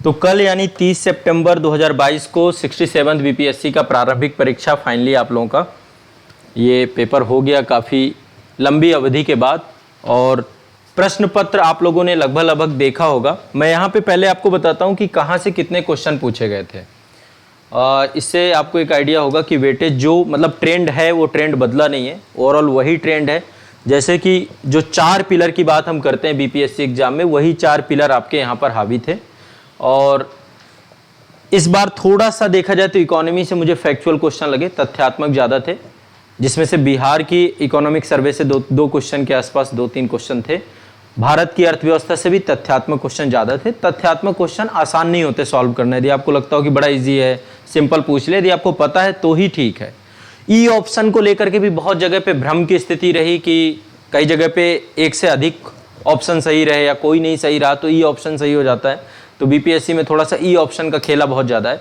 तो कल यानी 30 सितंबर 2022 को 67th बीपीएससी का प्रारंभिक परीक्षा फाइनली आप लोगों का ये पेपर हो गया काफ़ी लंबी अवधि के बाद। और प्रश्न पत्र आप लोगों ने लगभग देखा होगा। मैं यहाँ पे पहले आपको बताता हूँ कि कहाँ से कितने क्वेश्चन पूछे गए थे। इससे आपको एक आइडिया होगा कि वेटेज जो मतलब ट्रेंड है वो ट्रेंड बदला नहीं है, ओवरऑल वही ट्रेंड है। जैसे कि जो 4 पिलर की बात हम करते हैं बीपीएससी एग्जाम में, वही 4 पिलर आपके यहाँ पर हावी थे। और इस बार थोड़ा सा देखा जाए तो इकोनॉमी से मुझे फैक्चुअल क्वेश्चन लगे, तथ्यात्मक ज़्यादा थे, जिसमें से बिहार की इकोनॉमिक सर्वे से दो क्वेश्चन के आसपास 2-3 क्वेश्चन थे। भारत की अर्थव्यवस्था से भी तथ्यात्मक क्वेश्चन ज़्यादा थे। तथ्यात्मक क्वेश्चन आसान नहीं होते सॉल्व करना, यदि आपको लगता हो कि बड़ा इजी है, सिंपल पूछ ले, यदि आपको पता है तो ही ठीक है। ई ऑप्शन को लेकर के भी बहुत जगह पे भ्रम की स्थिति रही कि कई जगह पे एक से अधिक ऑप्शन सही रहे या कोई नहीं सही रहा तो ई ऑप्शन सही हो जाता है। तो बीपीएससी में थोड़ा सा ई ऑप्शन का खेला बहुत ज़्यादा है।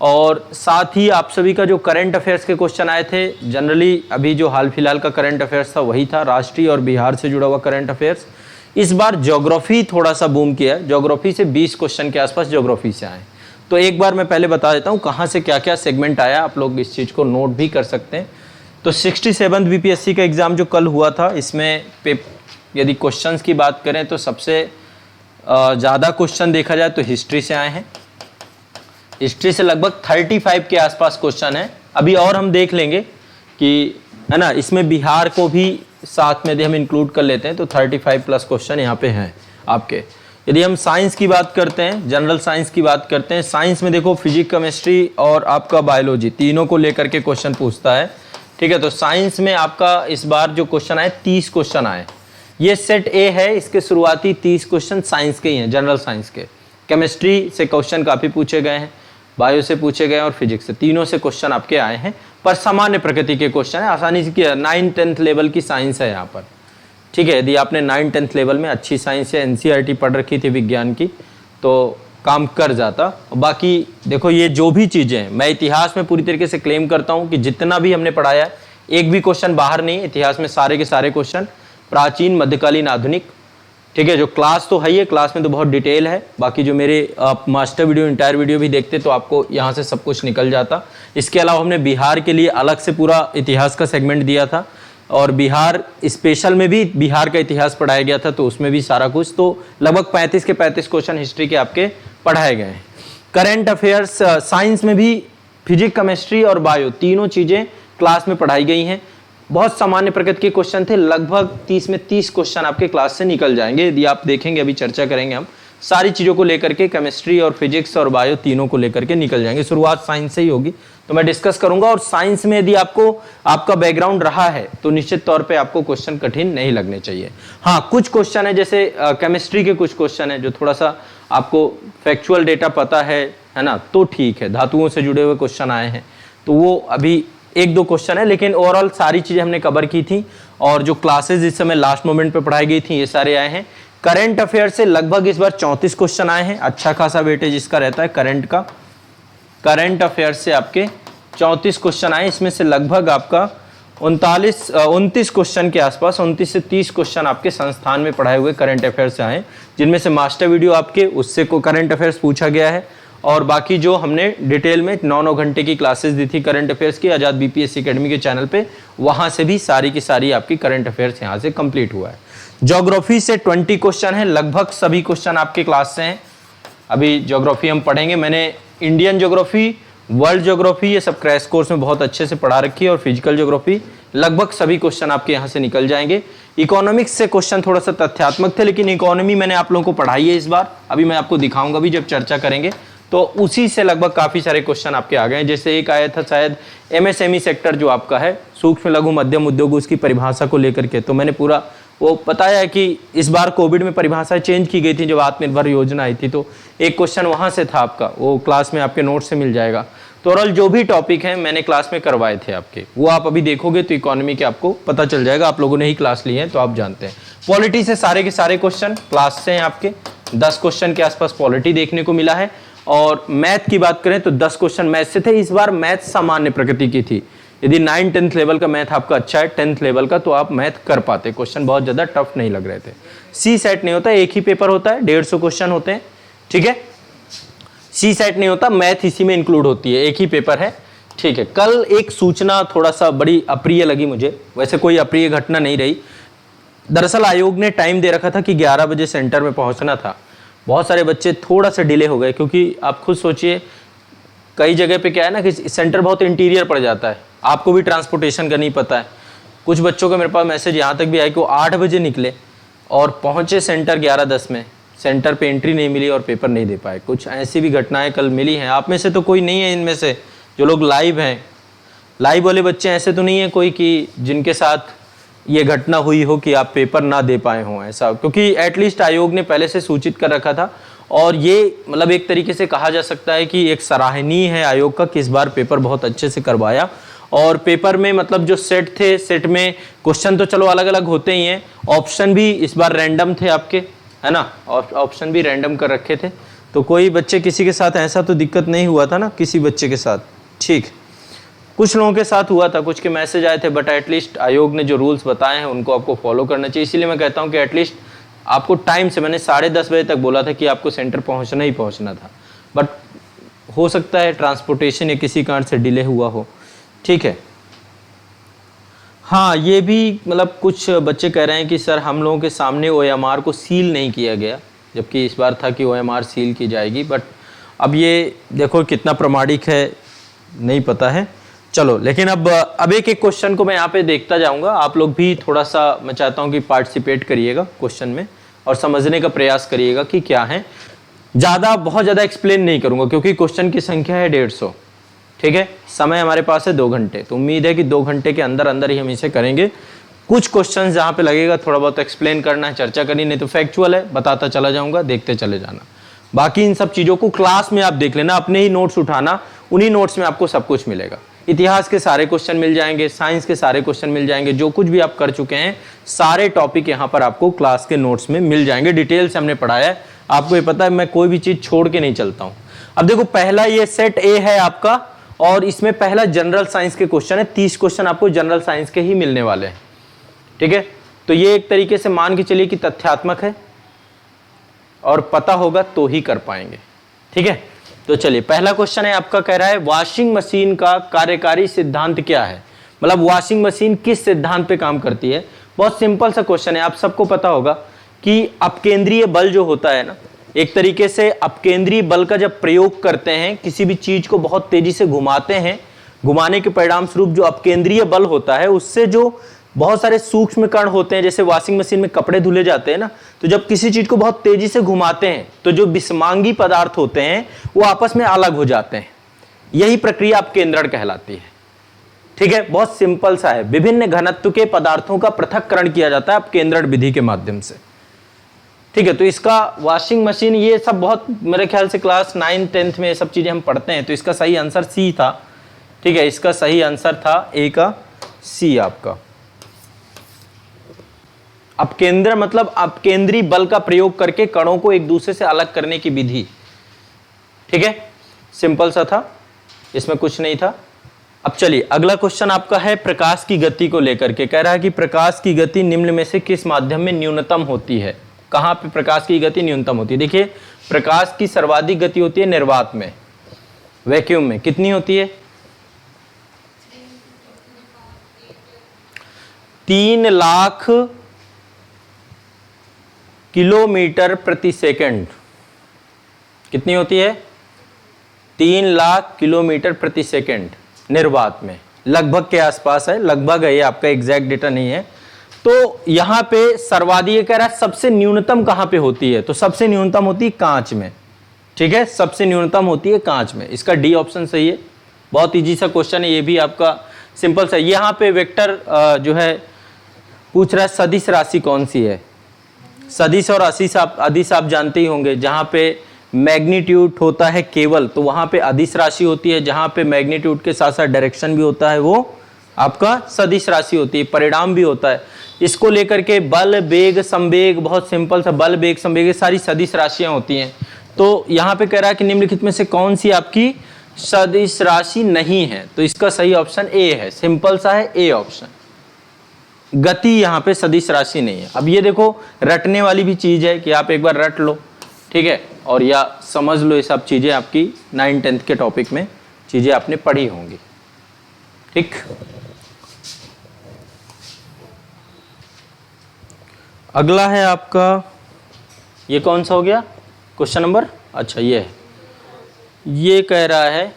और साथ ही आप सभी का जो करंट अफेयर्स के क्वेश्चन आए थे, जनरली अभी जो हाल फिलहाल का करंट अफेयर्स था वही था, राष्ट्रीय और बिहार से जुड़ा हुआ करंट अफेयर्स। इस बार ज्योग्राफी थोड़ा सा बूम किया है, ज्योग्राफी से 20 क्वेश्चन के आसपास ज्योग्राफी से आए। तो एक बार मैं पहले बता देता हूँ कहाँ से क्या क्या सेगमेंट आया, आप लोग इस चीज़ को नोट भी कर सकते हैं। तो 67th बीपीएससी का एग्ज़ाम जो कल हुआ था, इसमें यदि क्वेश्चंस की बात करें तो सबसे ज़्यादा क्वेश्चन देखा जाए तो हिस्ट्री से आए हैं। हिस्ट्री से लगभग 35 के आसपास क्वेश्चन है। अभी और हम देख लेंगे कि है ना, इसमें बिहार को भी साथ में यदि हम इंक्लूड कर लेते हैं तो 35 प्लस क्वेश्चन यहाँ पे हैं आपके। यदि हम साइंस की बात करते हैं, जनरल साइंस की बात करते हैं, साइंस में देखो फिजिक्स, केमिस्ट्री और आपका बायोलॉजी तीनों को लेकर के क्वेश्चन पूछता है। ठीक है, तो साइंस में आपका इस बार जो क्वेश्चन आए 30 क्वेश्चन आए। ये सेट ए है, इसके शुरुआती 30 क्वेश्चन साइंस के ही हैं, जनरल साइंस के। केमिस्ट्री से क्वेश्चन काफ़ी पूछे गए हैं, बायो से पूछे गए और फिजिक्स से, तीनों से क्वेश्चन आपके आए हैं। पर सामान्य प्रकृति के क्वेश्चन है, आसानी से किया। 9th-10th लेवल की साइंस है यहाँ पर। ठीक है, यदि आपने 9th-10th लेवल में अच्छी साइंस या एनसीईआरटी पढ़ रखी थी विज्ञान की तो काम कर जाता। बाकी देखो ये जो भी चीज़ें हैं, मैं इतिहास में पूरी तरीके से क्लेम करता हूँ कि जितना भी हमने पढ़ाया है एक भी क्वेश्चन बाहर नहीं। इतिहास में सारे के सारे क्वेश्चन प्राचीन, मध्यकालीन, आधुनिक। ठीक है, जो क्लास तो है ही है, क्लास में तो बहुत डिटेल है। बाकी जो मेरे आप मास्टर वीडियो, इंटायर वीडियो भी देखते तो आपको यहाँ से सब कुछ निकल जाता। इसके अलावा हमने बिहार के लिए अलग से पूरा इतिहास का सेगमेंट दिया था और बिहार स्पेशल में भी बिहार का इतिहास पढ़ाया गया था, तो उसमें भी सारा कुछ। तो लगभग 35 के 35 क्वेश्चन हिस्ट्री के आपके पढ़ाए गए हैं। करेंट अफेयर्स साइंस में भी फिजिक्स, केमिस्ट्री और बायो तीनों चीज़ें क्लास में पढ़ाई गई हैं। बहुत सामान्य प्रकृति के क्वेश्चन थे, लगभग 30 में 30 क्वेश्चन आपके क्लास से निकल जाएंगे। यदि आप देखेंगे, अभी चर्चा करेंगे हम सारी चीज़ों को लेकर के, केमिस्ट्री और फिजिक्स और बायो तीनों को लेकर के निकल जाएंगे। शुरुआत साइंस से ही होगी तो मैं डिस्कस करूंगा। और साइंस में यदि आपको आपका बैकग्राउंड रहा है तो निश्चित तौर पे आपको क्वेश्चन कठिन नहीं लगने चाहिए। हाँ, कुछ क्वेश्चन है जैसे केमिस्ट्री के कुछ क्वेश्चन है जो थोड़ा सा आपको फैक्चुअल डेटा पता है ना, तो ठीक है। धातुओं से जुड़े हुए क्वेश्चन आए हैं तो वो अभी 1-2 क्वेश्चन है, लेकिन ओवरऑल सारी चीज़ें हमने कवर की थी। और जो क्लासेज इस समय लास्ट मोमेंट पे पढ़ाई गई थी ये सारे आए हैं। करंट अफेयर से लगभग इस बार 34 क्वेश्चन आए हैं, अच्छा खासा वेटेज इसका रहता है करंट का। करंट अफेयर से आपके 34 क्वेश्चन आए, इसमें से लगभग आपका 29 क्वेश्चन के आसपास, 29 से 30 क्वेश्चन आपके संस्थान में पढ़ाए हुए करंट अफेयर से आए, जिनमें से मास्टर वीडियो आपके उससे को करंट अफेयर्स पूछा गया है। और बाकी जो हमने डिटेल में 9-9 घंटे की क्लासेस दी थी करंट अफेयर्स की आज़ाद बीपीएससी एकेडमी के चैनल पे, वहाँ से भी सारी की सारी आपकी करंट अफेयर्स यहाँ से कंप्लीट हुआ है। ज्योग्राफी से 20 क्वेश्चन है, लगभग सभी क्वेश्चन आपके क्लास से हैं। अभी ज्योग्राफी हम पढ़ेंगे, मैंने इंडियन ज्योग्राफी, वर्ल्ड ज्योग्राफी ये सब क्रैश कोर्स में बहुत अच्छे से पढ़ा रखी है। और फिजिकल ज्योग्राफी लगभग सभी क्वेश्चन आपके यहाँ से निकल जाएंगे। इकोनॉमिक्स से क्वेश्चन थोड़ा सा तथ्यात्मक थे, लेकिन इकोनॉमी मैंने आप लोगों को पढ़ाई है इस बार, अभी मैं आपको दिखाऊंगा भी जब चर्चा करेंगे। तो उसी से लगभग काफ़ी सारे क्वेश्चन आपके आ गए। जैसे एक आया था शायद एमएसएमई सेक्टर जो आपका है, सूक्ष्म लघु मध्यम उद्योग, उसकी परिभाषा को लेकर के तो मैंने पूरा वो बताया है कि इस बार कोविड में परिभाषा चेंज की गई थी जब आत्मनिर्भर योजना आई थी, तो एक क्वेश्चन वहाँ से था आपका, वो क्लास में आपके नोट से मिल जाएगा। तो ओवरऑल जो भी टॉपिक है मैंने क्लास में करवाए थे आपके, वो आप अभी देखोगे तो इकोनॉमी के आपको पता चल जाएगा, आप लोगों ने ही क्लास ली है तो आप जानते हैं। पॉलिटी से सारे के सारे क्वेश्चन क्लास से हैं आपके, 10 क्वेश्चन के आसपास पॉलिटी देखने को मिला है। और मैथ की बात करें तो 10 क्वेश्चन मैथ से थे। इस बार मैथ सामान्य प्रकृति की थी, यदि 9-10th लेवल का मैथ आपका अच्छा है, 10th लेवल का, तो आप मैथ कर पाते, क्वेश्चन बहुत ज़्यादा टफ नहीं लग रहे थे। सी सेट नहीं होता, एक ही पेपर होता है, 150 क्वेश्चन होते हैं, ठीक है। सी सेट नहीं होता, मैथ इसी में इंक्लूड होती है, एक ही पेपर है। ठीक है, कल एक सूचना थोड़ा सा बड़ी अप्रिय लगी मुझे, वैसे कोई अप्रिय घटना नहीं रही। दरअसल आयोग ने टाइम दे रखा था कि 11 बजे सेंटर में पहुंचना था। बहुत सारे बच्चे थोड़ा सा डिले हो गए, क्योंकि आप खुद सोचिए कई जगह पे क्या है ना कि सेंटर बहुत इंटीरियर पड़ जाता है, आपको भी ट्रांसपोर्टेशन का नहीं पता है। कुछ बच्चों का मेरे पास मैसेज यहाँ तक भी आया कि वो 8 बजे निकले और पहुँचे सेंटर 11:10 में, सेंटर पे एंट्री नहीं मिली और पेपर नहीं दे पाए। कुछ ऐसी भी घटनाएं कल मिली हैं। आप में से तो कोई नहीं है इनमें से जो लोग लाइव हैं, लाइव वाले बच्चे ऐसे तो नहीं है कोई कि जिनके साथ ये घटना हुई हो कि आप पेपर ना दे पाए हों, ऐसा, क्योंकि एटलीस्ट आयोग ने पहले से सूचित कर रखा था। और ये मतलब एक तरीके से कहा जा सकता है कि एक सराहनीय है आयोग का कि इस बार पेपर बहुत अच्छे से करवाया। और पेपर में मतलब जो सेट थे, सेट में क्वेश्चन तो चलो अलग अलग होते ही हैं, ऑप्शन भी इस बार रैंडम थे आपके, है ना, ऑप्शन भी रैंडम कर रखे थे। तो कोई बच्चे किसी के साथ ऐसा तो दिक्कत नहीं हुआ था ना किसी बच्चे के साथ। ठीक, कुछ लोगों के साथ हुआ था, कुछ के मैसेज आए थे, बट एटलीस्ट आयोग ने जो रूल्स बताए हैं उनको आपको फॉलो करना चाहिए। इसीलिए मैं कहता हूं कि एटलीस्ट आपको टाइम से, मैंने 10:30 बजे तक बोला था कि आपको सेंटर पहुंचना ही पहुंचना था, बट हो सकता है ट्रांसपोर्टेशन या किसी कारण से डिले हुआ हो। ठीक है, हाँ ये भी मतलब कुछ बच्चे कह रहे हैं कि सर हम लोगों के सामने OMR को सील नहीं किया गया, जबकि इस बार था कि OMR सील की जाएगी। बट अब ये देखो कितना प्रमाणिक है नहीं पता है, चलो। लेकिन अब एक एक क्वेश्चन को मैं यहाँ पे देखता जाऊंगा, आप लोग भी थोड़ा सा मैं चाहता हूँ कि पार्टिसिपेट करिएगा क्वेश्चन में और समझने का प्रयास करिएगा कि क्या है। बहुत ज़्यादा एक्सप्लेन नहीं करूँगा क्योंकि क्वेश्चन की संख्या है 150। ठीक है, समय हमारे पास है 2 घंटे, तो उम्मीद है कि 2 घंटे के अंदर अंदर ही हम इसे करेंगे। कुछ क्वेश्चन जहाँ पे लगेगा थोड़ा बहुत एक्सप्लेन करना है, चर्चा करनी, नहीं तो फैक्चुअल है, बताता चला जाऊँगा, देखते चले जाना। बाकी इन सब चीज़ों को क्लास में आप देख लेना, अपने ही नोट्स उठाना, उन्हीं नोट्स में आपको सब कुछ मिलेगा। इतिहास के सारे क्वेश्चन मिल जाएंगे, साइंस के सारे क्वेश्चन मिल जाएंगे, जो कुछ भी आप कर चुके हैं सारे टॉपिक यहाँ पर आपको क्लास के नोट्स में मिल जाएंगे। डिटेल से हमने पढ़ाया है, आपको ये पता है मैं कोई भी चीज़ छोड़ के नहीं चलता हूँ। अब देखो पहला ये सेट ए है आपका और इसमें पहला जनरल साइंस के क्वेश्चन है। 30 क्वेश्चन आपको जनरल साइंस के ही मिलने वाले हैं। ठीक है, तो ये एक तरीके से मान के चलिए कि तथ्यात्मक है और पता होगा तो ही कर पाएंगे। ठीक है, तो चलिए पहला क्वेश्चन है आपका, कह रहा है वॉशिंग मशीन का कार्यकारी सिद्धांत क्या है। मतलब वॉशिंग मशीन किस सिद्धांत पे काम करती है। बहुत सिंपल सा क्वेश्चन है, आप सबको पता होगा कि अपकेंद्रीय बल जो होता है ना, एक तरीके से अपकेंद्रीय बल का जब प्रयोग करते हैं, किसी भी चीज को बहुत तेजी से घुमाते हैं, घुमाने के परिणाम स्वरूप जो अपकेंद्रीय बल होता है उससे जो बहुत सारे सूक्ष्म कण होते हैं, जैसे वॉशिंग मशीन में कपड़े धुले जाते हैं ना, तो जब किसी चीज को बहुत तेजी से घुमाते हैं तो जो विषमांगी पदार्थ होते हैं वो आपस में अलग हो जाते हैं। यही प्रक्रिया अपकेंद्रण कहलाती है। ठीक है, बहुत सिंपल सा है। विभिन्न घनत्व के पदार्थों का पृथक्करण किया जाता है अपकेंद्रण विधि के माध्यम से। ठीक है, तो इसका वॉशिंग मशीन ये सब बहुत मेरे ख्याल से क्लास 9, 10th में ये सब चीजें हम पढ़ते हैं, तो इसका सही आंसर सी था। ठीक है, इसका सही आंसर था ए का सी आपका। अपकेंद्र मतलब अपकेंद्री बल का प्रयोग करके कणों को एक दूसरे से अलग करने की विधि। ठीक है, सिंपल सा था, इसमें कुछ नहीं था। अब चलिए अगला क्वेश्चन आपका है प्रकाश की गति को लेकर के। कह रहा है कि प्रकाश की गति निम्न में से किस माध्यम में न्यूनतम होती है। कहां पे प्रकाश की गति न्यूनतम होती है। देखिए प्रकाश की सर्वाधिक गति होती है निर्वात में, वैक्यूम में कितनी होती है 3 लाख किलोमीटर प्रति सेकंड। कितनी होती है 3 लाख किलोमीटर प्रति सेकंड निर्वात में, लगभग के आसपास है, लगभग है, ये आपका एग्जैक्ट डेटा नहीं है। तो यहां पे सर्वाधिक कह रहा है सबसे न्यूनतम कहां पे होती है, तो सबसे न्यूनतम होती है कांच में। ठीक है, सबसे न्यूनतम होती है कांच में, इसका डी ऑप्शन सही है। बहुत इजी सा क्वेश्चन है, ये भी आपका सिंपल सा। यहां पे वेक्टर जो है पूछ रहा है सदिश राशि कौन सी है। सदिश और अदिश आप जानते ही होंगे, जहां पे मैग्नीट्यूड होता है केवल तो वहां पे अदिश राशि होती है, जहां पे मैग्नीट्यूड के साथ साथ डायरेक्शन भी होता है वो आपका सदिश राशि होती है, परिणाम भी होता है। इसको लेकर के बल वेग संवेग, बहुत सिंपल सा, बल वेग संवेग सारी सदिश राशियां होती हैं। तो यहां पे कह रहा है कि निम्नलिखित में से कौन सी आपकी सदिश राशि नहीं है, तो इसका सही ऑप्शन ए है, सिंपल सा है ए ऑप्शन। गति यहां पे सदिश राशि नहीं है। अब ये देखो रटने वाली भी चीज है कि आप एक बार रट लो, ठीक है, और या समझ लो, ये सब चीज़ें आपकी 9th-10th के टॉपिक में चीज़ें आपने पढ़ी होंगी। ठीक, अगला है आपका, ये कौन सा हो गया क्वेश्चन नंबर, अच्छा ये है, ये कह रहा है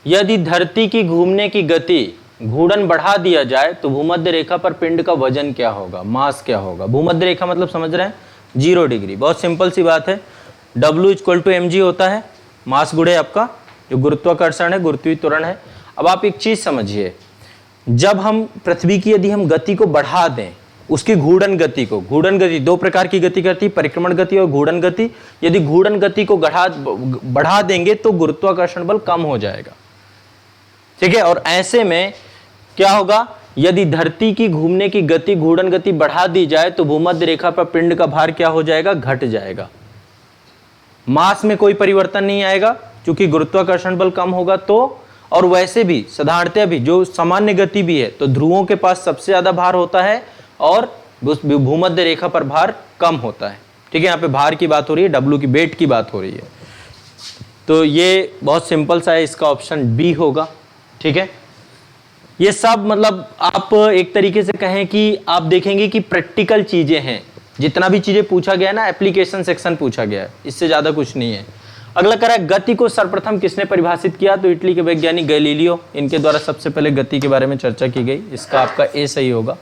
यदि धरती की घूमने की गति घूर्णन बढ़ा दिया जाए तो भूमध्य रेखा पर पिंड का वजन क्या होगा, मास क्या होगा। भूमध्य रेखा मतलब समझ रहे हैं 0 डिग्री, बहुत सिंपल सी बात है। W = mg होता है, मास गुणे आपका जो गुरुत्वाकर्षण है, गुरुत्वीय त्वरण है। अब आप एक चीज समझिए, जब हम पृथ्वी की यदि हम गति को बढ़ा दें, उसकी घूर्णन गति को, घूर्णन गति 2 प्रकार की गति करती है, परिक्रमण गति और घूर्णन गति। यदि घूर्णन गति को बढ़ा देंगे तो गुरुत्वाकर्षण बल कम हो जाएगा, ठीक है। और ऐसे में क्या होगा, यदि धरती की घूमने की गति घूर्णन गति बढ़ा दी जाए तो भूमध्य रेखा पर पिंड का भार क्या हो जाएगा, घट जाएगा। मास में कोई परिवर्तन नहीं आएगा क्योंकि गुरुत्वाकर्षण बल कम होगा। तो और वैसे भी साधारणतः भी जो सामान्य गति भी है तो ध्रुवों के पास सबसे ज्यादा भार होता है और भूमध्य रेखा पर भार कम होता है, ठीक है। यहाँ पे भार की बात हो रही है, W की वेट की बात हो रही है। तो ये बहुत सिंपल सा है, इसका ऑप्शन बी होगा, ठीक है। ये सब मतलब आप एक तरीके से कहें कि आप देखेंगे कि प्रैक्टिकल चीजें हैं, जितना भी चीजें पूछा गया ना एप्लीकेशन सेक्शन पूछा गया है, इससे ज्यादा कुछ नहीं है। अगला कह रहा है गति को सर्वप्रथम किसने परिभाषित किया, तो इटली के वैज्ञानिक गैलीलियो, इनके द्वारा सबसे पहले गति के बारे में चर्चा की गई। इसका आपका ए सही होगा,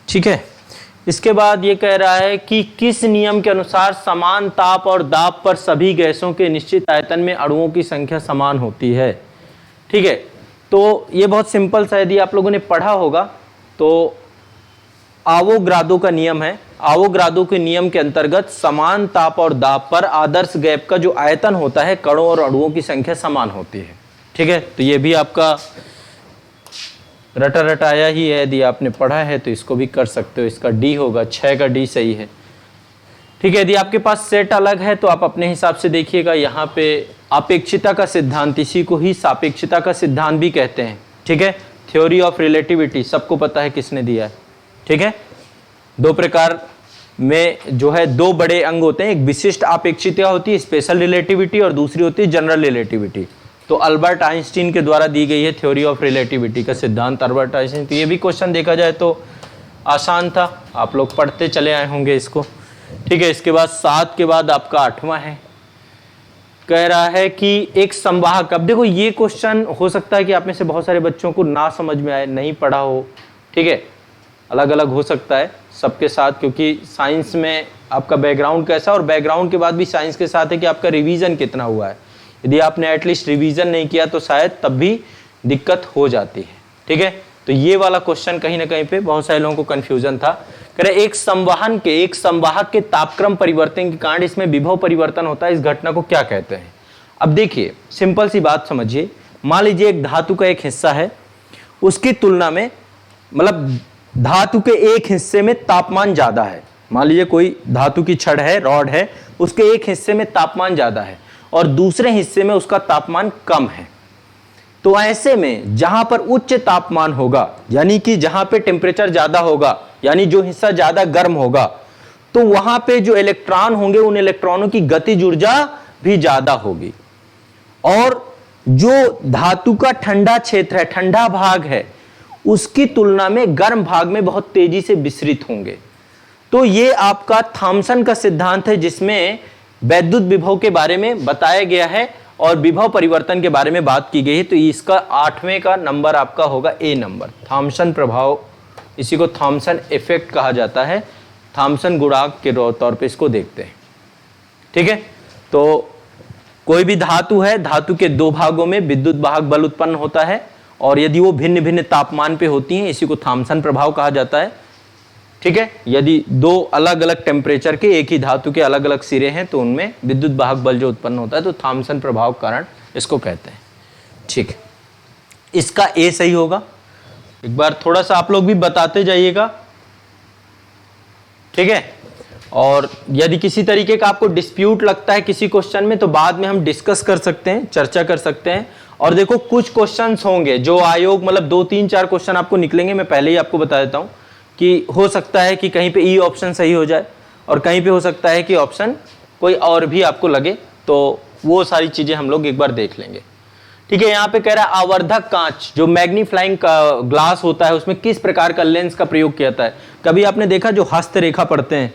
ठीक है। इसके बाद ये कह रहा है कि किस नियम के अनुसार समान ताप और दाब पर सभी गैसों के निश्चित आयतन में अणुओं की संख्या समान होती है, ठीक है। तो ये बहुत सिंपल सा, यदि आप लोगों ने पढ़ा होगा तो आवोगाद्रो का नियम है। आवोगाद्रो के नियम के अंतर्गत समान ताप और दाब पर आदर्श गैस का जो आयतन होता है, कणों और अणुओं की संख्या समान होती है, ठीक है। तो ये भी आपका रटा रटाया ही है, यदि आपने पढ़ा है तो इसको भी कर सकते हो। इसका डी होगा, 6 का डी सही है, ठीक है। यदि आपके पास सेट अलग है तो आप अपने हिसाब से देखिएगा। यहाँ पे अपेक्षिता का सिद्धांत, इसी को ही सापेक्षिता का सिद्धांत भी कहते हैं, ठीक है। थ्योरी ऑफ रिलेटिविटी सबको पता है किसने दिया है, ठीक है। 2 प्रकार में जो है 2 बड़े अंग होते हैं, एक विशिष्ट अपेक्षिता होती है स्पेशल रिलेटिविटी और दूसरी होती है जनरल रिलेटिविटी। तो अल्बर्ट आइंस्टीन के द्वारा दी गई है थ्योरी ऑफ रिलेटिविटी का सिद्धांत, अल्बर्ट आइंस्टीन। तो ये भी क्वेश्चन देखा जाए तो आसान था, आप लोग पढ़ते चले आए होंगे इसको, ठीक है। इसके बाद 7 के बाद आपका 8वां है, कह रहा है कि एक संवाहक। अब देखो ये क्वेश्चन हो सकता है कि आप में से बहुत सारे बच्चों को ना समझ में आए, नहीं पढ़ा हो, ठीक है। अलग अलग हो सकता है सबके साथ, क्योंकि साइंस में आपका बैकग्राउंड कैसा, और बैकग्राउंड के बाद भी साइंस के साथ है कि आपका रिवीजन कितना हुआ है। यदि आपने एटलीस्ट रिवीजन नहीं किया तो शायद तब भी दिक्कत हो जाती है, ठीक है। तो ये वाला क्वेश्चन कहीं ना कहीं पे बहुत सारे लोगों को कंफ्यूजन था। कह रहे एक संवाहक के तापक्रम परिवर्तन के कारण इसमें विभव परिवर्तन होता है, इस घटना को क्या कहते हैं। अब देखिए सिंपल सी बात समझिए, मान लीजिए एक धातु का एक हिस्सा है, उसकी तुलना में मतलब धातु के एक हिस्से में तापमान ज्यादा है। मान लीजिए कोई धातु की छड़ है, रॉड है, उसके एक हिस्से में तापमान ज्यादा है और दूसरे हिस्से में उसका तापमान कम है। तो ऐसे में जहां पर उच्च तापमान होगा, यानी कि जहां पे टेम्परेचर ज्यादा होगा, यानी जो हिस्सा ज्यादा गर्म होगा, तो वहां पे जो इलेक्ट्रॉन होंगे उन इलेक्ट्रॉनों की गतिज ऊर्जा भी ज्यादा होगी। और जो धातु का ठंडा क्षेत्र है, ठंडा भाग है, उसकी तुलना में गर्म भाग में बहुत तेजी से विसरित होंगे। तो ये आपका थॉमसन का सिद्धांत है, जिसमें वैद्युत विभव के बारे में बताया गया है और विभव परिवर्तन के बारे में बात की गई है। तो इसका 8वें का नंबर आपका होगा ए नंबर, थॉमसन प्रभाव। इसी को थॉमसन इफेक्ट कहा जाता है, थॉमसन गुणांक के तौर पे इसको देखते हैं, ठीक है। तो कोई भी धातु है, धातु के 2 भागों में विद्युत वाहक बल उत्पन्न होता है और यदि वो भिन्न भिन्न तापमान पे होती हैं, इसी को थॉमसन प्रभाव कहा जाता है, ठीक है। यदि 2 अलग अलग टेम्परेचर के एक ही धातु के अलग अलग सिरे हैं तो उनमें विद्युत वाहक बल जो उत्पन्न होता है, तो थॉमसन प्रभाव कारण इसको कहते हैं, ठीक। इसका ए सही होगा। एक बार थोड़ा सा आप लोग भी बताते जाइएगा, ठीक है। और यदि किसी तरीके का आपको डिस्प्यूट लगता है किसी क्वेश्चन में तो बाद में हम डिस्कस कर सकते हैं, चर्चा कर सकते हैं। और देखो कुछ क्वेश्चंस होंगे जो आयोग मतलब 2, 3, 4 क्वेश्चन आपको निकलेंगे, मैं पहले ही आपको बता देता हूं कि हो सकता है कि कहीं पे ई ऑप्शन सही हो जाए और कहीं पे हो सकता है कि ऑप्शन कोई और भी आपको लगे तो वो सारी चीजें हम लोग एक बार देख लेंगे। ठीक है, यहाँ पे कह रहा है आवर्धक कांच जो मैग्नीफ्लाइंग का ग्लास होता है उसमें किस प्रकार का लेंस का प्रयोग किया जाता है। कभी आपने देखा जो हस्तरेखा पढ़ते हैं,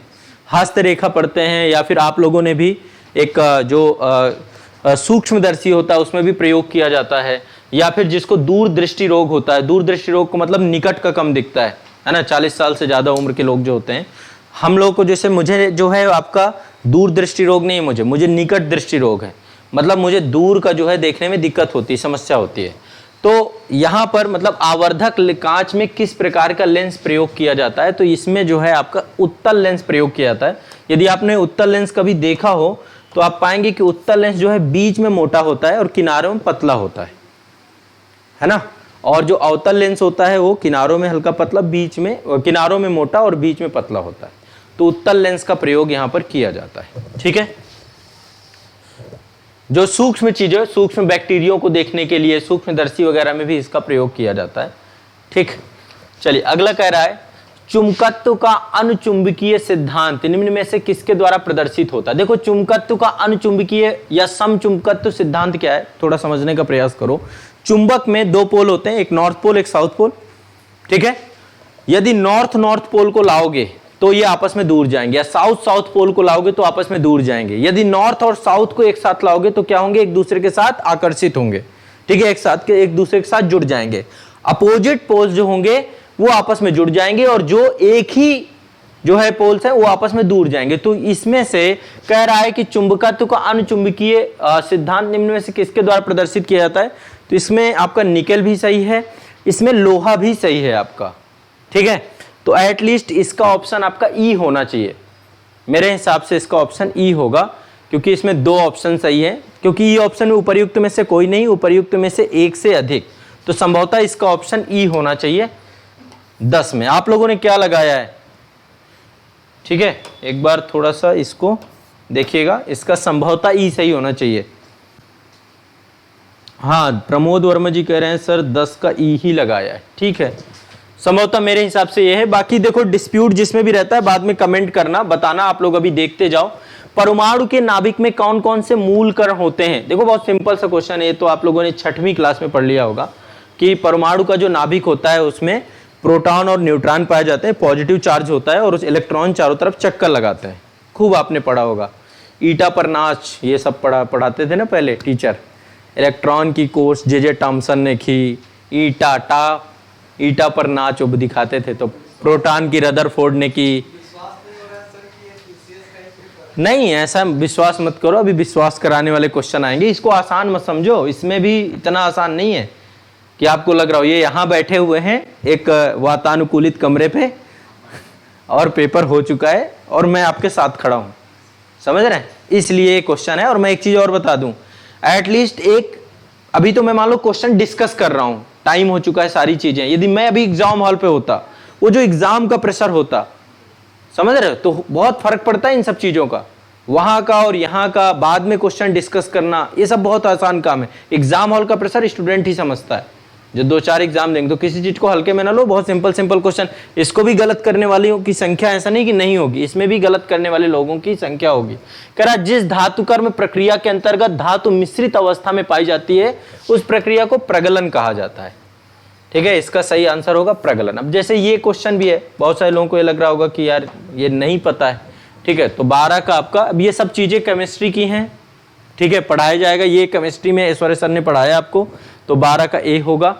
हस्तरेखा पढ़ते हैं, या फिर आप लोगों ने भी एक जो सूक्ष्मदर्शी होता है उसमें भी प्रयोग किया जाता है, या फिर जिसको दूरदृष्टि रोग होता है, दूरदृष्टि रोग को मतलब निकट का कम दिखता है ना, 40 साल से ज्यादा उम्र के लोग जो होते हैं, हम लोग को जैसे मुझे जो है आपका दूरदृष्टि रोग नहीं है, मुझे निकट दृष्टि रोग है, मतलब मुझे दूर का जो है देखने में दिक्कत होती है, समस्या होती है। तो यहाँ पर मतलब आवर्धक कांच में किस प्रकार का लेंस प्रयोग किया जाता है, तो इसमें जो है आपका उत्तल लेंस प्रयोग किया जाता है। यदि आपने उत्तल लेंस कभी देखा हो तो आप पाएंगे कि उत्तल लेंस जो है बीच में मोटा होता है और किनारों में पतला होता है ना, और जो अवतल लेंस होता है वो किनारों में हल्का पतला, बीच में किनारों में मोटा और बीच में पतला होता है। तो उत्तल लेंस का प्रयोग यहाँ पर किया जाता है। ठीक है, जो सूक्ष्म चीजें, सूक्ष्म बैक्टीरियो को देखने के लिए सूक्ष्मदर्शी वगैरह में भी इसका प्रयोग किया जाता है। ठीक, चलिए अगला कह रहा है चुंबकत्व का अनुचुंबकीय सिद्धांत निम्न में से किसके द्वारा प्रदर्शित होता है। देखो चुंबकत्व का अनुचुंबकीय या समचुंबकत्व सिद्धांत क्या है, थोड़ा समझने का प्रयास करो। चुंबक में दो पोल होते हैं, एक नॉर्थ पोल एक साउथ पोल। ठीक है, यदि नॉर्थ पोल को लाओगे तो ये आपस में दूर जाएंगे, या साउथ पोल को लाओगे तो आपस में दूर जाएंगे। यदि नॉर्थ और साउथ को एक साथ लाओगे तो क्या होंगे, एक दूसरे के साथ आकर्षित होंगे। ठीक है, एक दूसरे के साथ जुड़ जाएंगे। अपोजिट पोल्स जो होंगे वो आपस में जुड़ जाएंगे, और जो एक ही जो है पोल्स है वो आपस में दूर जाएंगे। तो इसमें से कह रहा है कि चुंबकत्व का अनुचुंबकीय सिद्धांत निम्न में से किसके द्वारा प्रदर्शित किया जाता है। तो इसमें आपका निकेल भी सही है, इसमें लोहा भी सही है आपका। ठीक है, तो एटलीस्ट इसका ऑप्शन आपका ई होना चाहिए, मेरे हिसाब से इसका ऑप्शन ई होगा, क्योंकि इसमें दो ऑप्शन सही है, क्योंकि ई ऑप्शन में उपर्युक्त में से कोई नहीं, उपर्युक्त में से एक से अधिक, तो संभवतः इसका ऑप्शन ई होना चाहिए 10 में। आप लोगों ने क्या लगाया है, ठीक है, एक बार थोड़ा सा इसको देखिएगा, इसका संभवतः ई सही होना चाहिए। हाँ, प्रमोद वर्मा जी कह रहे हैं सर 10 का ई ही लगाया है। ठीक है, संभवतः मेरे हिसाब से ये है। बाकी देखो डिस्प्यूट जिसमें भी रहता है बाद में कमेंट करना, बताना, आप लोग अभी देखते जाओ। परमाणु के नाभिक में कौन कौन से मूल कण होते हैं। देखो बहुत सिंपल सा क्वेश्चन है, तो आप लोगों ने 6वीं क्लास में पढ़ लिया होगा कि परमाणु का जो नाभिक होता है उसमें प्रोटॉन और न्यूट्रॉन पाए जाते हैं, पॉजिटिव चार्ज होता है और उस इलेक्ट्रॉन चारों तरफ चक्कर लगाते हैं। खूब आपने पढ़ा होगा, ईटा पर नाच, ये सब पढ़ाते थे ना पहले टीचर। इलेक्ट्रॉन की कोर्स जे टॉमसन ने की, ईटा पर नाच वो दिखाते थे, तो प्रोटॉन की रदरफोर्ड ने की। नहीं, ऐसा विश्वास मत करो, अभी विश्वास कराने वाले क्वेश्चन आएंगे। इसको आसान मत समझो, इसमें भी इतना आसान नहीं है कि आपको लग रहा हो। ये यहाँ बैठे हुए हैं एक वातानुकूलित कमरे पे और पेपर हो चुका है और मैं आपके साथ खड़ा हूँ, समझ रहे हैं, इसलिए क्वेश्चन है। और मैं एक चीज और बता दूं, एटलीस्ट एक, अभी तो मैं मान लो क्वेश्चन डिस्कस कर रहा हूँ, टाइम हो चुका है, सारी चीजें। यदि मैं अभी एग्जाम हॉल पे होता, वो जो एग्जाम का प्रेशर होता, समझ रहे हो, तो बहुत फर्क पड़ता है इन सब चीजों का, वहां का और यहाँ का, बाद में क्वेश्चन डिस्कस करना, ये सब बहुत आसान काम है। एग्जाम हॉल का प्रेशर स्टूडेंट ही समझता है, जो 2-4 एग्जाम देंगे। तो किसी चीज को हल्के में ना लो, बहुत सिंपल क्वेश्चन। इसको भी गलत करने वालों की संख्या ऐसा नहीं कि नहीं होगी, इसमें भी गलत करने वाले लोगों की संख्या होगी। कह रहा जिस धातुकर्म प्रक्रिया के अंतर्गत धातु मिश्रित अवस्था में पाई जाती है उस प्रक्रिया को प्रगलन कहा जाता है। ठीक है, इसका सही आंसर होगा प्रगलन। अब जैसे ये क्वेश्चन भी है, बहुत सारे लोगों को ये लग रहा होगा कि यार ये नहीं पता है। ठीक है, तो 12 का आपका, अब ये सब चीजें केमिस्ट्री की हैं। ठीक है, पढ़ाया जाएगा, ये केमिस्ट्री में ऐश्वर्य सर ने पढ़ाया आपको, तो 12 का ए होगा।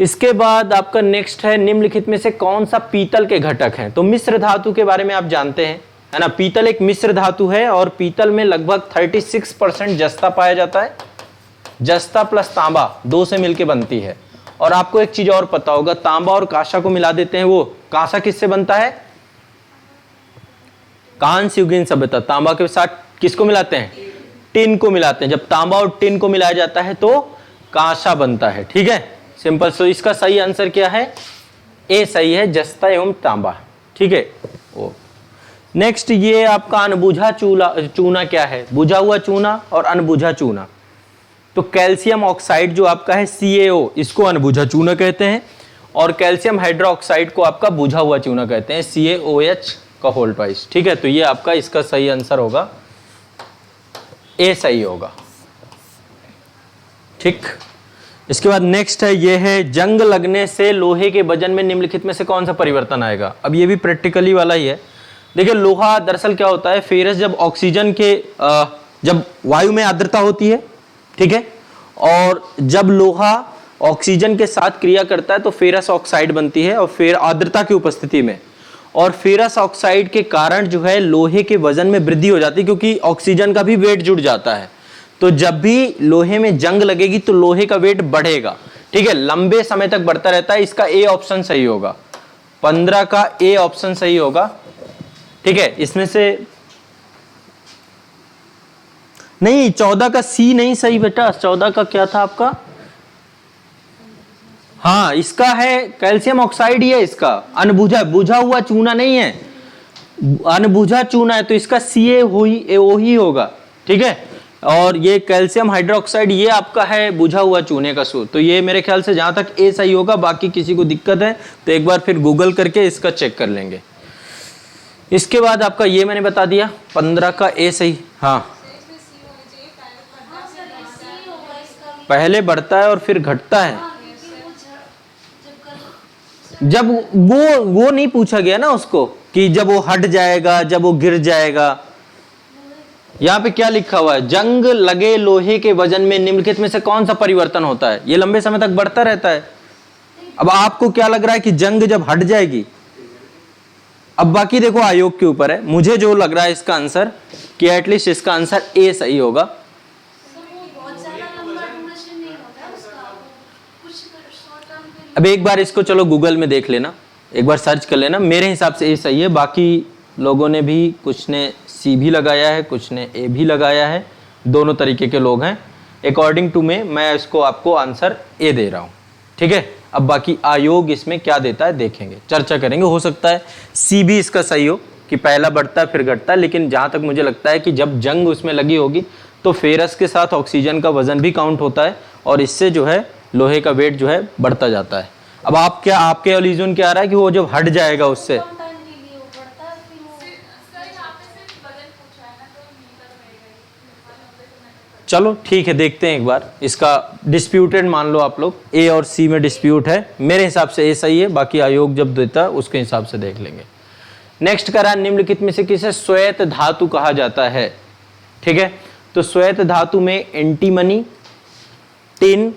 इसके बाद आपका नेक्स्ट है निम्नलिखित में से कौन सा पीतल के घटक हैं। तो मिश्र धातु के बारे में आप जानते हैं, है ना। पीतल एक मिश्र धातु है और पीतल में लगभग 36% जस्ता पाया जाता है। जस्ता प्लस तांबा 2 से मिलकर बनती है। और आपको एक चीज और पता होगा, तांबा और कांसा को मिला देते हैं, वो कांसा किससे बनता है, कांस्य युगीन सभ्यता। तांबा के साथ किसको मिलाते हैं, टिन को मिलाते हैं। जब तांबा और टिन को मिलाया जाता है तो कांसा बनता है। ठीक है, सिंपल। सो इसका सही आंसर क्या है, ए सही है, जस्ता एवं तांबा। ठीक है, ओ नेक्स्ट ये आपका अनबुझा चूना क्या है, बुझा हुआ चूना और अनबुझा चूना। तो कैल्शियम ऑक्साइड जो आपका है CaO, इसको अनबुझा चूना कहते हैं, और कैल्शियम हाइड्रोक्साइड को आपका बुझा हुआ चूना कहते हैं, CaOH का होल ट्वाइस। ठीक है, तो ये आपका इसका सही आंसर होगा ए सही होगा। ठीक, इसके बाद नेक्स्ट है, ये है जंग लगने से लोहे के वजन में निम्नलिखित में से कौन सा परिवर्तन आएगा। अब ये भी प्रैक्टिकली वाला ही है। देखिए लोहा दरअसल क्या होता है, फेरस जब ऑक्सीजन के जब वायु में आर्द्रता होती है, ठीक है, और जब लोहा ऑक्सीजन के साथ क्रिया करता है तो फेरस ऑक्साइड बनती है, और फिर आर्द्रता की उपस्थिति में, और फेरस ऑक्साइड के कारण जो है लोहे के वजन में वृद्धि हो जाती है, क्योंकि ऑक्सीजन का भी वेट जुड़ जाता है। तो जब भी लोहे में जंग लगेगी तो लोहे का वेट बढ़ेगा, ठीक है, लंबे समय तक बढ़ता रहता है। इसका ए ऑप्शन सही होगा, 15 का ए ऑप्शन सही होगा। ठीक है, इसमें से नहीं, 14 का सी नहीं सही बेटा, 14 का क्या था आपका, हाँ इसका है कैल्शियम ऑक्साइड ही है, इसका अनबुझा, बुझा हुआ चूना नहीं है, अनबुझा चूना है, तो इसका सी ओ ही होगा। ठीक है, और ये कैल्शियम हाइड्रोक्साइड ये आपका है बुझा हुआ चूने का सूत्र। तो ये मेरे ख्याल से जहां तक ए सही होगा, बाकी किसी को दिक्कत है तो एक बार फिर गूगल करके इसका चेक कर लेंगे। इसके बाद आपका ये मैंने बता दिया, 15 का ए सही। हाँ, पहले बढ़ता है और फिर घटता है। जब वो नहीं पूछा गया ना उसको कि जब वो हट जाएगा, जब वो गिर जाएगा। यहाँ पे क्या लिखा हुआ है, जंग लगे लोहे के वजन में निम्नलिखित में से कौन सा परिवर्तन होता है। ये लंबे समय तक बढ़ता रहता है। अब आपको क्या लग रहा है कि जंग जब हट जाएगी, अब बाकी देखो आयोग के ऊपर है। मुझे जो लग रहा है इसका आंसर कि एटलीस्ट इसका आंसर ए सही होगा। अब एक बार इसको चलो गूगल में देख लेना, एक बार सर्च कर लेना, मेरे हिसाब से ए सही है। बाकी लोगों ने भी, कुछ ने सी भी लगाया है, कुछ ने ए भी लगाया है, दोनों तरीके के लोग हैं। अकॉर्डिंग टू मैं इसको आपको आंसर ए दे रहा हूं। ठीक है, अब बाकी आयोग इसमें क्या देता है देखेंगे, चर्चा करेंगे। हो सकता है सी भी इसका सही हो कि पहला बढ़ता है फिर घटता है, लेकिन जहां तक मुझे लगता है कि जब जंग उसमें लगी होगी तो फेरस के साथ ऑक्सीजन का वजन भी काउंट होता है, और इससे जो है लोहे का वेट जो है बढ़ता जाता है। अब आप क्या, आपके एल्यूजन क्या आ रहा है कि वो जब हट जाएगा उससे, चलो ठीक है, देखते हैं एक बार। इसका डिस्प्यूटेड मान लो आप लोग, ए और सी में डिस्प्यूट है। मेरे हिसाब से ए सही है, बाकी आयोग जब देता है उसके हिसाब से देख लेंगे। नेक्स्ट करा, निम्नलिखित में से किसे श्वेत धातु कहा जाता है। ठीक है, तो श्वेत धातु में एंटीमनी, टिन,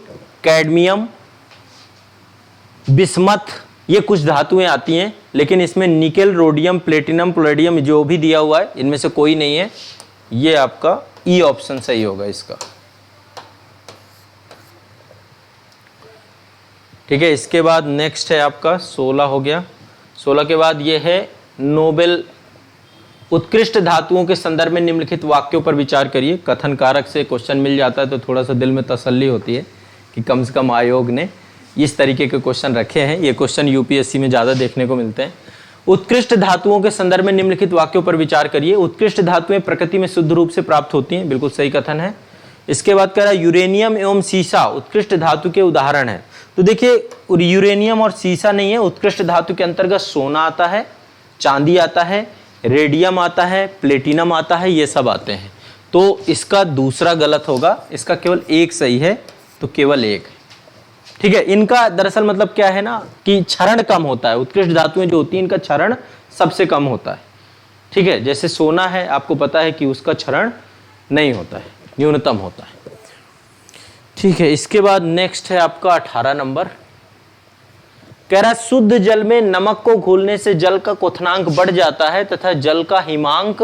कैडमियम, बिस्मथ, ये कुछ धातुएं आती हैं, लेकिन इसमें निकेल, रोडियम, प्लेटिनम, पैलेडियम जो भी दिया हुआ है इनमें से कोई नहीं है। ये आपका ई ऑप्शन सही होगा इसका। ठीक है, इसके बाद नेक्स्ट है आपका 16 हो गया। 16 के बाद ये है नोबेल। उत्कृष्ट धातुओं के संदर्भ में निम्नलिखित वाक्यों पर विचार करिए। कथन कारक से क्वेश्चन मिल जाता है तो थोड़ा सा दिल में तसल्ली होती है कि कम से कम आयोग ने इस तरीके के क्वेश्चन रखे हैं। ये क्वेश्चन यूपीएससी में ज़्यादा देखने को मिलते हैं। उत्कृष्ट धातुओं के संदर्भ में निम्नलिखित वाक्यों पर विचार करिए। उत्कृष्ट धातुएं प्रकृति में शुद्ध रूप से प्राप्त होती हैं, बिल्कुल सही कथन है। इसके बाद कह रहा है यूरेनियम एवं सीसा उत्कृष्ट धातु के उदाहरण है। तो देखिए यूरेनियम और सीसा नहीं है, उत्कृष्ट धातु के अंतर्गत सोना आता है, चांदी आता है, रेडियम आता है, प्लेटिनम आता है, ये सब आते हैं। तो इसका दूसरा गलत होगा, इसका केवल एक सही है, तो केवल एक है। ठीक है, इनका दरअसल मतलब क्या है ना कि क्षरण कम होता है। उत्कृष्ट धातुएं जो होती हैं इनका क्षरण सबसे कम होता है। ठीक है, जैसे सोना है आपको पता है कि उसका क्षरण नहीं होता है, न्यूनतम होता है। ठीक है, इसके बाद नेक्स्ट है आपका 18 नंबर। कह रहा है शुद्ध जल में नमक को घोलने से जल का क्वथनांक बढ़ जाता है तथा जल का हिमांक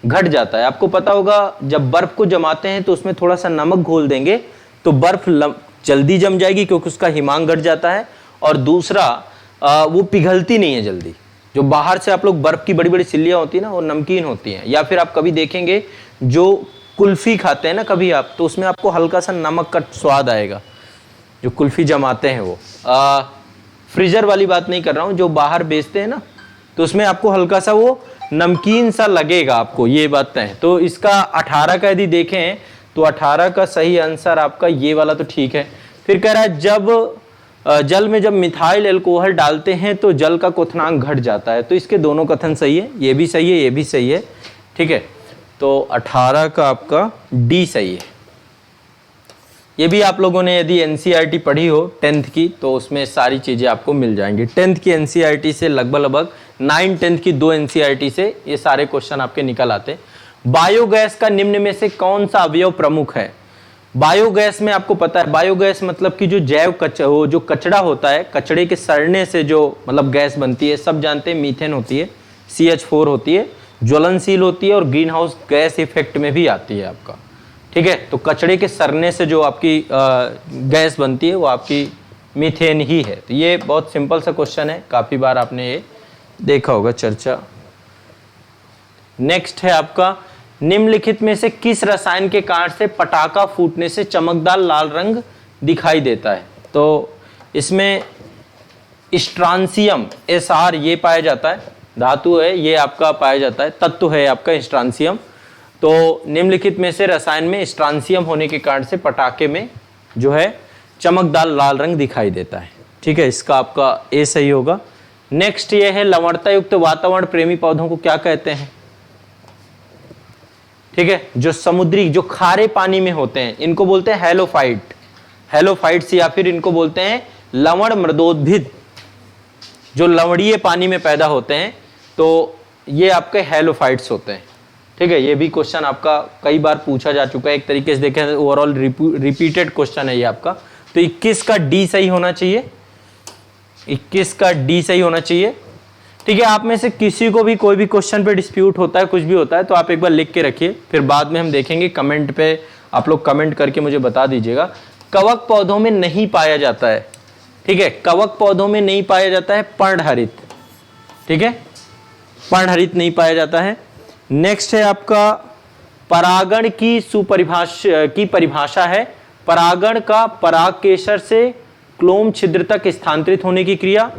घट जाता है। आपको पता होगा जब बर्फ को जमाते हैं तो उसमें थोड़ा सा नमक घोल देंगे तो बर्फ जल्दी जम जाएगी क्योंकि उसका हिमांक घट जाता है, और दूसरा वो पिघलती नहीं है जल्दी। जो बाहर से आप लोग बर्फ की बड़ी बड़ी सिल्लियां होती है ना, वो नमकीन होती हैं। या फिर आप कभी देखेंगे जो कुल्फी खाते हैं ना कभी आप, तो उसमें आपको हल्का सा नमक का स्वाद आएगा। जो कुल्फी जमाते हैं वो फ्रीजर वाली बात नहीं कर रहा हूँ, जो बाहर बेचते हैं ना, तो उसमें आपको हल्का सा वो नमकीन सा लगेगा आपको, ये बात है। तो इसका 18 का यदि देखें तो 18 का सही आंसर आपका ये वाला तो ठीक है। फिर कह रहा है जब जल में जब मिथाइल अल्कोहल डालते हैं तो जल का क्वथनांक घट जाता है। तो इसके दोनों कथन सही है, ये भी सही है, ये भी सही है। ठीक है, तो 18 का आपका डी सही है। ये भी आप लोगों ने यदि एनसीईआरटी पढ़ी हो 10th की तो उसमें सारी चीज़ें आपको मिल जाएंगी। 10th की एनसीईआरटी से लगभग 9 10th की 2 एनसीईआरटी से ये सारे क्वेश्चन आपके निकल आते। बायोगैस का निम्न में से कौन सा अवयव प्रमुख है? बायोगैस में आपको पता है, बायोगैस मतलब कि जो जो कचरा होता है, कचड़े के सड़ने से जो मतलब गैस बनती है, सब जानते हैं मीथेन होती है, CH4 होती है, ज्वलनशील होती है और ग्रीन हाउस गैस इफेक्ट में भी आती है आपका। ठीक है, तो कचड़े के सड़ने से जो आपकी गैस बनती है वो आपकी मीथेन ही है। तो ये बहुत सिंपल सा क्वेश्चन है, काफ़ी बार आपने ये देखा होगा चर्चा। नेक्स्ट है आपका, निम्नलिखित में से किस रसायन के कारण से पटाखा फूटने से चमकदार लाल रंग दिखाई देता है? तो इसमें स्ट्रांसियम SR ये पाया जाता है, धातु है ये आपका पाया जाता है, तत्व है आपका स्ट्रांसियम। तो निम्नलिखित में से रसायन में स्ट्रांसियम होने के कारण से पटाखे में जो है चमकदार लाल रंग दिखाई देता है। ठीक है, इसका आपका ए सही होगा। नेक्स्ट ये है, लवणता युक्त वातावरण प्रेमी पौधों को क्या कहते हैं? ठीक है, जो समुद्री जो खारे पानी में होते हैं इनको बोलते हैं हेलोफाइट, हेलोफाइट्स, या फिर इनको बोलते हैं लवण मृदोद्भिद। जो लवणीय पानी में पैदा होते हैं तो ये आपके हेलोफाइट्स होते हैं। ठीक है, ये भी क्वेश्चन आपका कई बार पूछा जा चुका है, एक तरीके से देखें ओवरऑल रिपीटेड क्वेश्चन है ये आपका। तो 21 का डी सही होना चाहिए, 21 का डी सही होना चाहिए। ठीक है, आप में से किसी को भी कोई भी क्वेश्चन पे डिस्प्यूट होता है, कुछ भी होता है, तो आप एक बार लिख के रखिए, फिर बाद में हम देखेंगे कमेंट पे, आप लोग कमेंट करके मुझे बता दीजिएगा। कवक पौधों में नहीं पाया जाता है। ठीक है, कवक पौधों में नहीं पाया जाता है पर्णहरित। ठीक है, पर्णहरित नहीं पाया जाता है। नेक्स्ट है आपका, परागण की परिभाषा है, परागण का परागकेशर से क्लोम छिद्र तक स्थानांतरित होने की क्रिया,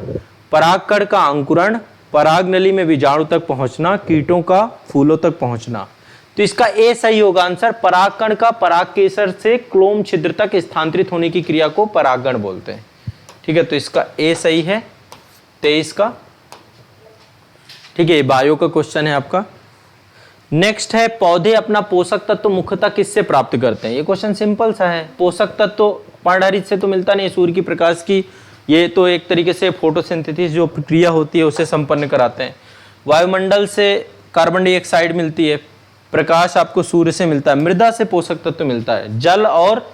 परागकण का अंकुरण, पराग नली में बीजाणु तक पहुंचना, कीटों का फूलों तक पहुंचना। तो इसका ए सही होगा आंसर। परागकण का परागकेशर से क्लोम छिद्र तक स्थानांतरित होने की क्रिया को परागण बोलते हैं। ठीक है, तो इसका ए सही है 23 का। ठीक है, ये बायो का क्वेश्चन है आपका। नेक्स्ट है, पौधे अपना पोषक तत्व मुख्यतः किससे प्राप्त करते हैं? ये क्वेश्चन सिंपल सा है। पोषक तत्व पर्णहरित से तो मिलता नहीं, सूर्य की प्रकाश की, ये तो एक तरीके से फोटोसिंथेसिस जो प्रक्रिया होती है उसे संपन्न कराते हैं। वायुमंडल से कार्बन डाइऑक्साइड मिलती है, प्रकाश आपको सूर्य से मिलता है, मृदा से पोषक तत्व मिलता है, जल और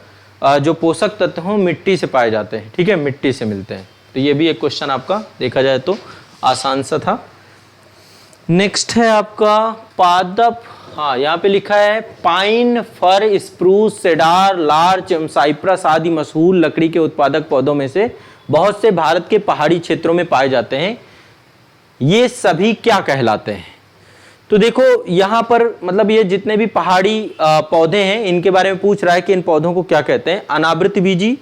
जो पोषक तत्व हो मिट्टी से पाए जाते हैं। ठीक है, मिट्टी से मिलते हैं। तो ये भी एक क्वेश्चन आपका देखा जाए तो आसान सा था। नेक्स्ट है आपका पादप, हाँ यहाँ पे लिखा है, पाइन, फर, स्प्रूस, सेडार, लार्च, साइप्रस आदि मशहूर लकड़ी के उत्पादक पौधों में से बहुत से भारत के पहाड़ी क्षेत्रों में पाए जाते हैं। ये सभी क्या कहलाते हैं? तो देखो यहाँ पर मतलब ये जितने भी पहाड़ी पौधे हैं इनके बारे में पूछ रहा है कि इन पौधों को क्या कहते हैं। अनावृत बीजी,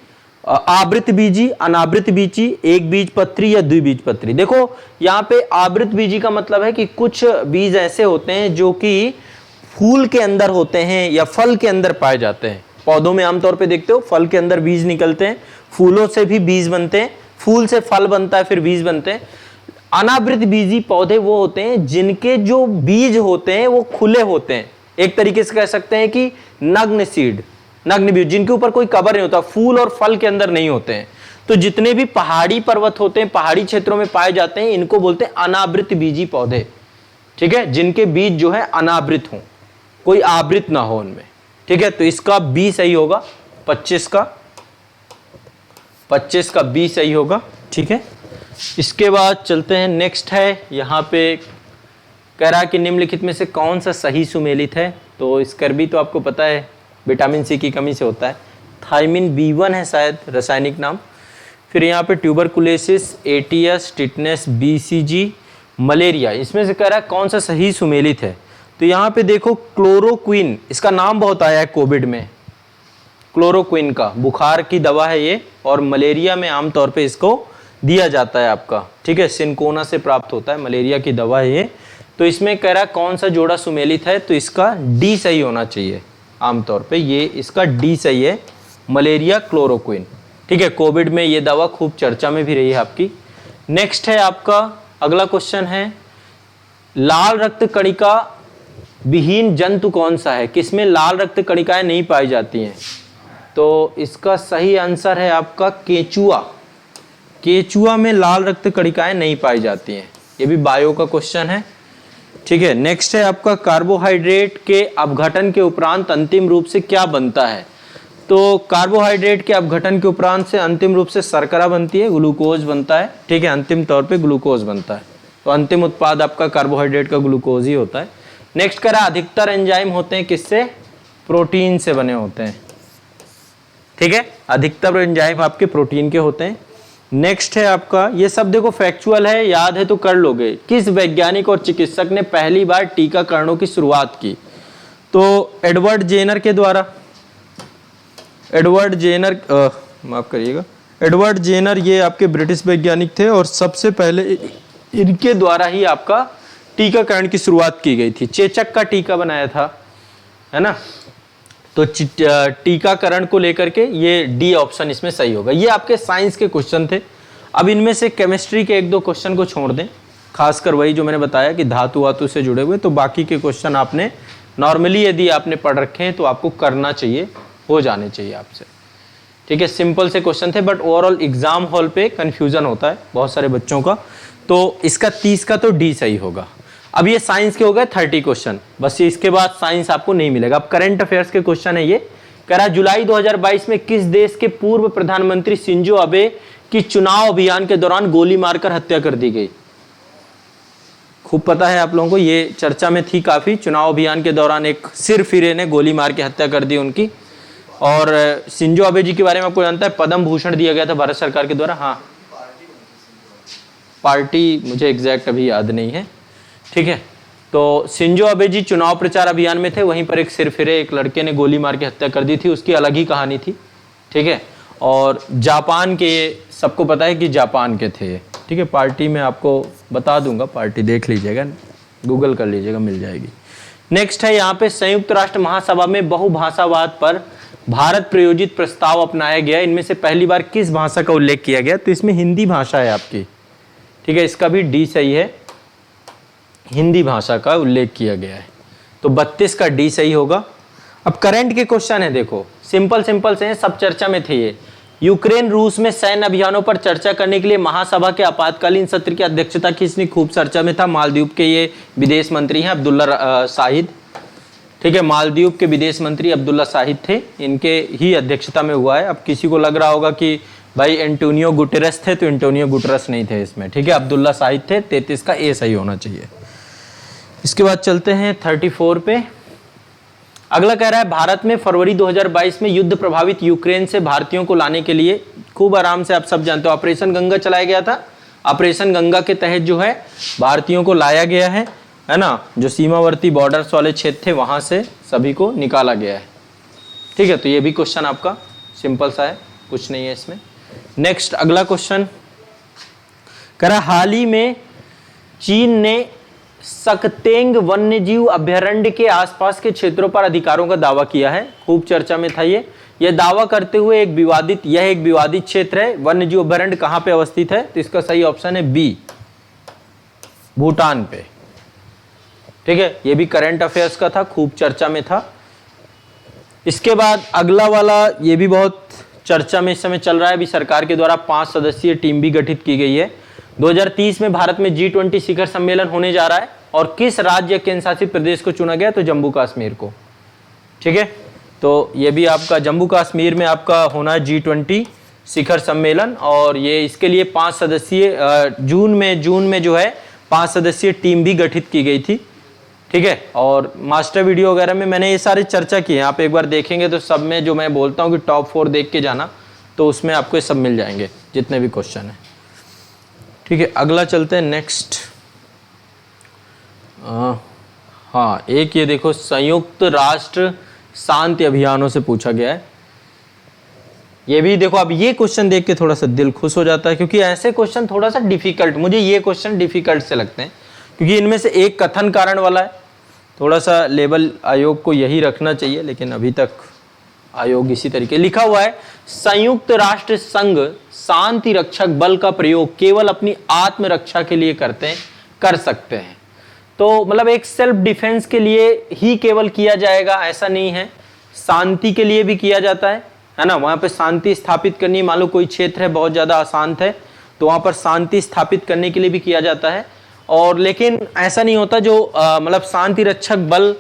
आवृत बीजी, अनावृत बीजी, एक बीज पत्री या द्विबीजपत्री। देखो यहाँ पे आवृत बीजी का मतलब है कि कुछ बीज ऐसे होते हैं जो कि फूल के अंदर होते हैं या फल के अंदर पाए जाते हैं। पौधों में आमतौर पे देखते हो फल के अंदर बीज निकलते हैं, फूलों से भी बीज बनते हैं, फूल से फल बनता है फिर बीज बनते हैं। अनावृत बीजी पौधे वो होते हैं जिनके जो बीज होते हैं वो खुले होते हैं, एक तरीके से कह सकते हैं कि नग्न सीड, नग्न बीज, जिनके ऊपर कोई कवर नहीं होता, फूल और फल के अंदर नहीं होते हैं। तो जितने भी पहाड़ी पर्वत होते हैं, पहाड़ी क्षेत्रों में पाए जाते हैं, इनको बोलते हैं अनावृत बीजी पौधे। ठीक है, जिनके बीज जो है अनावृत हो, कोई आवृत ना हो उनमें। ठीक है, तो इसका बी सही होगा 25 का बी सही होगा। ठीक है, इसके बाद चलते हैं। नेक्स्ट है यहाँ पे कह रहा है कि निम्नलिखित में से कौन सा सही सुमेलित है? तो स्कर्वी तो आपको पता है विटामिन सी की कमी से होता है, थायमिन B1 है शायद रासायनिक नाम। फिर यहाँ पे tuberculosis, ATS, tetanus, BCG, malaria, इसमें से कह रहा है कौन सा सही सुमेलित है? तो यहाँ पे देखो क्लोरोक्विन, इसका नाम बहुत आया है कोविड में, क्लोरोक्विन का बुखार की दवा है ये, और मलेरिया में आमतौर पे इसको दिया जाता है आपका। ठीक है, सिनकोना से प्राप्त होता है, मलेरिया की दवा है ये। तो इसमें कह रहा है कौन सा जोड़ा सुमेलित है? तो इसका डी सही होना चाहिए आमतौर पे, ये इसका डी सही है, मलेरिया क्लोरोक्विन। ठीक है, कोविड में ये दवा खूब चर्चा में भी रही है आपकी। नेक्स्ट है आपका अगला क्वेश्चन है, लाल रक्त कणिका विहीन जंतु कौन सा है, किसमें लाल रक्त कणिकाएं नहीं पाई जाती हैं? तो इसका सही आंसर है आपका केचुआ। केचुआ में लाल रक्त कणिकाएं नहीं पाई जाती हैं। ये भी बायो का क्वेश्चन है। ठीक है, नेक्स्ट है आपका कार्बोहाइड्रेट के अपघटन के उपरांत अंतिम रूप से क्या बनता है? तो कार्बोहाइड्रेट के अपघटन के उपरांत से अंतिम रूप से शर्करा बनती है, ग्लूकोज बनता है। ठीक है, अंतिम तौर पे ग्लूकोज बनता है। तो अंतिम उत्पाद आपका कार्बोहाइड्रेट का ग्लूकोज ही होता है। नेक्स्ट करा, अधिकतर एंजाइम होते हैं किससे? प्रोटीन से बने होते हैं। ठीक है, अधिकतर एंजाइम आपके प्रोटीन के होते हैं। नेक्स्ट है आपका, ये सब देखो फैक्चुअल है, याद है तो कर लोगे। किस वैज्ञानिक और चिकित्सक ने पहली बार टीकाकरणों की शुरुआत की? तो एडवर्ड जेनर के द्वारा। एडवर्ड जेनर, माफ करिएगा, एडवर्ड जेनर ये आपके ब्रिटिश वैज्ञानिक थे और सबसे पहले इनके द्वारा ही आपका टीकाकरण की शुरुआत की गई थी। चेचक का टीका बनाया था, है ना। तो टीकाकरण को लेकर के ये डी ऑप्शन इसमें सही होगा। ये आपके साइंस के क्वेश्चन थे। अब इनमें से केमिस्ट्री के एक दो क्वेश्चन को छोड़ दें, खासकर वही जो मैंने बताया कि धातु वातु से जुड़े हुए। तो बाकी के क्वेश्चन आपने नॉर्मली यदि आपने पढ़ रखे हैं तो आपको करना चाहिए, हो जाने चाहिए आपसे। ठीक है, सिंपल से क्वेश्चन थे, बट ओवरऑल एग्जाम हॉल पे कंफ्यूजन होता है बहुत सारे बच्चों का। तो इसका 30 का तो डी सही होगा। अब ये साइंस के हो गए 30 क्वेश्चन, बस इसके बाद साइंस आपको नहीं मिलेगा। अब करंट अफेयर्स के क्वेश्चन है ये। कह रहा जुलाई 2022 में किस देश के पूर्व प्रधानमंत्री शिंजो अबे की चुनाव अभियान के दौरान गोली मारकर हत्या कर दी गई? खूब पता है आप लोगों को, ये चर्चा में थी काफी। चुनाव अभियान के दौरान एक सिरफिरे ने गोली मार के हत्या कर दी उनकी। और शिंजो अबे जी के बारे में आपको जानता है, पद्म भूषण दिया गया था भारत सरकार के द्वारा। हाँ, पार्टी मुझे एग्जैक्ट अभी याद नहीं है। ठीक है, तो शिंजो अबे जी चुनाव प्रचार अभियान में थे, वहीं पर एक सिरफिरे एक लड़के ने गोली मार के हत्या कर दी थी, उसकी अलग ही कहानी थी। ठीक है, और जापान के, सबको पता है कि जापान के थे। ठीक है, पार्टी में आपको बता दूंगा, पार्टी देख लीजिएगा, गूगल कर लीजिएगा, मिल जाएगी। नेक्स्ट है यहाँ पे, संयुक्त राष्ट्र महासभा में बहुभाषावाद पर भारत प्रायोजित प्रस्ताव अपनाया गया। इनमें से पहली बार किस भाषा का उल्लेख किया गया? तो इसमें हिंदी भाषा है आपकी। ठीक है, इसका भी डी सही है, हिंदी भाषा का उल्लेख किया गया है। तो 32 का डी सही होगा। अब करंट के क्वेश्चन है, देखो सिंपल सिंपल से हैं, सब चर्चा में थे ये। यूक्रेन रूस में सैन्य अभियानों पर चर्चा करने के लिए महासभा के आपातकालीन सत्र की अध्यक्षता किसने? खूब चर्चा में था, मालदीव के ये विदेश मंत्री हैं अब्दुल्ला शाहिद। ठीक है, मालदीव के विदेश मंत्री अब्दुल्ला शाहिद थे, इनके ही अध्यक्षता में हुआ है। अब किसी को लग रहा होगा कि भाई एंटोनियो गुटेरस थे, तो एंटोनियो गुटेरस नहीं थे इसमें। ठीक है, अब्दुल्ला शाहिद थे। 33 का ए सही होना चाहिए। इसके बाद चलते हैं 34 पे। अगला कह रहा है, भारत में फरवरी 2022 में युद्ध प्रभावित यूक्रेन से भारतीयों को लाने के लिए, खूब आराम से आप सब जानते हो, ऑपरेशन गंगा चलाया गया था। ऑपरेशन गंगा के तहत जो है भारतीयों को लाया गया है ना। जो सीमावर्ती बॉर्डर्स वाले क्षेत्र थे वहां से सभी को निकाला गया है। ठीक है, तो ये भी क्वेश्चन आपका सिंपल सा है, कुछ नहीं है इसमें। नेक्स्ट अगला क्वेश्चन कह रहा, हाल ही में चीन ने सकतेंग वन्यजीव अभयारण्य के आसपास के क्षेत्रों पर अधिकारों का दावा किया है। खूब चर्चा में था यह दावा करते हुए यह एक विवादित क्षेत्र है। वन्यजीव अभयारण्य कहां पे अवस्थित है? तो इसका सही ऑप्शन है बी, भूटान पे। ठीक है, यह भी करंट अफेयर्स का था, खूब चर्चा में था। इसके बाद अगला वाला, ये भी बहुत चर्चा में इस समय चल रहा है। अभी सरकार के द्वारा 5 सदस्यीय टीम भी गठित की गई है। 2030 में भारत में G20 शिखर सम्मेलन होने जा रहा है, और किस राज्य केंद्र शासित प्रदेश को चुना गया? तो जम्मू कश्मीर को। ठीक है, तो ये भी आपका जम्मू कश्मीर में आपका होना है G20 शिखर सम्मेलन, और ये इसके लिए 5 सदस्यीय जून में जो है 5 सदस्यीय टीम भी गठित की गई थी। ठीक है, और मास्टर वीडियो वगैरह में मैंने ये सारे चर्चा की है, आप एक बार देखेंगे तो सब में जो मैं बोलता हूँ कि टॉप 4 देख के जाना, तो उसमें आपको ये सब मिल जाएंगे जितने भी क्वेश्चन हैं। ठीक है, अगला चलते हैं नेक्स्ट। हाँ, एक ये देखो, संयुक्त राष्ट्र शांति अभियानों से पूछा गया है। ये भी देखो, अब ये क्वेश्चन देख के थोड़ा सा दिल खुश हो जाता है, क्योंकि ऐसे क्वेश्चन थोड़ा सा डिफिकल्ट, मुझे ये क्वेश्चन डिफिकल्ट से लगते हैं, क्योंकि इनमें से एक कथन कारण वाला है। थोड़ा सा लेवल आयोग को यही रखना चाहिए, लेकिन अभी तक आयोग इसी तरीके लिखा हुआ है। संयुक्त राष्ट्र संघ शांति रक्षक बल का प्रयोग केवल अपनी आत्मरक्षा के लिए कर सकते हैं। तो मतलब एक सेल्फ डिफेंस के लिए ही केवल किया जाएगा ऐसा नहीं है, शांति के लिए भी किया जाता है ना। वहां पे शांति स्थापित करनी, मान लो कोई क्षेत्र है बहुत ज्यादा अशांत है तो वहां पर शांति स्थापित करने के लिए भी किया जाता है। और लेकिन ऐसा नहीं होता जो मतलब शांति रक्षक बल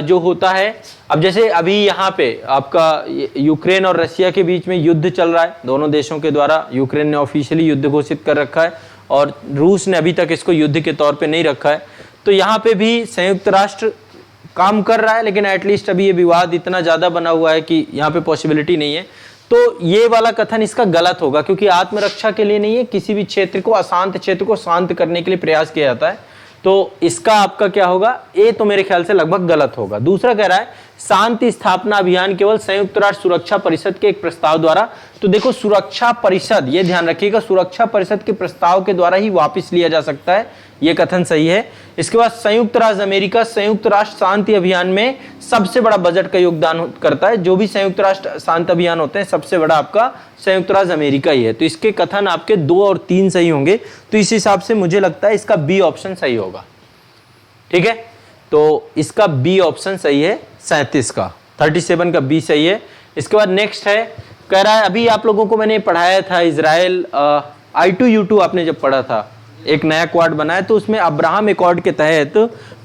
जो होता है, अब जैसे अभी यहाँ पे आपका यूक्रेन और रशिया के बीच में युद्ध चल रहा है, दोनों देशों के द्वारा। यूक्रेन ने ऑफिशियली युद्ध घोषित कर रखा है और रूस ने अभी तक इसको युद्ध के तौर पे नहीं रखा है। तो यहाँ पे भी संयुक्त राष्ट्र काम कर रहा है, लेकिन एटलीस्ट अभी ये विवाद इतना ज्यादा बना हुआ है कि यहाँ पे पॉसिबिलिटी नहीं है। तो ये वाला कथन इसका गलत होगा, क्योंकि आत्मरक्षा के लिए नहीं है, किसी भी क्षेत्र को, अशांत क्षेत्र को शांत करने के लिए प्रयास किया जाता है। तो इसका आपका क्या होगा, ये तो मेरे ख्याल से लगभग गलत होगा। दूसरा कह रहा है शांति स्थापना अभियान केवल संयुक्त राष्ट्र सुरक्षा परिषद के एक प्रस्ताव द्वारा। तो देखो सुरक्षा परिषद, ये ध्यान रखिएगा, सुरक्षा परिषद के प्रस्ताव के द्वारा ही वापस लिया जा सकता है, ये कथन सही है। इसके बाद संयुक्त राष्ट्र अमेरिका संयुक्त राष्ट्र शांति अभियान में सबसे बड़ा बजट का योगदान करता है। जो भी संयुक्त राष्ट्र शांति अभियान होते हैं सबसे बड़ा आपका संयुक्त राष्ट्र अमेरिका ही है। तो इसके कथन आपके 2 और 3 सही होंगे। तो इस हिसाब से मुझे लगता है इसका बी ऑप्शन सही होगा। ठीक है, तो इसका बी ऑप्शन सही है, 37 का, 37 का बी सही है। इसके बाद नेक्स्ट है, कह रहा है अभी आप लोगों को मैंने पढ़ाया था इजराइल I2U2 आपने जब पढ़ा था, एक नया क्वाड बना है, तो उसमें अब्राहम एकॉर्ड के तहत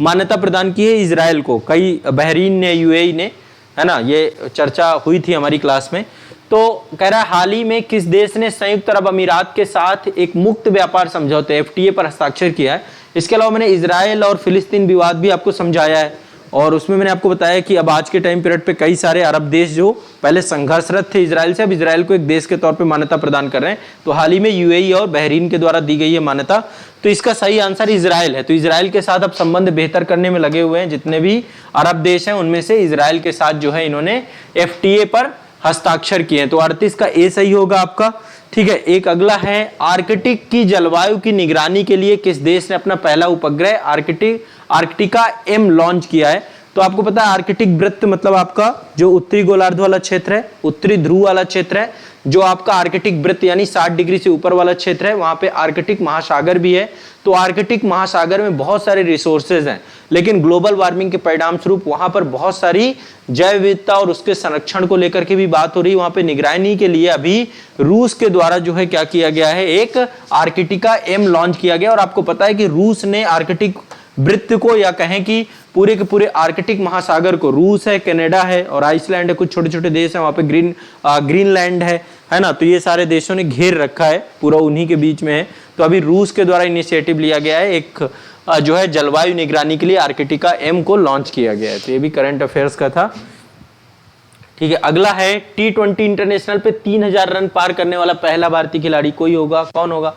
मान्यता प्रदान की है इजराइल को। कई बहरीन ने, यूएई ने, है ना, ये चर्चा हुई थी हमारी क्लास में। तो कह रहा है हाल ही में किस देश ने संयुक्त अरब अमीरात के साथ एक मुक्त व्यापार समझौते FTA पर हस्ताक्षर किया है। इसके अलावा मैंने इजराइल और फिलिस्तीन विवाद भी आपको समझाया है, और उसमें मैंने आपको बताया कि अब आज के टाइम पीरियड पे कई सारे अरब देश जो पहले संघर्षरत थे इजराइल से, अब इजराइल को एक देश के तौर पे मान्यता प्रदान कर रहे हैं। तो हाल ही में यूएई और बहरीन के द्वारा दी गई है मान्यता। तो इसका सही आंसर इजराइल है। तो इजराइल के साथ अब संबंध बेहतर करने में लगे हुए हैं जितने भी अरब देश हैं, उनमें से इजराइल के साथ जो है इन्होंने FTA पर हस्ताक्षर किए हैं। तो 38 का ए सही होगा आपका। ठीक है, एक अगला है, आर्कटिक की जलवायु की निगरानी के लिए किस देश ने अपना पहला उपग्रह आर्कटिका M लॉन्च किया है। तो आपको पता है आर्कटिक वृत्त मतलब आपका जो उत्तरी गोलार्ध वाला क्षेत्र है, उत्तरी ध्रुव वाला क्षेत्र है, जो आपका आर्कटिक वृत्त यानी 60 डिग्री से ऊपर वाला क्षेत्र है, वहां पे आर्कटिक महासागर भी है। तो आर्कटिक महासागर में बहुत सारे रिसोर्सेज हैं, लेकिन ग्लोबल वार्मिंग के परिणाम स्वरूप वहां पर बहुत सारी जैव विविधता और उसके संरक्षण को लेकर के भी बात हो रही है। वहां पे निगरानी के लिए अभी रूस के द्वारा जो है क्या किया गया है, एक आर्कटिका M लॉन्च किया गया। और आपको पता है कि रूस ने आर्कटिक वृत्त को, या कहें कि पूरे के पूरे आर्कटिक महासागर को, रूस है, कनाडा है और आइसलैंड है, कुछ छोटे छोटे देश हैं वहां पे, ग्रीनलैंड है ना, तो ये सारे देशों ने घेर रखा है, पूरा उन्हीं के बीच में है। तो अभी रूस के द्वारा इनिशिएटिव लिया गया है, एक जो है जलवायु निगरानी के लिए आर्कटिका M को लॉन्च किया गया है। तो ये भी करंट अफेयर्स का था। ठीक है, अगला है T20 इंटरनेशनल पे 3000 रन पार करने वाला पहला भारतीय खिलाड़ी कोई होगा, कौन होगा?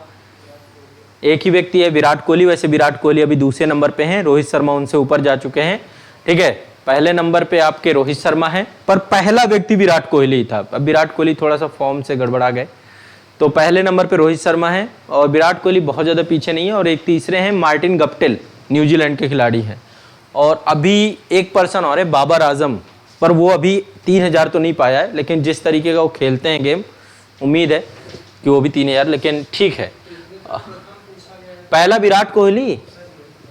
एक ही व्यक्ति है, विराट कोहली। वैसे विराट कोहली अभी दूसरे नंबर पे हैं, रोहित शर्मा उनसे ऊपर जा चुके हैं। ठीक है, पहले नंबर पे आपके रोहित शर्मा है, पर पहला व्यक्ति विराट कोहली ही था। अब विराट कोहली थोड़ा सा फॉर्म से गड़बड़ा गए, तो पहले नंबर पे रोहित शर्मा है और विराट कोहली बहुत ज्यादा पीछे नहीं है। और एक तीसरे हैं मार्टिन गप्टिल, न्यूजीलैंड के खिलाड़ी हैं। और अभी एक पर्सन और है बाबर आजम, पर वो अभी 3000 तो नहीं पाया है, लेकिन जिस तरीके का वो खेलते हैं गेम, उम्मीद है कि वो भी 3000, लेकिन ठीक है। पहला विराट कोहली,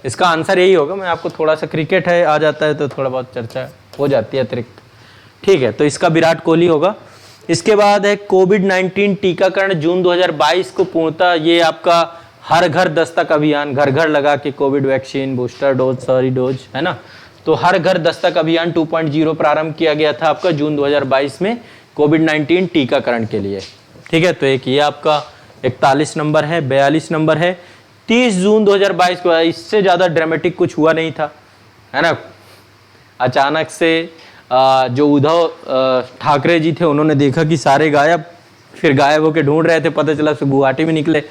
इसका आंसर यही होगा। मैं आपको थोड़ा सा, क्रिकेट है आ जाता है तो थोड़ा बहुत चर्चा हो जाती है अतिरिक्त। ठीक है, तो इसका विराट कोहली होगा। इसके बाद है कोविड-19 टीकाकरण जून 2022 को पूर्णतः, ये आपका हर घर दस्तक अभियान, घर घर लगा के कोविड वैक्सीन, बूस्टर डोज, सारी डोज, है ना। तो हर घर दस्तक अभियान 2.0 प्रारंभ किया गया था आपका जून 2022 में कोविड-19 टीकाकरण के लिए। ठीक है, तो एक ये आपका 41 नंबर है। 42 नंबर है 30 जून 2022 को, इससे ज्यादा ड्रामेटिक कुछ हुआ नहीं था, है ना। अचानक से जो उद्धव ठाकरे जी थे, उन्होंने देखा कि सारे गायब, फिर गायब होकर ढूंढ रहे थे, पता चला फिर गुवाहाटी में निकले,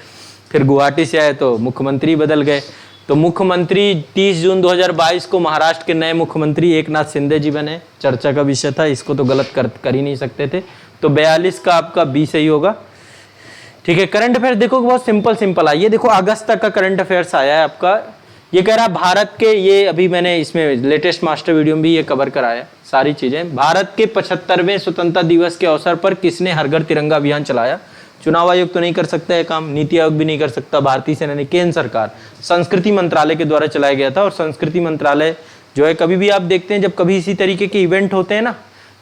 फिर गुवाहाटी से आए तो मुख्यमंत्री बदल गए। तो मुख्यमंत्री 30 जून 2022 को महाराष्ट्र के नए मुख्यमंत्री एकनाथ शिंदे जी बने। चर्चा का विषय था, इसको तो गलत कर ही नहीं सकते थे। तो 42 का आपका बी सही होगा। ठीक है, करंट अफेयर देखो बहुत सिंपल आइए, देखो अगस्त तक का करंट अफेयर्स आया है आपका। ये कह रहा है भारत के, ये अभी मैंने इसमें लेटेस्ट मास्टर वीडियो में भी ये कवर कराया सारी चीजें। भारत के 75वें स्वतंत्रता दिवस के अवसर पर किसने हर घर तिरंगा अभियान चलाया? चुनाव आयोग तो नहीं कर सकता है काम, नीति आयोग भी नहीं कर सकता, भारतीय सेना ने, केंद्र सरकार संस्कृति मंत्रालय के द्वारा चलाया गया था। और संस्कृति मंत्रालय जो है, कभी भी आप देखते हैं जब कभी इसी तरीके के इवेंट होते हैं ना,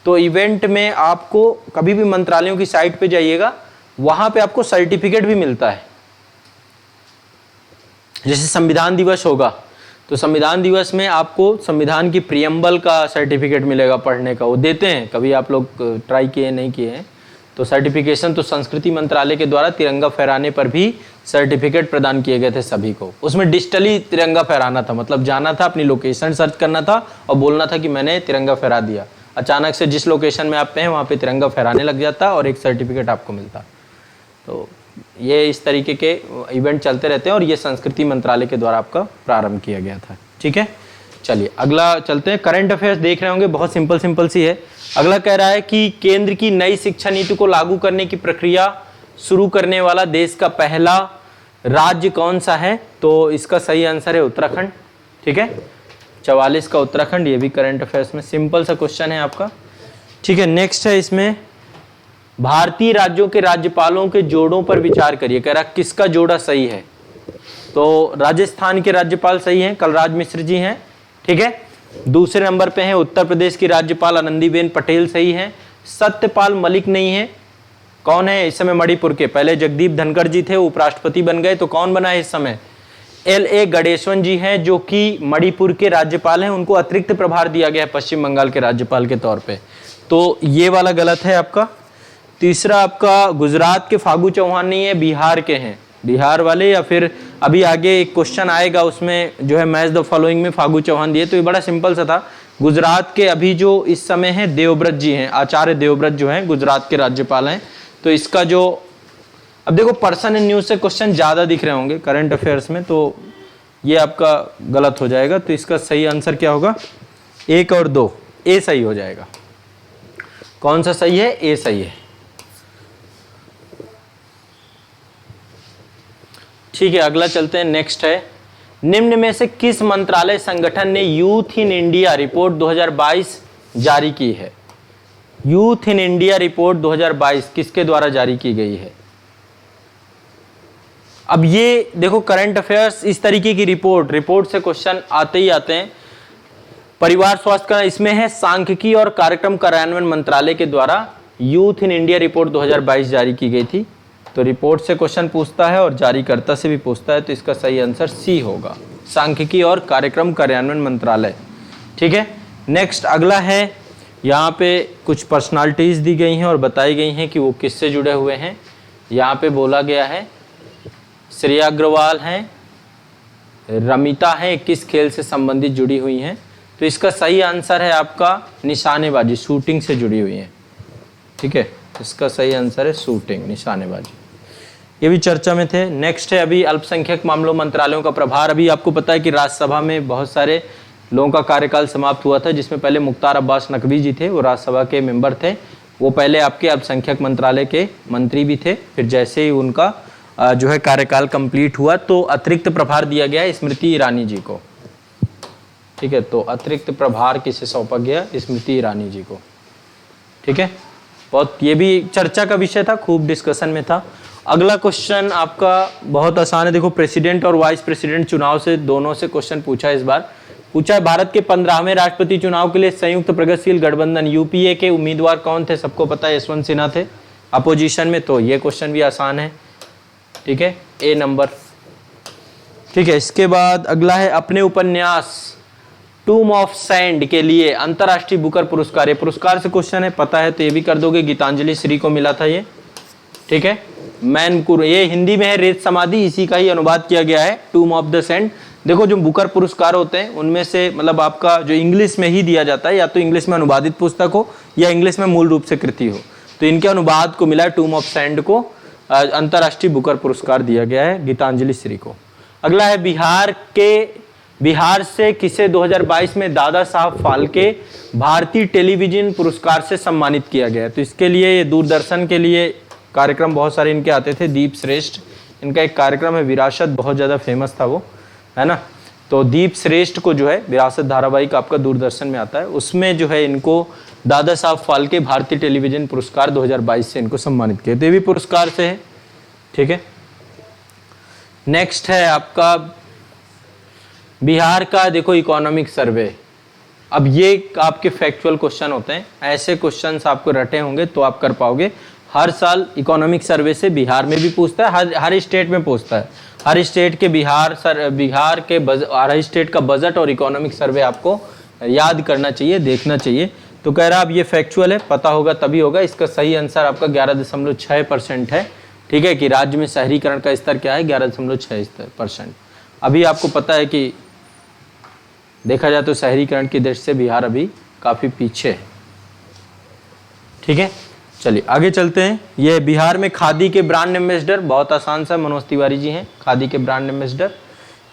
तो इवेंट में आपको कभी भी मंत्रालयों की साइट पे जाइएगा, वहां पे आपको सर्टिफिकेट भी मिलता है। जैसे संविधान दिवस होगा तो संविधान दिवस में आपको संविधान की प्रियम्बल का सर्टिफिकेट मिलेगा पढ़ने का, वो देते हैं। कभी आप लोग ट्राई किए नहीं किए हैं तो सर्टिफिकेशन तो संस्कृति मंत्रालय के द्वारा तिरंगा फहराने पर भी सर्टिफिकेट प्रदान किए गए थे सभी को। उसमें डिजिटली तिरंगा फहराना था, मतलब जाना था, अपनी लोकेशन सर्च करना था और बोलना था कि मैंने तिरंगा फहरा दिया। अचानक से जिस लोकेशन में आप हैं वहाँ पे तिरंगा फहराने लग जाता और एक सर्टिफिकेट आपको मिलता। तो ये इस तरीके के इवेंट चलते रहते हैं और ये संस्कृति मंत्रालय के द्वारा आपका प्रारंभ किया गया था। ठीक है, चलिए अगला चलते हैं। करंट अफेयर्स देख रहे होंगे, बहुत सिंपल सी है। अगला कह रहा है कि केंद्र की नई शिक्षा नीति को लागू करने की प्रक्रिया शुरू करने वाला देश का पहला राज्य कौन सा है? तो इसका सही आंसर है उत्तराखंड। ठीक है, 44 का उत्तराखंड। ये भी करंट अफेयर्स में सिंपल सा क्वेश्चन है आपका। ठीक है, नेक्स्ट है इसमें भारतीय राज्यों के राज्यपालों के जोड़ों पर विचार करिए। कह रहा किसका जोड़ा सही है? तो राजस्थान के राज्यपाल सही हैं, कलराज मिश्र जी हैं। ठीक है, दूसरे नंबर पे हैं उत्तर प्रदेश की राज्यपाल आनंदीबेन पटेल सही हैं। सत्यपाल मलिक नहीं है। कौन है इस समय? मणिपुर के, पहले जगदीप धनखड़ जी थे, उपराष्ट्रपति बन गए, तो कौन बना है इस समय? LA गणेशवन जी हैं, जो कि मणिपुर के राज्यपाल हैं। उनको अतिरिक्त प्रभार दिया गया है पश्चिम बंगाल के राज्यपाल के तौर पे। तो ये वाला गलत है आपका। तीसरा आपका गुजरात के फागू चौहान नहीं है, बिहार के हैं, बिहार वाले। या फिर अभी आगे एक क्वेश्चन आएगा उसमें जो है मैच द फॉलोइंग में फागू चौहान दिए, तो ये बड़ा सिंपल सा था। गुजरात के अभी जो इस समय है देवव्रत जी हैं, आचार्य देवव्रत जो हैं गुजरात के राज्यपाल हैं। तो इसका जो अब देखो पर्सन इन न्यूज से क्वेश्चन ज्यादा दिख रहे होंगे करंट अफेयर्स में, तो ये आपका गलत हो जाएगा। तो इसका सही आंसर क्या होगा? 1 और 2, ए सही हो जाएगा। कौन सा सही है? ए सही है। ठीक है, अगला चलते हैं। नेक्स्ट है, निम्न में से किस मंत्रालय संगठन ने यूथ इन इंडिया रिपोर्ट 2022 जारी की है? यूथ इन इंडिया रिपोर्ट 2022 किसके द्वारा जारी की गई है? अब ये देखो करंट अफेयर्स इस तरीके की रिपोर्ट से क्वेश्चन आते ही आते हैं। परिवार स्वास्थ्य का इसमें है सांख्यिकी और कार्यक्रम कार्यान्वयन मंत्रालय के द्वारा यूथ इन इंडिया रिपोर्ट 2022 जारी की गई थी। तो रिपोर्ट से क्वेश्चन पूछता है और जारीकर्ता से भी पूछता है, तो इसका सही आंसर सी होगा, सांख्यिकी और कार्यक्रम कार्यान्वयन मंत्रालय। ठीक है, नेक्स्ट अगला है, यहाँ पे कुछ पर्सनालिटीज दी गई हैं और बताई गई हैं कि वो किससे जुड़े हुए हैं। यहाँ पे बोला गया है श्रेया अग्रवाल हैं, रमिता हैं, किस खेल से संबंधित जुड़ी हुई हैं। तो इसका सही आंसर है आपका निशानेबाजी, शूटिंग से जुड़ी हुई हैं। ठीक है, इसका सही आंसर है शूटिंग, निशानेबाजी। ये भी चर्चा में थे। नेक्स्ट है अभी अल्पसंख्यक मामलों मंत्रालयों का प्रभार। अभी आपको पता है कि राज्यसभा में बहुत सारे लोगों का कार्यकाल समाप्त हुआ था, जिसमें पहले मुख्तार अब्बास नकवी जी थे, वो राज्यसभा के मेंबर थे। वो पहले आपके अल्पसंख्यक मंत्रालय के मंत्री भी थे। फिर जैसे ही उनका जो है कार्यकाल कंप्लीट हुआ तो अतिरिक्त प्रभार दिया गया है स्मृति ईरानी जी को। ठीक है, तो अतिरिक्त प्रभार किसे सौंपा गया? स्मृति ईरानी जी को। ठीक है, बहुत ये भी चर्चा का विषय था, खूब डिस्कशन में था। अगला क्वेश्चन आपका बहुत आसान है। देखो प्रेसिडेंट और वाइस प्रेसिडेंट चुनाव से दोनों से क्वेश्चन पूछा है। इस बार पूछा है भारत के 15वें राष्ट्रपति चुनाव के लिए संयुक्त प्रगतिशील गठबंधन यूपीए के उम्मीदवार कौन थे? सबको पता है यशवंत सिन्हा थे अपोजिशन में। तो ये क्वेश्चन भी आसान है। ठीक है, ए नंबर। ठीक है, इसके बाद अगला है अपने उपन्यास टूम ऑफ सैंड के लिए अंतरराष्ट्रीय बुकर पुरस्कार। ये पुरस्कार से क्वेश्चन है, पता है तो ये भी कर दोगे। गीतांजलि श्री को मिला था ये। ठीक है, ये हिंदी में है रेत समाधि, इसी का ही अनुवाद किया गया है टूम ऑफ द सैंड। देखो जो बुकर पुरस्कार होते हैं उनमें से मतलब आपका जो इंग्लिश में ही दिया जाता है, या तो इंग्लिश में अनुवादित पुस्तक हो या इंग्लिश में मूल रूप से कृति हो, तो इनके अनुवाद को मिला है टूम ऑफ सैंड को अंतरराष्ट्रीय बुकर पुरस्कार दिया गया है गीतांजलि श्री को। अगला है बिहार से किसे 2022 में दादा साहब फाल्के भारतीय टेलीविजन पुरस्कार से सम्मानित किया गया है? तो इसके लिए दूरदर्शन के लिए कार्यक्रम बहुत सारे इनके आते थे। दीप श्रेष्ठ इनका एक कार्यक्रम है, विरासत, बहुत ज़्यादा फेमस था वो, है ना। तो दीप श्रेष्ठ को जो है विरासत धारावाहिक आपका दूरदर्शन में आता है, उसमें जो है इनको दादा साहब फाल्के भारतीय टेलीविजन पुरस्कार 2022 से इनको सम्मानित किया। तो ये भी पुरस्कार से है। ठीक है। नेक्स्ट है आपका बिहार का, देखो इकोनॉमिक सर्वे। अब ये आपके फैक्चुअल क्वेश्चन होते हैं, ऐसे क्वेश्चंस आपको रटे होंगे तो आप कर पाओगे। हर साल इकोनॉमिक सर्वे से बिहार में भी पूछता है, हर स्टेट में पूछता है। हर स्टेट के हर स्टेट का बजट और इकोनॉमिक सर्वे आपको याद करना चाहिए, देखना चाहिए। तो कह रहा अब ये फैक्चुअल है, पता होगा तभी होगा। इसका सही आंसर आपका 11.6% है। ठीक है, कि राज्य में शहरीकरण का स्तर क्या है, 11.6%। अभी आपको पता है कि देखा जाए तो शहरीकरण की दृष्टि से बिहार अभी काफ़ी पीछे है। ठीक है, चलिए आगे चलते हैं। ये बिहार में खादी के ब्रांड एम्बेसडर, बहुत आसान सा, मनोज तिवारी जी हैं खादी के ब्रांड एम्बेसडर।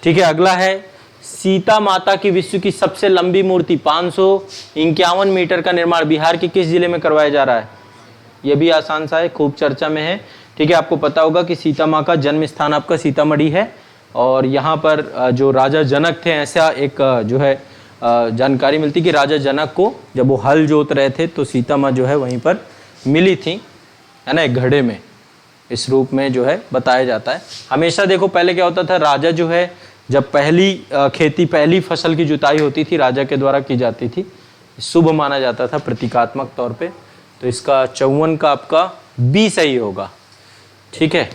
ठीक है, अगला है सीता माता की विश्व की सबसे लंबी मूर्ति 551 मीटर का निर्माण बिहार के किस जिले में करवाया जा रहा है? ये भी आसान सा है, खूब चर्चा में है। ठीक है, आपको पता होगा कि सीता माँ का जन्म स्थान आपका सीतामढ़ी है, और यहाँ पर जो राजा जनक थे, ऐसा एक जो है जानकारी मिलती कि राजा जनक को जब वो हल जोत रहे थे तो सीता माँ जो है वहीं पर मिली थी, है ना, एक घड़े में, इस रूप में जो है बताया जाता है। हमेशा देखो पहले क्या होता था, राजा जो है जब पहली फसल की जुताई होती थी राजा के द्वारा की जाती थी, शुभ माना जाता था प्रतीकात्मक तौर पे। तो इसका 54 का आपका बी सही होगा। ठीक है,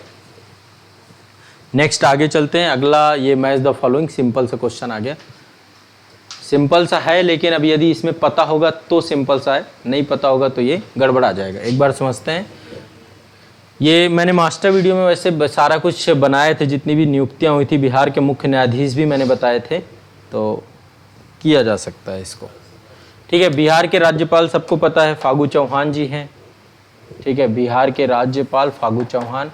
नेक्स्ट आगे चलते हैं। अगला ये मैच द फॉलोइंग, सिंपल सा क्वेश्चन आ गया। सिंपल सा है, लेकिन अब यदि इसमें पता होगा तो सिंपल सा है, नहीं पता होगा तो ये गड़बड़ा जाएगा। एक बार समझते हैं। ये मैंने मास्टर वीडियो में वैसे सारा कुछ बनाए थे, जितनी भी नियुक्तियां हुई थी, बिहार के मुख्य न्यायाधीश भी मैंने बताए थे, तो किया जा सकता है इसको। ठीक है, बिहार के राज्यपाल सबको पता है फागू चौहान जी हैं। ठीक है, बिहार के राज्यपाल फागू चौहान।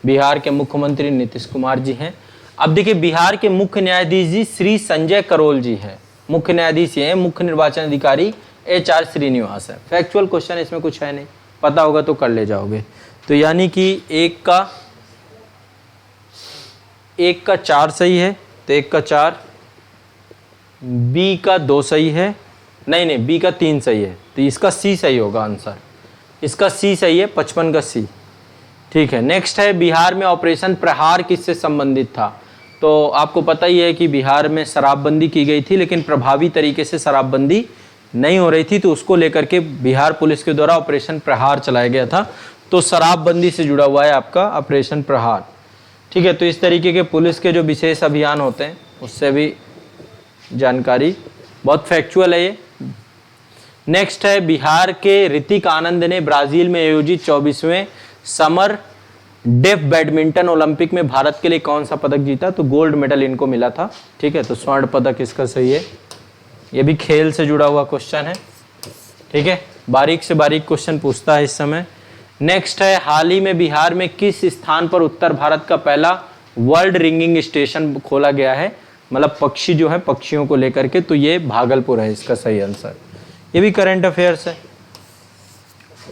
बिहार के मुख्यमंत्री नीतीश कुमार जी हैं। अब देखिए, बिहार के मुख्य न्यायाधीश जी श्री संजय करोल जी हैं। मुख्य न्यायाधीश ये हैं, मुख्य निर्वाचन अधिकारी HR श्रीनिवास है। फैक्चुअल क्वेश्चन इसमें कुछ है नहीं, पता होगा तो कर ले जाओगे। तो यानी कि एक का 4 सही है, तो 1 का 4, B का 2 सही है, नहीं B का 3 सही है, तो इसका C सही होगा आंसर। इसका C सही है, 55 का C। ठीक है, नेक्स्ट है बिहार में ऑपरेशन प्रहार किससे संबंधित था? तो आपको पता ही है कि बिहार में शराबबंदी की गई थी, लेकिन प्रभावी तरीके से शराबबंदी नहीं हो रही थी, तो उसको लेकर के बिहार पुलिस के द्वारा ऑपरेशन प्रहार चलाया गया था। तो शराबबंदी से जुड़ा हुआ है आपका ऑपरेशन प्रहार। ठीक है, तो इस तरीके के पुलिस के जो विशेष अभियान होते हैं उससे भी जानकारी, बहुत फैक्चुअल है ये। नेक्स्ट है बिहार के ऋतिक आनंद ने ब्राजील में आयोजित 24वें समर डेफ बैडमिंटन ओलंपिक में भारत के लिए कौन सा पदक जीता? तो गोल्ड मेडल इनको मिला था। ठीक है, तो स्वर्ण पदक इसका सही है। ये भी खेल से जुड़ा हुआ क्वेश्चन है। ठीक है, बारीक से बारीक क्वेश्चन पूछता है इस समय। नेक्स्ट है हाल ही में बिहार में किस स्थान पर उत्तर भारत का पहला वर्ल्ड रिंगिंग स्टेशन खोला गया है? मतलब पक्षी जो है, पक्षियों को लेकर के, तो ये भागलपुर है इसका सही आंसर। ये भी करंट अफेयर्स है।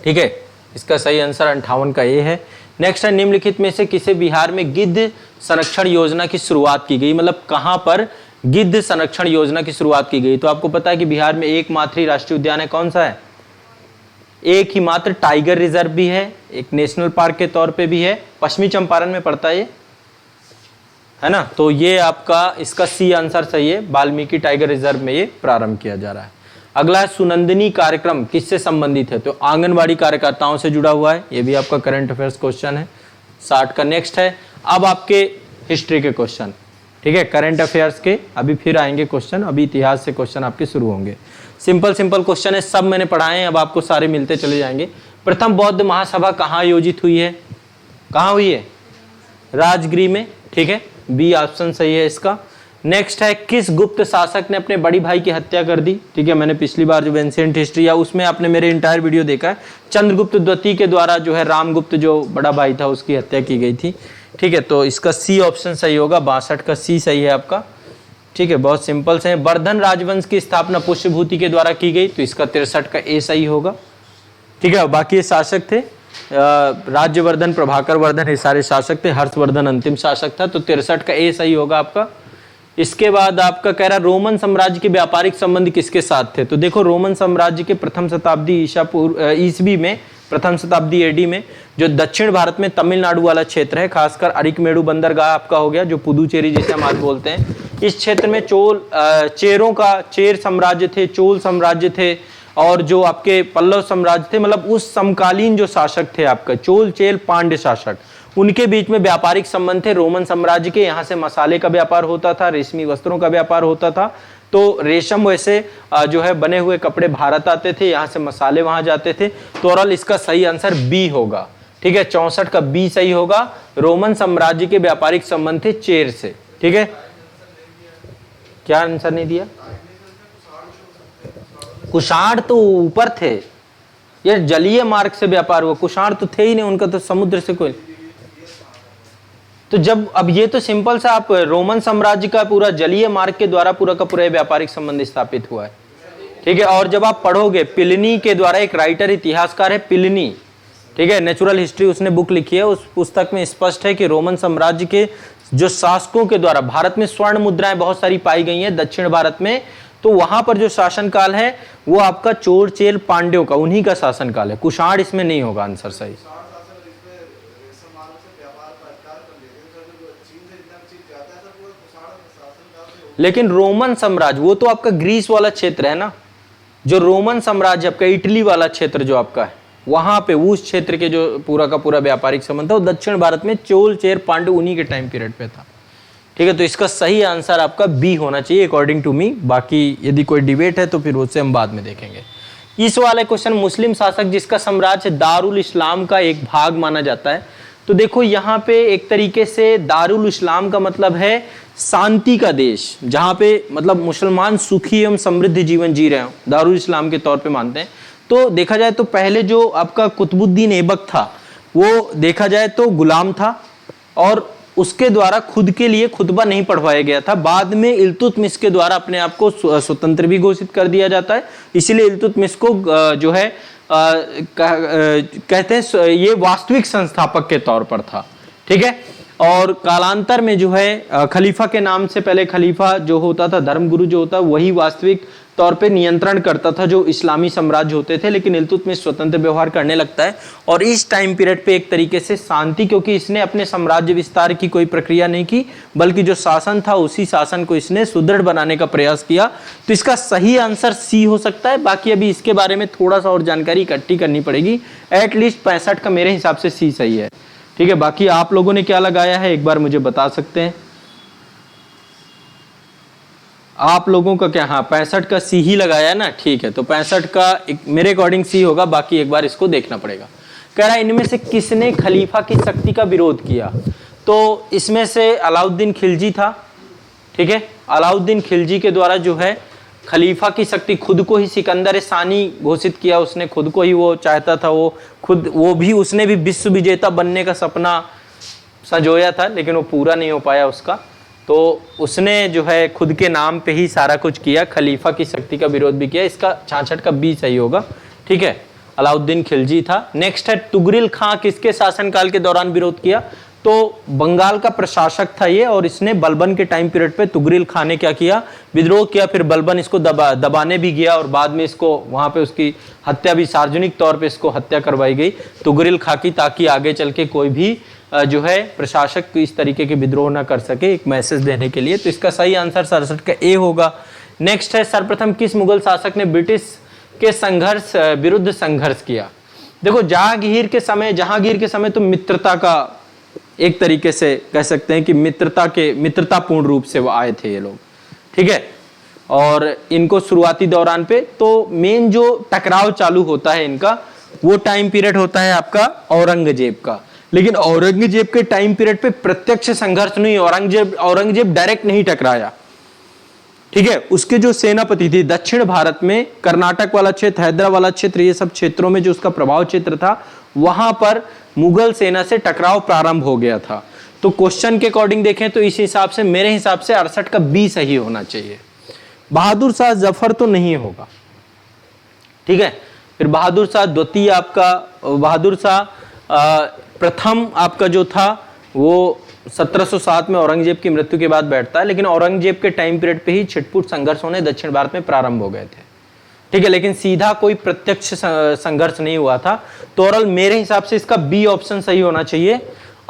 ठीक है, इसका सही आंसर 58 का ये है। नेक्स्ट है निम्नलिखित में से किसे बिहार में गिद्ध संरक्षण योजना की शुरुआत की गई? मतलब कहां पर गिद्ध संरक्षण योजना की शुरुआत की गई? तो आपको पता है कि बिहार में एकमात्र ही राष्ट्रीय उद्यान है, कौन सा है? एक ही मात्र टाइगर रिजर्व भी है, एक नेशनल पार्क के तौर पे भी है, पश्चिमी चंपारण में पड़ता है ये, है ना। तो ये आपका इसका C आंसर सही है, वाल्मीकि टाइगर रिजर्व में ये प्रारंभ किया जा रहा है। अगला है सुनंदिनी कार्यक्रम किससे संबंधित है? तो आंगनवाड़ी कार्यकर्ताओं से जुड़ा हुआ है। ये भी आपका करंट अफेयर्स क्वेश्चन है 60 का। नेक्स्ट है अब आपके हिस्ट्री के क्वेश्चन। ठीक है, करंट अफेयर्स के अभी फिर आएंगे क्वेश्चन, अभी इतिहास से क्वेश्चन आपके शुरू होंगे। सिंपल क्वेश्चन है, सब मैंने पढ़ाए हैं, अब आपको सारे मिलते चले जाएंगे। प्रथम बौद्ध महासभा कहाँ आयोजित हुई है? कहाँ हुई है? राजगृह में। ठीक है, B ऑप्शन सही है इसका। नेक्स्ट है किस गुप्त शासक ने अपने बड़ी भाई की हत्या कर दी? ठीक है, मैंने पिछली बार जो एंशिएंट हिस्ट्री या उसमें आपने मेरे इंटायर वीडियो देखा है, चंद्रगुप्त द्वितीय के द्वारा जो है रामगुप्त जो बड़ा भाई था उसकी हत्या की गई थी। ठीक है, तो इसका C ऑप्शन सही होगा, 62 का C सही है आपका। ठीक है, बहुत सिंपल से। वर्धन राजवंश की स्थापना पुष्यभूति के द्वारा की गई, तो इसका 63 का A सही होगा। ठीक है, बाकी ये शासक थे राज्यवर्धन, प्रभाकर वर्धन, ये सारे शासक थे। हर्षवर्धन अंतिम शासक था, तो 63 का A सही होगा आपका। इसके बाद आपका कह रहा रोमन साम्राज्य के व्यापारिक संबंध किसके साथ थे? तो देखो रोमन साम्राज्य के प्रथम शताब्दी ईस्वी में प्रथम शताब्दी एडी में। जो दक्षिण भारत में तमिलनाडु वाला क्षेत्र है, खासकर अरिकमेडु बंदरगाह आपका हो गया, जो पुदुचेरी जैसे हम आज बोलते हैं, इस क्षेत्र में चेरों का चेर साम्राज्य थे, चोल साम्राज्य थे, और जो आपके पल्लव साम्राज्य थे, मतलब उस समकालीन जो शासक थे आपका चोल चेल पांड्य शासक, उनके बीच में व्यापारिक संबंध थे। रोमन साम्राज्य के यहाँ से मसाले का व्यापार होता था, रेशमी वस्त्रों का व्यापार होता था, तो रेशम वैसे जो है बने हुए कपड़े भारत आते थे, यहाँ से मसाले वहां जाते थे। तो ओवरऑल इसका सही आंसर बी होगा, ठीक है, 64 का बी सही होगा। रोमन साम्राज्य के व्यापारिक संबंध थे चेर से, ठीक है। क्या आंसर नहीं दिया? कुषाण तो ऊपर थे, ये जलीय मार्ग से व्यापार हुआ, कुषाण तो थे ही नहीं, उनका तो समुद्र से कोई। तो जब अब ये तो सिंपल सा, आप रोमन साम्राज्य का पूरा जलीय मार्ग के द्वारा पूरा का पूरा व्यापारिक संबंध स्थापित हुआ है, ठीक है। और जब आप पढ़ोगे प्लिनी के द्वारा, एक राइटर इतिहासकार है प्लिनी, ठीक है, नेचुरल हिस्ट्री उसने बुक लिखी है, उस पुस्तक में स्पष्ट है कि रोमन साम्राज्य के जो शासकों के द्वारा, भारत में स्वर्ण मुद्राएं बहुत सारी पाई गई हैं दक्षिण भारत में, तो वहां पर जो शासनकाल है वो आपका चोर चेल पांड्यों का, उन्हीं का शासनकाल है। कुषाण इसमें नहीं होगा आंसर सही। लेकिन रोमन साम्राज्य वो तो आपका ग्रीस वाला क्षेत्र है ना, जो रोमन साम्राज्य आपका इटली वाला क्षेत्र जो आपका है, वहां पे उस क्षेत्र के जो पूरा का पूरा व्यापारिक संबंध था वो दक्षिण भारत में चोल चेर पांड्य उन्हीं के टाइम पीरियड पे था, ठीक है। तो इसका सही आंसर आपका बी होना चाहिए अकॉर्डिंग टू मी। बाकी यदि कोई डिबेट है तो फिर उससे हम बाद में देखेंगे। इस वाले क्वेश्चन, मुस्लिम शासक जिसका साम्राज्य दारुल इस्लाम का एक भाग माना जाता है, तो देखो यहाँ पे एक तरीके से दारुल इस्लाम का मतलब है शांति का देश, जहाँ पे मतलब मुसलमान सुखी एवं समृद्ध जीवन जी रहे हो, दारुल इस्लाम के तौर पे मानते हैं। तो देखा जाए तो पहले जो आपका कुतुबुद्दीन ऐबक था वो देखा जाए तो गुलाम था, और उसके द्वारा खुद के लिए खुतबा नहीं पढ़वाया गया था। बाद में इल्तुतमिश के द्वारा अपने आप को स्वतंत्र भी घोषित कर दिया जाता है, इसीलिए इल्तुतमिश को जो है कहते हैं ये वास्तविक संस्थापक के तौर पर था, ठीक है। और कालांतर में जो है खलीफा के नाम से पहले खलीफा जो होता था, धर्मगुरु जो होता, वही वास्तविक तौर पे नियंत्रण करता था जो इस्लामी साम्राज्य होते थे। लेकिन इल्तुतमिश स्वतंत्र व्यवहार करने लगता है, और इस टाइम पीरियड पे एक तरीके से शांति, क्योंकि इसने अपने साम्राज्य विस्तार की कोई प्रक्रिया नहीं की, बल्कि जो शासन था उसी शासन को इसने सुदृढ़ बनाने का प्रयास किया। तो इसका सही आंसर सी हो सकता है। बाकी अभी इसके बारे में थोड़ा सा और जानकारी इकट्ठी करनी पड़ेगी। एटलीस्ट 65 का मेरे हिसाब से सी सही है, ठीक है। बाकी आप लोगों ने क्या लगाया है एक बार मुझे बता सकते हैं? आप लोगों का क्या? हाँ, 65 का सी ही लगाया है ना, ठीक है। तो 65 का मेरे अकॉर्डिंग सी होगा, बाकी एक बार इसको देखना पड़ेगा। कह रहा है इनमें से किसने खलीफा की शक्ति का विरोध किया? तो इसमें से अलाउद्दीन खिलजी था, ठीक है। अलाउद्दीन खिलजी के द्वारा जो है खलीफा की शक्ति, खुद को ही सिकंदर सानी घोषित किया उसने, खुद को ही वो चाहता था, उसने भी विश्व विजेता बनने का सपना संजोया था, लेकिन वो पूरा नहीं हो पाया उसका। तो उसने जो है खुद के नाम पे ही सारा कुछ किया, खलीफा की शक्ति का विरोध भी किया। इसका 66 का बी सही होगा, ठीक है। अलाउद्दीन खिलजी था। नेक्स्ट है तुगरिल खां, किसके शासनकाल के दौरान विरोध किया? तो बंगाल का प्रशासक था ये, और इसने बलबन के टाइम पीरियड पे तुगरिल खां ने क्या किया? विद्रोह किया। फिर बलबन इसको दबाने भी गया, और बाद में इसको वहां पे उसकी हत्या भी, सार्वजनिक तौर पे इसको हत्या करवाई गई तुगरिल खां की, ताकि आगे चल के कोई भी जो है प्रशासक इस तरीके के विद्रोह ना कर सके, एक मैसेज देने के लिए। तो इसका सही आंसर 67 का ए होगा। नेक्स्ट है सर्वप्रथम किस मुगल शासक ने ब्रिटिश के संघर्ष विरुद्ध संघर्ष किया? देखो जहांगीर के समय तो मित्रता का एक तरीके से कह सकते हैं कि मित्रतापूर्ण रूप से वो आए थे ये लोग, ठीक है। और इनको शुरुआती दौरान पे तो मेन जो टकराव चालू होता है इनका, वो टाइम पीरियड होता है आपका औरंगजेब का। लेकिन औरंगजेब के टाइम पीरियड पे प्रत्यक्ष संघर्ष नहीं, औरंगजेब डायरेक्ट नहीं टकराया, ठीक है। उसके जो सेनापति थे दक्षिण भारत में, कर्नाटक वाला क्षेत्र, हैदराबाद वाला क्षेत्र, ये सब क्षेत्रों में जो उसका प्रभाव क्षेत्र था, वहां पर मुगल सेना से टकराव प्रारंभ हो गया था। तो क्वेश्चन के अकॉर्डिंग देखें तो इस हिसाब से मेरे हिसाब से 68 का बी सही होना चाहिए। बहादुर शाह जफर तो नहीं होगा, ठीक है। फिर बहादुर शाह द्वितीय, आपका बहादुर शाह प्रथम आपका जो था वो 1707 में औरंगजेब की मृत्यु के बाद बैठता है। लेकिन औरंगजेब के टाइम पीरियड पे ही छिटपुट संघर्ष होने दक्षिण भारत में प्रारंभ हो गए थे। ठीक है, लेकिन सीधा कोई प्रत्यक्ष संघर्ष नहीं हुआ था। तो ओवरऑल मेरे हिसाब से इसका बी ऑप्शन सही होना चाहिए,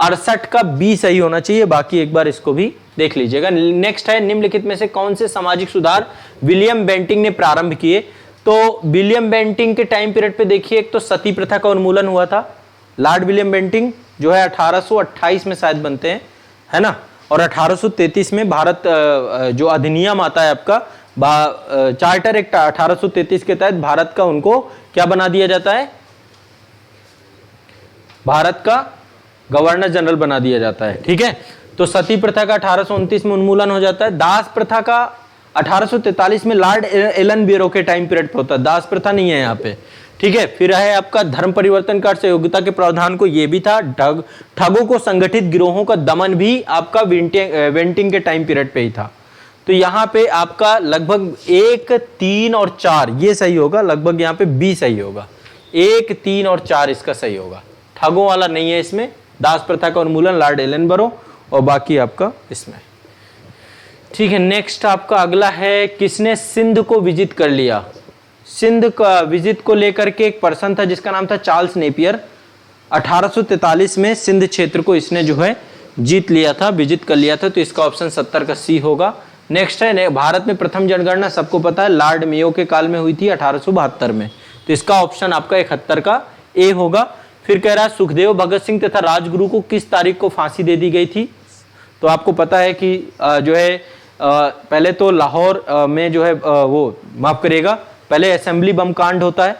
68 का बी सही होना चाहिए। बाकी एक बार इसको भी देख लीजिएगा। नेक्स्ट है, निम्नलिखित में से कौन से सामाजिक सुधार विलियम बेंटिंक ने प्रारंभ किए? तो विलियम बेंटिंक के टाइम पीरियड पे देखिए, एक तो सती प्रथा का उन्मूलन हुआ था। लॉर्ड विलियम बेंटिंक जो है 1828 में शायद बनते हैं, है ना, और 1833 में भारत जो अधिनियम आता है आपका चार्टर एक्ट 1833 के तहत भारत का उनको क्या बना दिया जाता है? भारत का गवर्नर जनरल बना दिया जाता है। ठीक है, तो सती प्रथा का 1829 में उन्मूलन हो जाता है। दास प्रथा का 1843 में लॉर्ड एलन बेरो के टाइम पीरियड पे होता है। दास प्रथा नहीं है यहाँ पे। ठीक है, फिर है आपका धर्म परिवर्तन का सहयोगिता के प्रावधान को, ये भी था। ठगों को संगठित गिरोहों का दमन भी आपका वेंटिंग के टाइम पीरियड पे ही था। तो यहाँ पे आपका लगभग 1, 3 और 4 ये सही होगा। लगभग यहाँ पे बी सही होगा। 1, 3 और 4 इसका सही होगा। ठगों वाला नहीं है इसमें। दास प्रथा का उन्मूलन लॉर्ड एलन बेरो, और बाकी आपका इसमें। ठीक है, नेक्स्ट आपका अगला है, किसने सिंध को विजिट कर लिया? सिंध का विजिट को लेकर के एक पर्सन था जिसका नाम था चार्ल्स नेपियर। 1843 में सिंध क्षेत्र को इसने जो है जीत लिया था, विजिट कर लिया था। तो इसका ऑप्शन 70 का सी होगा। नेक्स्ट है, भारत में प्रथम जनगणना सबको पता है लॉर्ड मेयो के काल में हुई थी 1872 में। तो इसका ऑप्शन आपका 71 का ए होगा। फिर कह रहा है, सुखदेव, भगत सिंह तथा राजगुरु को किस तारीख को फांसी दे दी गई थी? तो आपको पता है कि जो है पहले तो लाहौर में जो है वो माफ करिएगा, पहले असेंबली बम कांड होता है,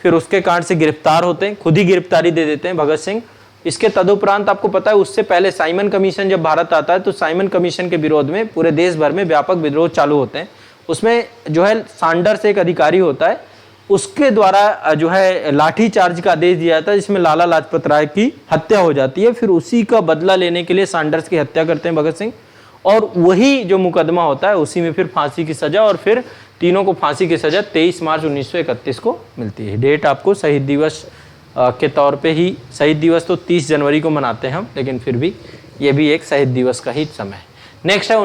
फिर उसके कांड से गिरफ्तार होते हैं, खुद ही गिरफ्तारी दे देते हैं भगत सिंह। इसके तदुपरांत आपको पता है उससे पहले साइमन कमीशन जब भारत आता है, तो साइमन कमीशन के विरोध में पूरे देश भर में व्यापक विद्रोह चालू होते हैं। उसमें जो है सांडर्स एक अधिकारी होता है, उसके द्वारा जो है लाठी चार्ज का आदेश दिया जाता है, जिसमें लाला लाजपत राय की हत्या हो जाती है। फिर उसी का बदला लेने के लिए सांडर्स की हत्या करते हैं भगत सिंह, और वही जो मुकदमा होता है उसी में फिर फांसी की सजा, और फिर तीनों को फांसी की सजा 23 मार्च 1931 को मिलती है। डेट आपको शहीद दिवस के तौर पे ही, शहीद दिवस तो 30 जनवरी को मनाते हैं हम, लेकिन फिर भी ये भी एक शहीद दिवस का ही समय है। नेक्स्ट है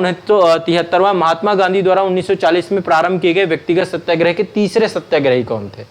73वां, महात्मा गांधी द्वारा 1940 में प्रारंभ किए गए व्यक्तिगत सत्याग्रह के तीसरे सत्याग्रही कौन थे?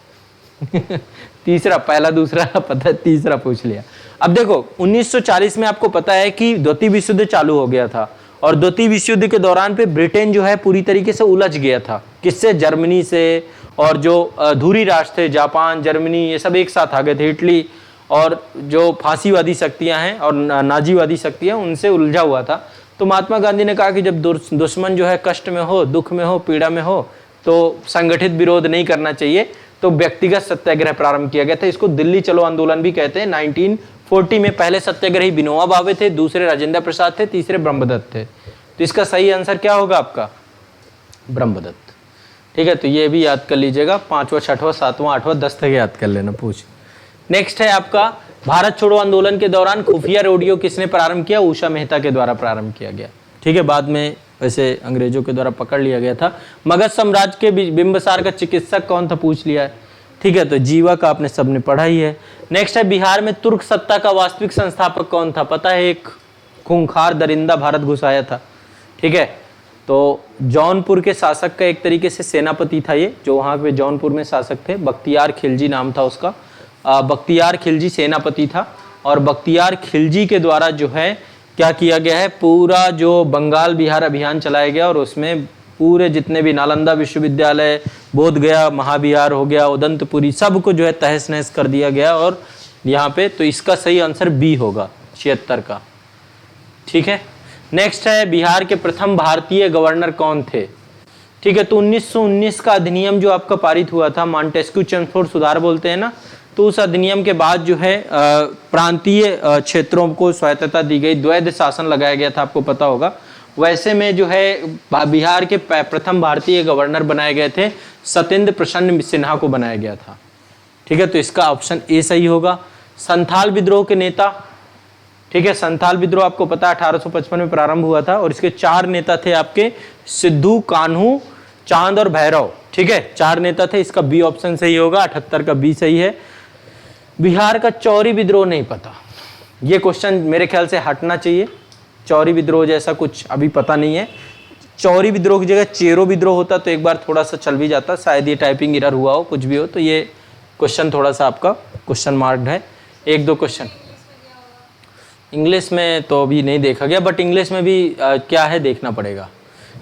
तीसरा, पहला दूसरा पता है, तीसरा पूछ लिया। अब देखो 1940 में आपको पता है कि द्वितीय विश्व युद्ध चालू हो गया था, और द्वितीय विश्व युद्ध के दौरान पे ब्रिटेन जो है पूरी तरीके से उलझ गया था। किससे? जर्मनी से, और जो धुरी राष्ट्र थे जापान, जर्मनी, ये सब एक साथ आ गए थे। इटली और जो फांसीवादी शक्तियां हैं और नाजीवादी शक्तियां, उनसे उलझा हुआ था। तो महात्मा गांधी ने कहा कि जब दुश्मन जो है कष्ट में हो, दुख में हो, पीड़ा में हो, तो संगठित विरोध नहीं करना चाहिए। तो व्यक्तिगत सत्याग्रह प्रारंभ किया गया था। इसको दिल्ली चलो आंदोलन भी कहते हैं। 1940 में पहले सत्याग्रही विनोबा भावे थे, दूसरे राजेंद्र प्रसाद थे, तीसरे ब्रह्मदत्त थे। तो इसका सही आंसर क्या होगा आपका? ब्रह्मदत्त। ठीक है, तो ये भी याद कर लीजिएगा। 5वां, 6वां, 7वां, 8वां, 10 तक याद कर लेना पूछ। नेक्स्ट है आपका, भारत छोड़ो आंदोलन के दौरान खुफिया रेडियो किसने प्रारंभ किया? उषा मेहता के द्वारा प्रारंभ किया गया। ठीक है, बाद में वैसे अंग्रेजों के द्वारा पकड़ लिया गया था। मगध साम्राज्य के बिंबिसार का चिकित्सक कौन था? पूछ लिया है। ठीक है, तो जीवा का आपने सबने पढ़ा ही है। नेक्स्ट है, बिहार में तुर्क सत्ता का वास्तविक संस्थापक कौन था? पता है, एक खूंखार दरिंदा भारत घुसाया था। ठीक है, तो जौनपुर के शासक का एक तरीके से सेनापति था ये, जो वहाँ पे जौनपुर में शासक थे। बख्तियार खिलजी नाम था उसका। बख्तियार खिलजी सेनापति था, और बख्तियार खिलजी के द्वारा जो है क्या किया गया है, पूरा जो बंगाल बिहार अभियान चलाया गया, और उसमें पूरे जितने भी नालंदा विश्वविद्यालय, बोध गया महाविहार हो गया, उदंतपुरी, सबको जो है तहस नहस कर दिया गया। और यहाँ पे तो इसका सही आंसर बी होगा, 76 का। ठीक है, नेक्स्ट है, बिहार के प्रथम भारतीय गवर्नर कौन थे? ठीक है, तो 1919 का अधिनियम जो आपका पारित हुआ था, मॉन्टेस्क्यू चेम्सफोर्ड सुधार बोलते हैं ना, तो उस अधिनियम के बाद जो है प्रांतीय क्षेत्रों को स्वायत्तता दी गई, द्वैध शासन लगाया गया था, आपको पता होगा। वैसे में जो है बिहार के प्रथम भारतीय गवर्नर बनाए गए थे, सत्येंद्र प्रसन्न सिन्हा को बनाया गया था। ठीक है, तो इसका ऑप्शन ए सही होगा। संथाल विद्रोह के नेता, ठीक है, संथाल विद्रोह आपको पता है 1855 में प्रारंभ हुआ था, और इसके 4 नेता थे आपके, सिद्धू, कान्हू, चांद और भैरव। ठीक है, 4 नेता थे। इसका बी ऑप्शन सही होगा, 78 का बी सही है। बिहार का चौरी विद्रोह नहीं पता, ये क्वेश्चन मेरे ख्याल से हटना चाहिए। चौरी विद्रोह जैसा कुछ अभी पता नहीं है। चौरी विद्रोह की जगह चेरो विद्रोह होता तो एक बार थोड़ा सा चल भी जाता, शायद ये टाइपिंग एरर हुआ हो, कुछ भी हो, तो ये क्वेश्चन थोड़ा सा आपका क्वेश्चन मार्क्ड है। एक दो क्वेश्चन इंग्लिश में तो अभी नहीं देखा गया, बट इंग्लिश में भी क्या है देखना पड़ेगा।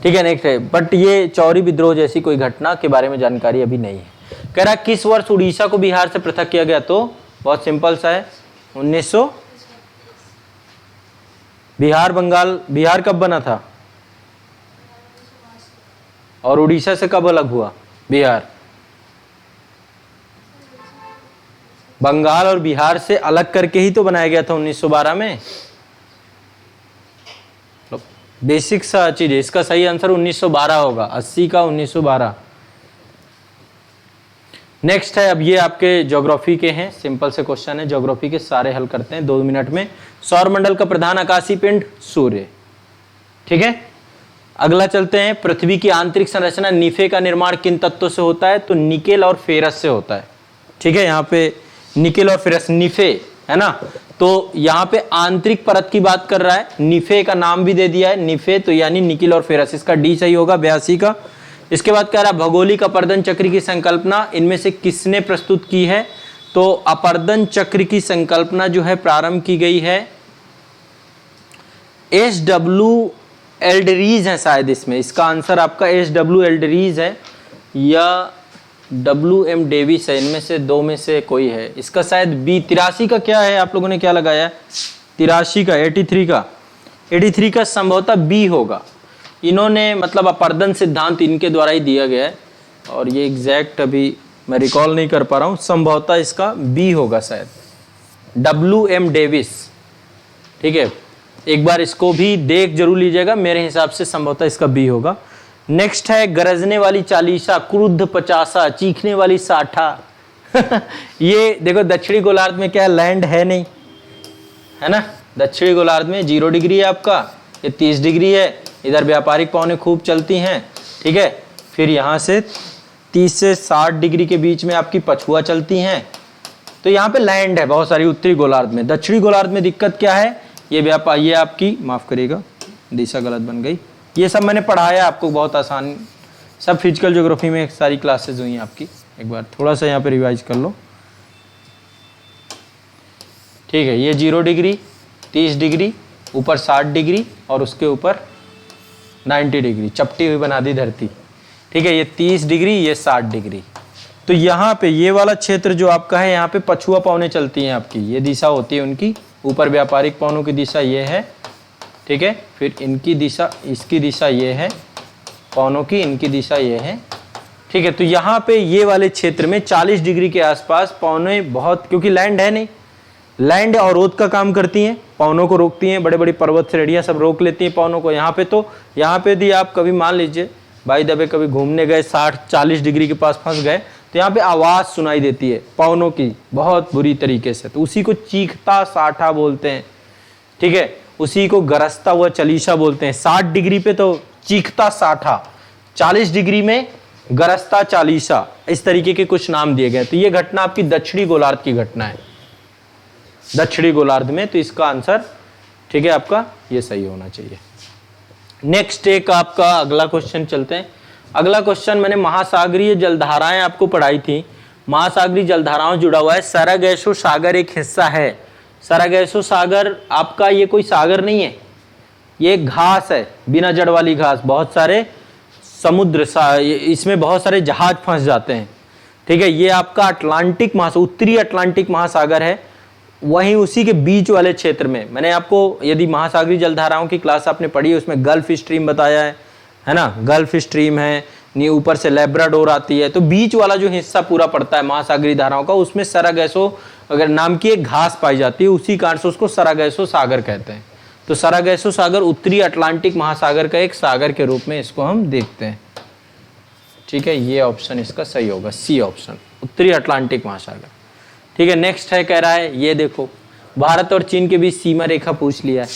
ठीक है, नेक्स्ट है, बट ये चौरी विद्रोह जैसी कोई घटना के बारे में जानकारी अभी नहीं है। कह रहा किस वर्ष उड़ीसा को बिहार से पृथक किया गया, तो बहुत सिंपल सा है, 1900। बिहार कब बना था और उड़ीसा से कब अलग हुआ बिहार? बंगाल और बिहार से अलग करके ही तो बनाया गया था 1912 में। बेसिक सा चीज है, इसका सही आंसर 1912 होगा, 80 का 1912। नेक्स्ट है, अब ये आपके ज्योग्राफी के हैं, सिंपल से क्वेश्चन है, ज्योग्राफी के सारे हल करते हैं 2 मिनट में। सौरमंडल का प्रधान आकाशीय पिंड सूर्य। ठीक है, अगला चलते हैं, पृथ्वी की आंतरिक संरचना निफे का निर्माण किन तत्वों से होता है, तो निकेल और फेरस से होता है। ठीक है, यहाँ पे निकेल और फेरस, निफे है ना, तो यहाँ पे आंतरिक परत की बात कर रहा है, निफे का नाम भी दे दिया है निफे, तो यानी निकेल और फेरस, इसका डी सही होगा 82 का। इसके बाद कह रहा है भौगोलिक अपर्दन चक्र की संकल्पना इनमें से किसने प्रस्तुत की है, तो अपर्दन चक्र की संकल्पना जो है प्रारंभ की गई है एस.डब्ल्यू. एल्डरीज है शायद, इसमें इसका आंसर आपका एस.डब्ल्यू. एल्डरीज है या W.M. डेविस है, इनमें से दो में से कोई है। इसका शायद बी। 83 का क्या है, आप लोगों ने क्या लगाया है? 83 का, 83 का संभवतः बी होगा। इन्होंने मतलब अपर्दन सिद्धांत इनके द्वारा ही दिया गया है, और ये एग्जैक्ट अभी मैं रिकॉल नहीं कर पा रहा हूँ, संभवतः इसका बी होगा शायद, W.M. डेविस। ठीक है, एक बार इसको भी देख जरूर लीजिएगा, मेरे हिसाब से संभवतः इसका बी होगा। नेक्स्ट है गरजने वाली चालीसा, क्रुद्ध पचासा, चीखने वाली साठा। ये देखो दक्षिणी गोलार्ध में क्या लैंड है नहीं, है ना, दक्षिणी गोलार्ध में 0 डिग्री है आपका, ये 30 डिग्री है, इधर व्यापारिक पवनें खूब चलती हैं। ठीक है, फिर यहाँ से 30 से 60 डिग्री के बीच में आपकी पछुआ चलती हैं, तो यहाँ पे लैंड है बहुत सारी उत्तरी गोलार्ध में। दक्षिणी गोलार्ध में दिक्कत क्या है, ये आपकी माफ करिएगा दिशा गलत बन गई, ये सब मैंने पढ़ाया आपको, बहुत आसान, सब फिजिकल ज्योग्राफी में सारी क्लासेस हुई हैं आपकी, एक बार थोड़ा सा यहाँ पे रिवाइज कर लो। ठीक है, ये 0 डिग्री, 30 डिग्री, ऊपर 60 डिग्री और उसके ऊपर 90 डिग्री, चपटी हुई बना दी धरती। ठीक है, ये 30 डिग्री, ये 60 डिग्री। तो यहाँ पे ये वाला क्षेत्र जो आपका है, यहाँ पे पछुआ पवनें चलती हैं आपकी, ये दिशा होती है उनकी, ऊपर व्यापारिक पवनों की दिशा ये है। ठीक है, फिर इनकी दिशा, इसकी दिशा ये है, पवनों की इनकी दिशा ये है। ठीक है, तो यहाँ पे ये वाले क्षेत्र में 40 डिग्री के आसपास पवनें बहुत, क्योंकि लैंड है नहीं, लैंड अवरोध का काम करती हैं, पवनों को रोकती हैं, बड़े बड़ी पर्वत श्रेणियाँ सब रोक लेती हैं पवनों को। यहाँ पे तो यहाँ पे यदि आप कभी मान लीजिए भाई दबे कभी घूमने गए, 60-40 डिग्री के पास फंस गए, तो यहाँ पे आवाज़ सुनाई देती है पवनों की बहुत बुरी तरीके से, तो उसी को चीखता साठा बोलते हैं। ठीक है, उसी को गरजता हुआ चालीसा बोलते हैं। 60 डिग्री पे तो चीखता साठा, 40 डिग्री में गरजता चालीसा, इस तरीके के कुछ नाम दिए गए। तो ये घटना आपकी दक्षिणी गोलार्ध की घटना है, दक्षिणी गोलार्ध में, तो इसका आंसर ठीक है आपका ये सही होना चाहिए। नेक्स्ट एक आपका अगला क्वेश्चन चलते हैं। अगला क्वेश्चन मैंने महासागरीय जलधाराएं आपको पढ़ाई थी, महासागरीय जलधाराओं जुड़ा हुआ है। सरागैसो सागर एक हिस्सा है। सरागैसो सागर आपका ये कोई सागर नहीं है, ये घास है, बिना जड़ वाली घास, बहुत सारे समुद्र इसमें बहुत सारे जहाज फंस जाते हैं। ठीक है, ये आपका अटलांटिक उत्तरी अटलांटिक महासागर है, वहीं उसी के बीच वाले क्षेत्र में। मैंने आपको यदि महासागरीय जलधाराओं की क्लास आपने पढ़ी, उसमें गल्फ स्ट्रीम बताया है ना, गल्फ स्ट्रीम है, ऊपर से लेब्राडोर आती है, तो बीच वाला जो हिस्सा पूरा पड़ता है महासागरीय धाराओं का, उसमें सरागैसो अगर नाम की एक घास पाई जाती है, उसी कारण से उसको सरागैसो सागर कहते हैं। तो सरागैसो सागर उत्तरी अटलांटिक महासागर का एक सागर के रूप में इसको हम देखते हैं। ठीक है, ये ऑप्शन इसका सही होगा, सी ऑप्शन, उत्तरी अटलांटिक महासागर। ठीक है, नेक्स्ट है, कह रहा है ये देखो, भारत और चीन के बीच सीमा रेखा पूछ लिया है।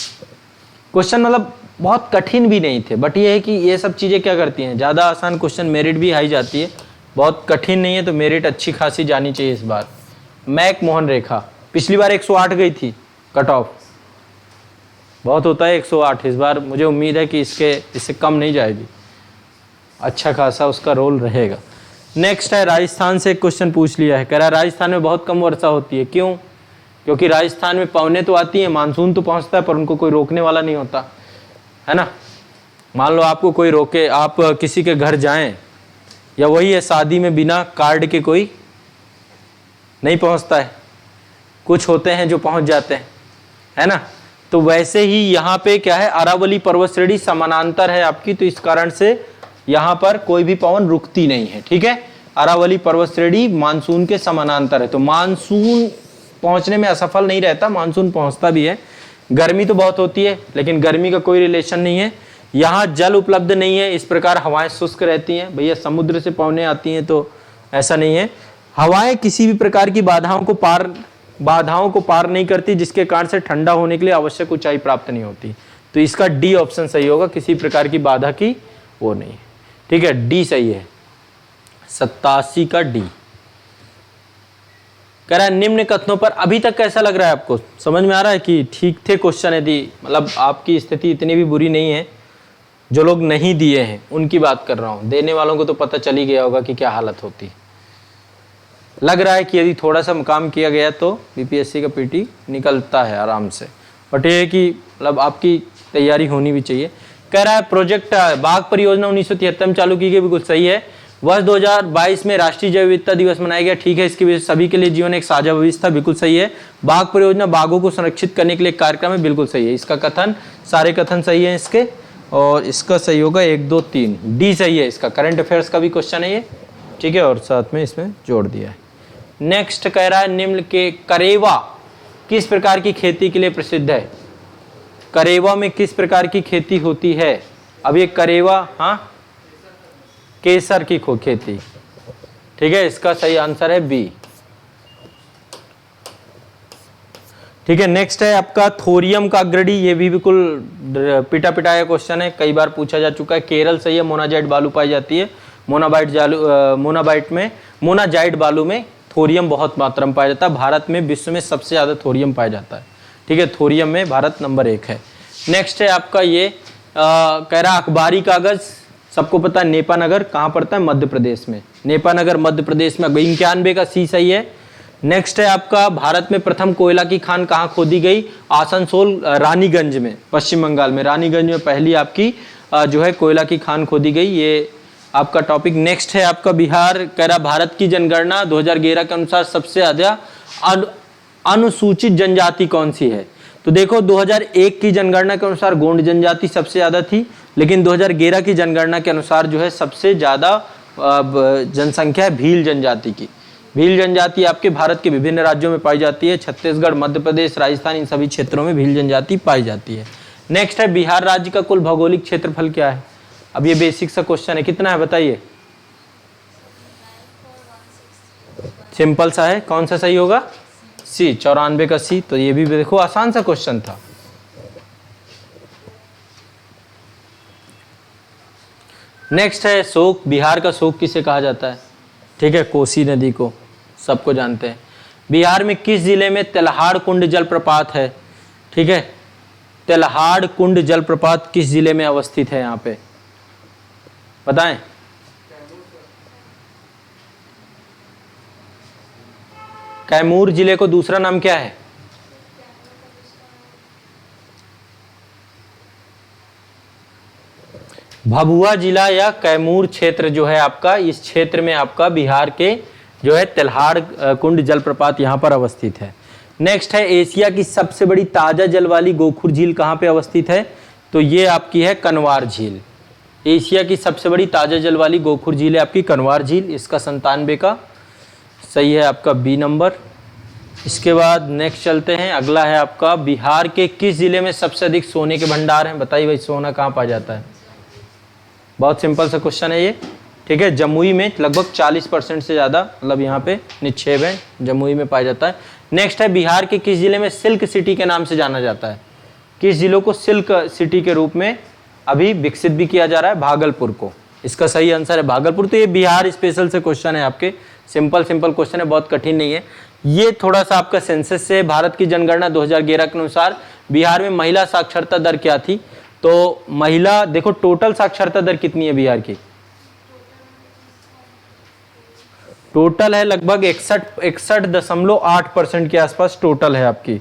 क्वेश्चन मतलब बहुत कठिन भी नहीं थे, बट ये है कि ये सब चीज़ें क्या करती हैं, ज़्यादा आसान क्वेश्चन मेरिट भी हाई जाती है, बहुत कठिन नहीं है तो मेरिट अच्छी खासी जानी चाहिए इस बार। मैक मोहन रेखा पिछली बार 108 गई थी कट ऑफ, बहुत होता है 108, इस बार मुझे उम्मीद है कि इससे कम नहीं जाएगी, अच्छा खासा उसका रोल रहेगा। नेक्स्ट है राजस्थान से एक क्वेश्चन पूछ लिया है, कह रहा है राजस्थान में बहुत कम वर्षा होती है, क्यों? क्योंकि राजस्थान में पवनें तो आती हैं, मानसून तो पहुंचता है, पर उनको कोई रोकने वाला नहीं होता है ना। मान लो आपको कोई रोके, आप किसी के घर जाएं, या वही है शादी में बिना कार्ड के कोई नहीं पहुंचता है, कुछ होते हैं जो पहुंच जाते हैं, है ना। तो वैसे ही यहाँ पे क्या है, अरावली पर्वत श्रेणी समानांतर है आपकी, तो इस कारण से यहाँ पर कोई भी पवन रुकती नहीं है, ठीक है। अरावली पर्वत श्रेणी मानसून के समानांतर है, तो मानसून पहुंचने में असफल नहीं रहता, मानसून पहुंचता भी है। गर्मी तो बहुत होती है, लेकिन गर्मी का कोई रिलेशन नहीं है, यहाँ जल उपलब्ध नहीं है, इस प्रकार हवाएं शुष्क रहती हैं। भैया समुद्र से पवनें आती हैं तो ऐसा नहीं है, हवाएं किसी भी प्रकार की बाधाओं को पार नहीं करती, जिसके कारण से ठंडा होने के लिए आवश्यक ऊंचाई प्राप्त नहीं होती। तो इसका डी ऑप्शन सही होगा, किसी प्रकार की बाधा की वो नहीं है, ठीक है, डी सही है, 87 का डी। कह रहा है निम्न कथनों पर अभी तक कैसा लग रहा है आपको, समझ में आ रहा है कि ठीक थे क्वेश्चन? यदि मतलब आपकी स्थिति इतनी भी बुरी नहीं है, जो लोग नहीं दिए हैं उनकी बात कर रहा हूं, देने वालों को तो पता चल ही गया होगा कि क्या हालत होती। लग रहा है कि यदि थोड़ा सा काम किया गया तो बीपीएससी का पीटी निकलता है आराम से, बट ये है कि मतलब आपकी तैयारी होनी भी चाहिए। कह रहा है प्रोजेक्ट बाघ परियोजना 1973 में चालू की गई, बिल्कुल सही है। वर्ष 2022 में राष्ट्रीय जैव विविधता दिवस मनाया गया, ठीक है, इसकी वजह से सभी के लिए जीवन एक साझा भविष्य था, बिल्कुल सही है। बाघ परियोजना बाघों को संरक्षित करने के लिए कार्यक्रम है, बिल्कुल सही है। इसका कथन, सारे कथन सही है इसके, और इसका सही होगा 1 2 3, डी सही है इसका। करंट अफेयर्स का भी क्वेश्चन है ये, ठीक है, और साथ में इसमें जोड़ दिया है। नेक्स्ट कह रहा है निम्न के करेवा किस प्रकार की खेती के लिए प्रसिद्ध है? करेवा में किस प्रकार की खेती होती है? अब ये करेवा, हाँ, केसर की खेती, ठीक है, इसका सही आंसर है बी, ठीक है। नेक्स्ट है आपका थोरियम का अग्रणी, ये भी बिल्कुल पिटा पिटाया क्वेश्चन है, कई बार पूछा जा चुका है। केरल सही है, मोनाजाइट बालू पाई जाती है, मोनाजाइट बालू में थोरियम बहुत मात्रा में पाया जाता है। भारत में विश्व में सबसे ज्यादा थोरियम पाया जाता है, ठीक है, थोरियम में भारत नंबर 1 है। नेक्स्ट है आपका ये कह रहा अखबारी कागज, सबको पता है नेपानगर कहाँ पड़ता है? मध्य प्रदेश में, नेपानगर मध्य प्रदेश में, 91 का सी सही है। नेक्स्ट है आपका भारत में प्रथम कोयला की खान कहाँ खोदी गई? आसनसोल रानीगंज में, पश्चिम बंगाल में, रानीगंज में पहली आपकी जो है कोयला की खान खोदी गई, ये आपका टॉपिक। नेक्स्ट है आपका बिहार, कह रहा भारत की जनगणना 2011 के अनुसार सबसे ज्यादा अनुसूचित जनजाति कौन सी है? तो देखो 2001 की जनगणना के अनुसार गोंड जनजाति सबसे ज्यादा थी, लेकिन 2011 की जनगणना के अनुसार जो है सबसे ज्यादा जनसंख्या है भील जनजाति की। भील जनजाति आपके भारत के विभिन्न राज्यों में पाई जाती है, छत्तीसगढ़, मध्य प्रदेश, राजस्थान, इन सभी क्षेत्रों में भील जनजाति पाई जाती है। नेक्स्ट है बिहार राज्य का कुल भौगोलिक क्षेत्रफल क्या है? अब ये बेसिक सा क्वेश्चन है, कितना है बताइए? सिंपल सा है, कौन सा सही होगा? सी, 94 का सी। तो ये भी देखो आसान सा क्वेश्चन था। नेक्स्ट है शोक, बिहार का शोक किसे कहा जाता है? ठीक है, कोसी नदी को सबको जानते हैं। बिहार में किस जिले में तेल्हाड़ कुंड जलप्रपात है? ठीक है, तेल्हाड़ कुंड जलप्रपात किस जिले में अवस्थित है? यहाँ पे बताएं। कैमूर जिले को दूसरा नाम क्या है? भभुआ जिला या कैमूर क्षेत्र जो है आपका, इस क्षेत्र में आपका बिहार के जो है तेल्हाड़ कुंड जलप्रपात यहाँ पर अवस्थित है। नेक्स्ट है एशिया की सबसे बड़ी ताजा जल वाली गोखुर झील कहाँ पे अवस्थित है? तो ये आपकी है कनवार झील। एशिया की सबसे बड़ी ताजा जल वाली गोखुर झील है आपकी कनवार झील, इसका 97 का सही है आपका बी नंबर। इसके बाद नेक्स्ट चलते हैं, अगला है आपका बिहार के किस जिले में सबसे अधिक सोने के भंडार हैं? बताइए भाई, सोना कहाँ पाया जाता है? बहुत सिंपल सा क्वेश्चन है ये, ठीक है। जमुई में लगभग 40% से ज़्यादा मतलब यहाँ पे निक्षेप है, जमुई में पाया जाता है। नेक्स्ट है बिहार के किस जिले में सिल्क सिटी के नाम से जाना जाता है? किस जिलों को सिल्क सिटी के रूप में अभी विकसित भी किया जा रहा है? भागलपुर को, इसका सही आंसर है भागलपुर। तो ये बिहार स्पेशल से क्वेश्चन है आपके, सिंपल क्वेश्चन है, बहुत कठिन नहीं है। ये थोड़ा सा आपका सेंसस से, भारत की जनगणना 2011 के अनुसार बिहार में महिला साक्षरता दर क्या थी? तो महिला, देखो टोटल साक्षरता दर कितनी है बिहार की? टोटल है लगभग 61.8% के आसपास टोटल है आपकी,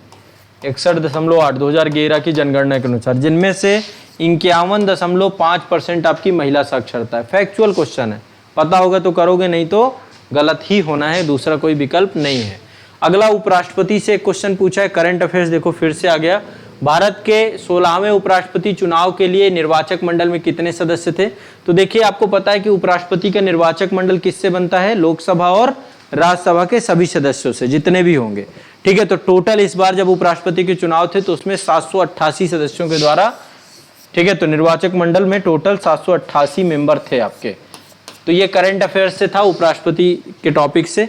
61.8 2011 की जनगणना के अनुसार, जिनमें से 51.5% आपकी महिला साक्षरता है। फैक्चुअल क्वेश्चन है, पता होगा तो करोगे, नहीं तो गलत ही होना है, दूसरा कोई विकल्प नहीं है। अगला उपराष्ट्रपति से क्वेश्चन पूछा है, करंट अफेयर्स देखो फिर से आ गया। भारत के 16वें उपराष्ट्रपति चुनाव के लिए निर्वाचक मंडल में कितने सदस्य थे? तो देखिए आपको पता है कि उपराष्ट्रपति का निर्वाचक मंडल किससे बनता है? लोकसभा और राज्यसभा के सभी सदस्यों से, जितने भी होंगे, ठीक है। तो टोटल इस बार जब उपराष्ट्रपति के चुनाव थे तो उसमें 788 सदस्यों के द्वारा, ठीक है, तो निर्वाचक मंडल में टोटल 788 मेंबर थे आपके। तो ये करंट अफेयर्स से था, उपराष्ट्रपति के टॉपिक से।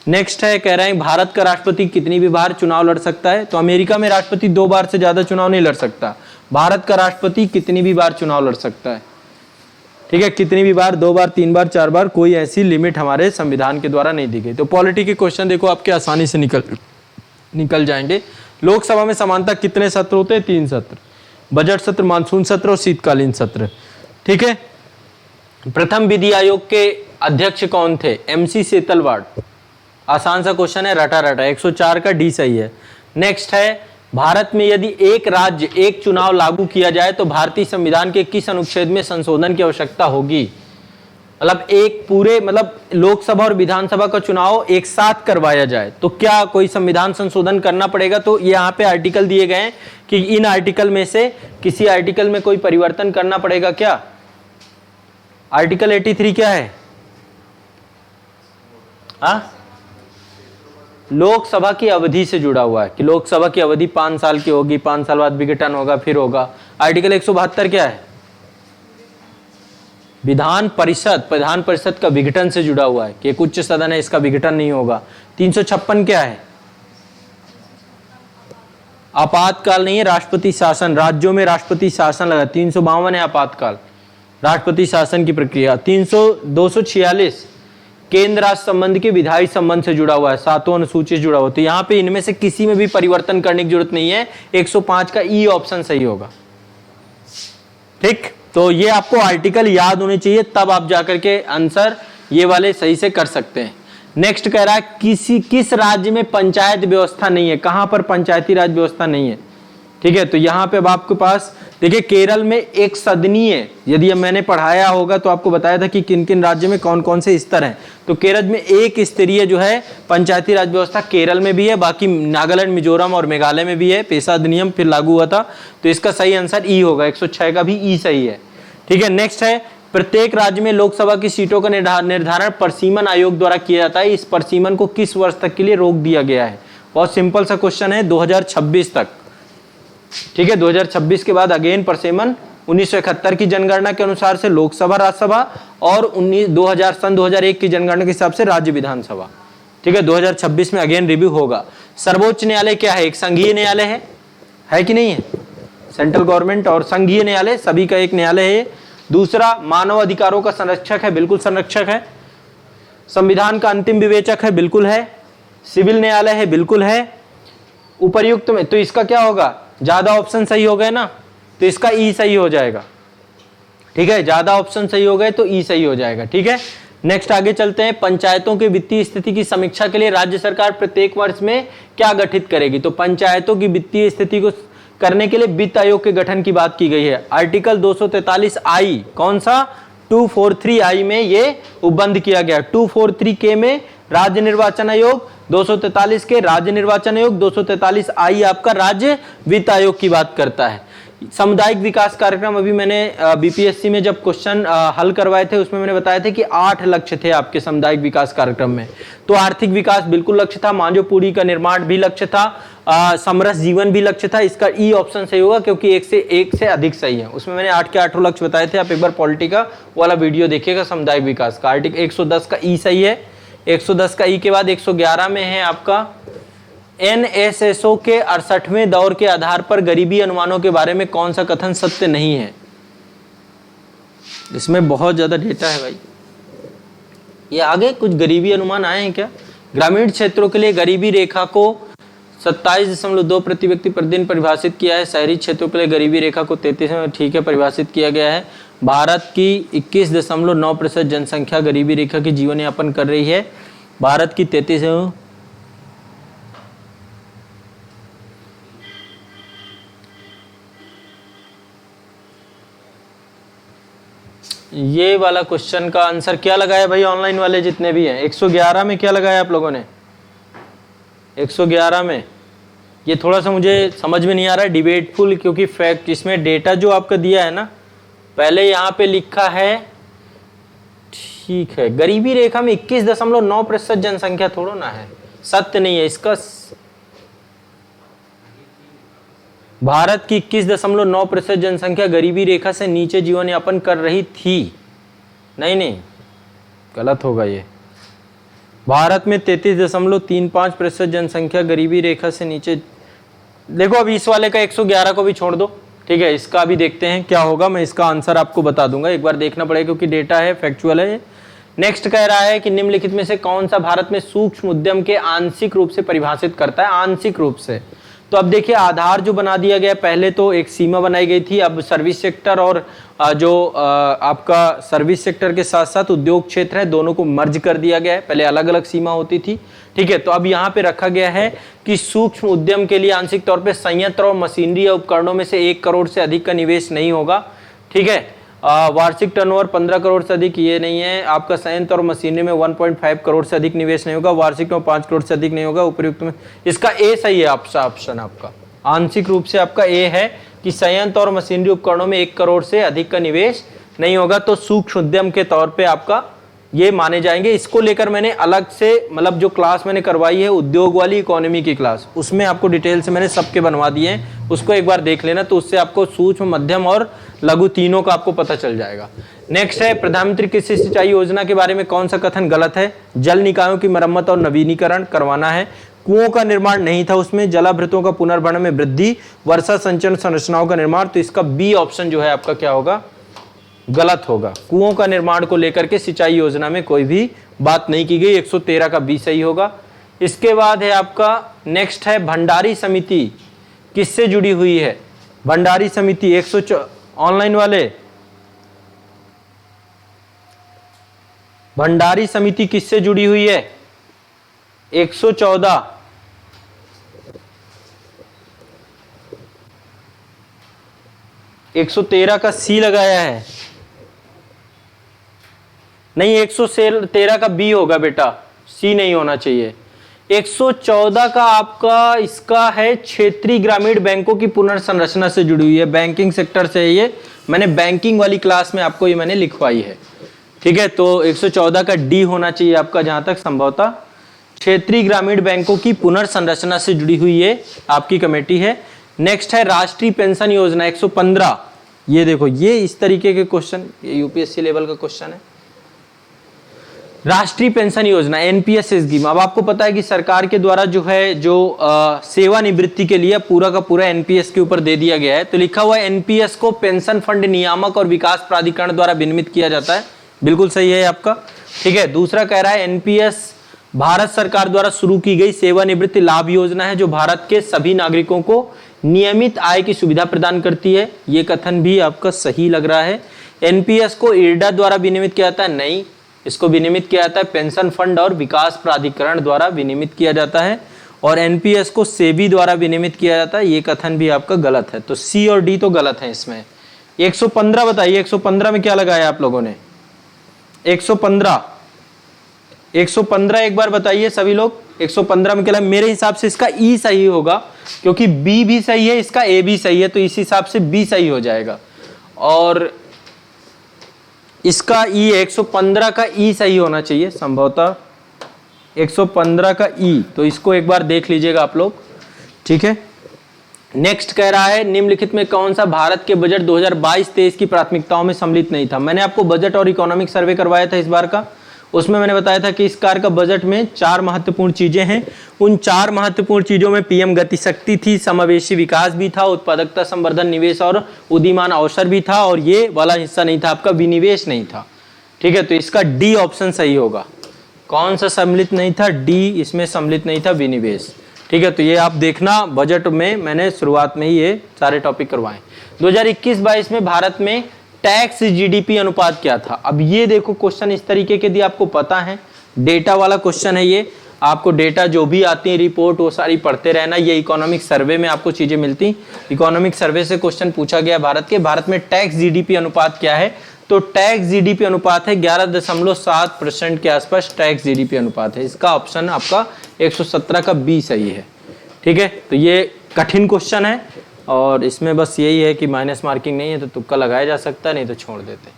नेक्स्ट है, कह रहे हैं भारत का राष्ट्रपति कितनी भी बार चुनाव लड़ सकता है? तो अमेरिका में राष्ट्रपति 2 बार से ज्यादा चुनाव नहीं लड़ सकता। भारत का राष्ट्रपति कितनी भी बार चुनाव लड़ सकता है? ठीक है, कितनी भी बार, 2 बार, 3 बार, 4 बार, कोई ऐसी लिमिट हमारे संविधान के द्वारा नहीं दी गई। तो पॉलिटी के क्वेश्चन देखो आपके आसानी से निकल जाएंगे। लोकसभा में सामान्यतः कितने सत्र होते हैं? 3 सत्र, बजट सत्र, मानसून सत्र और शीतकालीन सत्र, ठीक है। प्रथम विधि आयोग के अध्यक्ष कौन थे? MC सेतलवाड़। आसान सा क्वेश्चन है, रटा 104 का डी सही है। नेक्स्ट है, भारत में यदि एक राज्य एक चुनाव लागू किया जाए तो भारतीय संविधान के किस अनुच्छेद में संशोधन की आवश्यकता होगी? मतलब एक पूरे, मतलब लोकसभा और विधानसभा का चुनाव एक साथ करवाया जाए तो क्या कोई संविधान संशोधन करना पड़ेगा? तो यहाँ पे आर्टिकल दिए गए हैं कि इन आर्टिकल में से किसी आर्टिकल में कोई परिवर्तन करना पड़ेगा क्या? आर्टिकल 83 क्या है? लोकसभा की अवधि से जुड़ा हुआ है कि लोकसभा की अवधि 5 साल की होगी, 5 साल बाद विघटन होगा, फिर होगा। आर्टिकल 172 क्या है? विधान परिषद का विघटन से जुड़ा हुआ है कि एक उच्च सदन है, इसका विघटन नहीं होगा। 356 क्या है? आपातकाल नहीं है, राष्ट्रपति शासन, राज्यों में राष्ट्रपति शासन लगा। 352 है आपातकाल, राष्ट्रपति शासन की प्रक्रिया। 246 केंद्र राज्य संबंध के विधायी संबंध से जुड़ा हुआ है, 7वां अनुसूची से जुड़ा हुआ। तो यहाँ पे इनमें से किसी में भी परिवर्तन करने की जरूरत नहीं है, 105 का ई ऑप्शन सही होगा, ठीक। तो ये आपको आर्टिकल याद होने चाहिए, तब आप जाकर के आंसर ये वाले सही से कर सकते हैं। नेक्स्ट कह रहा है किस राज्य में पंचायत व्यवस्था नहीं है? कहां पर पंचायती राज व्यवस्था नहीं है? ठीक है, तो यहाँ पे अब आपके पास देखिए, केरल में एक सदनीय, यदि मैंने पढ़ाया होगा तो आपको बताया था कि किन किन राज्यों में कौन कौन से स्तर हैं। तो केरल में एक स्तरीय जो है पंचायती राज व्यवस्था केरल में भी है, बाकी नागालैंड, मिजोरम और मेघालय में भी है। पेशा अधिनियम फिर लागू हुआ था, तो इसका सही आंसर ई होगा, 106 का भी ई सही है, ठीक है। नेक्स्ट है, प्रत्येक राज्य में लोकसभा की सीटों का निर्धारण परसीमन आयोग द्वारा किया जाता है। इस परसीमन को किस वर्ष तक के लिए रोक दिया गया है? बहुत सिंपल सा क्वेश्चन है, 2026 तक, ठीक है। 2026 के बाद अगेन परसेमन 1971 की जनगणना के अनुसार से लोकसभा, राज्यसभा और 2001 की जनगणना के हिसाब से राज्य विधानसभा, ठीक है। 2026 में अगेन रिव्यू होगा। सर्वोच्च न्यायालय क्या है? एक संघीय न्यायालय है कि नहीं है? सेंट्रल गवर्नमेंट और संघीय न्यायालय सभी का एक न्यायालय है। दूसरा, मानव अधिकारों का संरक्षक है, बिल्कुल संरक्षक है। संविधान का अंतिम विवेचक है, बिल्कुल है। सिविल न्यायालय है, बिल्कुल है। उपर्युक्त में तो इसका क्या होगा? ज्यादा ऑप्शन सही हो गए ना, तो इसका ई सही हो जाएगा, ठीक है। ज्यादा ऑप्शन सही हो गए तो ई सही हो जाएगा, ठीक है। नेक्स्ट आगे चलते हैं। पंचायतों की वित्तीय स्थिति की समीक्षा के लिए राज्य सरकार प्रत्येक वर्ष में क्या गठित करेगी? तो पंचायतों की वित्तीय स्थिति को करने के लिए वित्त आयोग के गठन की बात की गई है। आर्टिकल 243 आई, कौन सा? 243 आई में ये उपबंध किया गया। 243 के में राज्य निर्वाचन आयोग, 243 के राज्य निर्वाचन आयोग, 243 आई आपका राज्य वित्त आयोग की बात करता है। सामुदायिक विकास कार्यक्रम, अभी मैंने बीपीएससी में जब क्वेश्चन हल करवाए थे उसमें मैंने बताया था कि 8 लक्ष्य थे आपके सामुदायिक विकास कार्यक्रम में। तो आर्थिक विकास बिल्कुल लक्ष्य था, मांझो पूड़ी का निर्माण भी लक्ष्य था, समरस जीवन भी लक्ष्य था। इसका ई ऑप्शन सही होगा क्योंकि एक से अधिक सही है। उसमें मैंने 8 के 8 लक्ष्य बताए थे, आप एक बार पॉलिटी का वाला वीडियो देखिएगा सामुदायिक विकास का। आर्टिकल 110 का ई सही है। 110 का ई के बाद 111 में है आपका NSSO के 68वें दौर के आधार पर गरीबी अनुमानों के बारे में कौन सा कथन सत्य नहीं है? इसमें बहुत ज्यादा डेटा है भाई। ये आगे कुछ गरीबी अनुमान आए हैं क्या? ग्रामीण क्षेत्रों के लिए गरीबी रेखा को 27.2 प्रति व्यक्ति प्रतिदिन परिभाषित किया है। शहरी क्षेत्रों के लिए गरीबी रेखा को 33 में ठीक है परिभाषित किया गया है। भारत की 21.9% जनसंख्या गरीबी रेखा की जीवन यापन कर रही है। भारत की 33 ये वाला क्वेश्चन का आंसर क्या लगाया भाई ऑनलाइन वाले जितने भी हैं? 111 में क्या लगाया आप लोगों ने? 111 में ये थोड़ा सा मुझे समझ में नहीं आ रहा है, डिबेटफुल, क्योंकि फैक्ट इसमें डेटा जो आपका दिया है ना, पहले यहाँ पे लिखा है ठीक है गरीबी रेखा में 21.9% जनसंख्या थोड़ा ना है, सत्य नहीं है इसका। भारत की 21.9% जनसंख्या गरीबी रेखा से नीचे जीवन यापन कर रही थी। नहीं गलत होगा ये। भारत में 33.35% जनसंख्या गरीबी रेखा से नीचे। देखो अब इस वाले का 111 को भी छोड़ दो, ठीक है, इसका भी देखते हैं क्या होगा। मैं इसका आंसर आपको बता दूंगा, एक बार देखना पड़ेगा क्योंकि डेटा है, फैक्चुअल है। नेक्स्ट कह रहा है कि निम्नलिखित में से कौन सा भारत में सूक्ष्म उद्यम के आंशिक रूप से परिभाषित करता है? आंशिक रूप से तो अब देखिए आधार जो बना दिया गया, पहले तो एक सीमा बनाई गई थी, अब सर्विस सेक्टर और जो आपका सर्विस सेक्टर के साथ साथ उद्योग क्षेत्र है दोनों को मर्ज कर दिया गया है। पहले अलग अलग सीमा होती थी, ठीक है। तो अब यहाँ पे रखा गया है कि सूक्ष्म उद्यम के लिए आंशिक तौर पे संयंत्र और मशीनरी या उपकरणों में से 1 करोड़ से अधिक का निवेश नहीं होगा, ठीक है। वार्षिक टर्नओवर 15 करोड़ से अधिक ये नहीं है। आपका संयंत्र और मशीनरी में 1.5 करोड़ से अधिक निवेश नहीं होगा। वार्षिक में 5 करोड़ से अधिक नहीं होगा। उपयुक्त में इसका ए सही है ऑप्शन आपका। आंशिक रूप से आपका ए है कि संयंत्र और मशीनरी उपकरणों में 1 करोड़ से अधिक का निवेश नहीं होगा, तो सूक्ष्म उद्यम के तौर पे आपका ये माने जाएंगे। इसको लेकर मैंने अलग से मतलब जो क्लास मैंने करवाई है उद्योग वाली इकोनॉमी की क्लास, उसमें आपको डिटेल से मैंने सबके बनवा दिए हैं, उसको एक बार देख लेना, तो उससे आपको सूक्ष्म मध्यम और लघु तीनों का आपको पता चल जाएगा। नेक्स्ट है प्रधानमंत्री कृषि सिंचाई योजना के बारे में कौन सा कथन गलत है? जल निकायों की मरम्मत और नवीनीकरण करवाना है, कुओं का निर्माण नहीं था उसमें, जलाभृतों का पुनर्भरण में वृद्धि, वर्षा संचरण संरचनाओं का निर्माण। तो इसका बी ऑप्शन जो है आपका क्या होगा? गलत होगा। कुओं का निर्माण को लेकर के सिंचाई योजना में कोई भी बात नहीं की गई। 113 का बी सही होगा। इसके बाद है आपका नेक्स्ट है भंडारी समिति किससे जुड़ी हुई है? भंडारी समिति 114 ऑनलाइन वाले, भंडारी समिति किससे जुड़ी हुई है? 114 113 का सी लगाया है, नहीं 113 का बी होगा बेटा, सी नहीं होना चाहिए। 114 का आपका इसका है क्षेत्रीय ग्रामीण बैंकों की पुनर्संरचना से जुड़ी हुई है, बैंकिंग सेक्टर से है ये, मैंने बैंकिंग वाली क्लास में आपको ये मैंने लिखवाई है, ठीक है। तो 114 का डी होना चाहिए आपका, जहां तक संभवतः क्षेत्रीय ग्रामीण बैंकों की पुनर्संरचना से जुड़ी हुई ये आपकी कमेटी है। नेक्स्ट है राष्ट्रीय पेंशन योजना 115। ये देखो ये इस तरीके के क्वेश्चन, ये यूपीएससी लेवल का क्वेश्चन है। राष्ट्रीय पेंशन योजना एनपीएस स्कीम, अब आपको पता है कि सरकार के द्वारा जो है जो सेवानिवृत्ति के लिए पूरा का पूरा एनपीएस के ऊपर दे दिया गया है। तो लिखा हुआ है एनपीएस को पेंशन फंड नियामक और विकास प्राधिकरण द्वारा विनियमित किया जाता है, बिल्कुल सही है आपका, ठीक है। दूसरा कह रहा है एनपीएस भारत सरकार द्वारा शुरू की गई सेवानिवृत्ति लाभ योजना है जो भारत के सभी नागरिकों को नियमित आय की सुविधा प्रदान करती है, ये कथन भी आपका सही लग रहा है। एनपीएस को इरडा द्वारा विनियमित किया जाता है, नहीं, इसको विनियमित किया जाता है पेंशन फंड और विकास प्राधिकरण द्वारा विनियमित किया जाता है। और एनपीएस को सेबी द्वारा विनियमित किया जाता है, ये कथन भी आपका गलत है। तो सी और डी तो गलत है इसमें। 115 बताइए, 115 में क्या लगाया आप लोगों ने? 115 एक बार बताइए सभी लोग। 115 में क्या लगा? मेरे हिसाब से इसका ई सही होगा, क्योंकि बी भी सही है, इसका ए भी सही है, तो इस हिसाब से बी सही हो जाएगा। और इसका ई 115 का ई सही होना चाहिए संभवतः, 115 का ई, तो इसको एक बार देख लीजिएगा आप लोग, ठीक है। नेक्स्ट कह रहा है निम्नलिखित में कौन सा भारत के बजट 2022-23 की प्राथमिकताओं में सम्मिलित नहीं था? मैंने आपको बजट और इकोनॉमिक सर्वे करवाया था इस बार का, उसमें मैंने बताया था कि इस कार का बजट में 4 महत्वपूर्ण चीजें हैं। उन 4 महत्वपूर्ण चीजों में पीएम गति शक्ति थी, समावेशी विकास भी था, उत्पादकता संवर्धन, निवेश और उदीयमान अवसर भी था, और ये वाला हिस्सा नहीं था आपका, विनिवेश नहीं था, ठीक है। तो इसका डी ऑप्शन सही होगा। कौन सा सम्मिलित नहीं था? डी इसमें सम्मिलित नहीं था, विनिवेश, ठीक ठीक है, तो ये आप देखना, बजट में मैंने शुरुआत में ही ये सारे टॉपिक करवाए। 2021-22 में भारत में टैक्स जीडीपी अनुपात क्या था। अब ये देखो क्वेश्चन इस तरीके के, यदि आपको पता है, डेटा वाला क्वेश्चन है ये, आपको डेटा जो भी आती है रिपोर्ट वो सारी पढ़ते रहना। ये इकोनॉमिक सर्वे में आपको चीजें मिलती, इकोनॉमिक सर्वे से क्वेश्चन पूछा गया भारत में टैक्स जीडीपी अनुपात क्या है, तो टैक्स जीडीपी अनुपात है 11.7% के आसपास टैक्स जीडीपी अनुपात है। इसका ऑप्शन आपका 117 का बी सही है। ठीक है, तो ये कठिन क्वेश्चन है और इसमें बस यही है कि माइनस मार्किंग नहीं है तो तुक्का लगाया जा सकता है, नहीं तो छोड़ देते।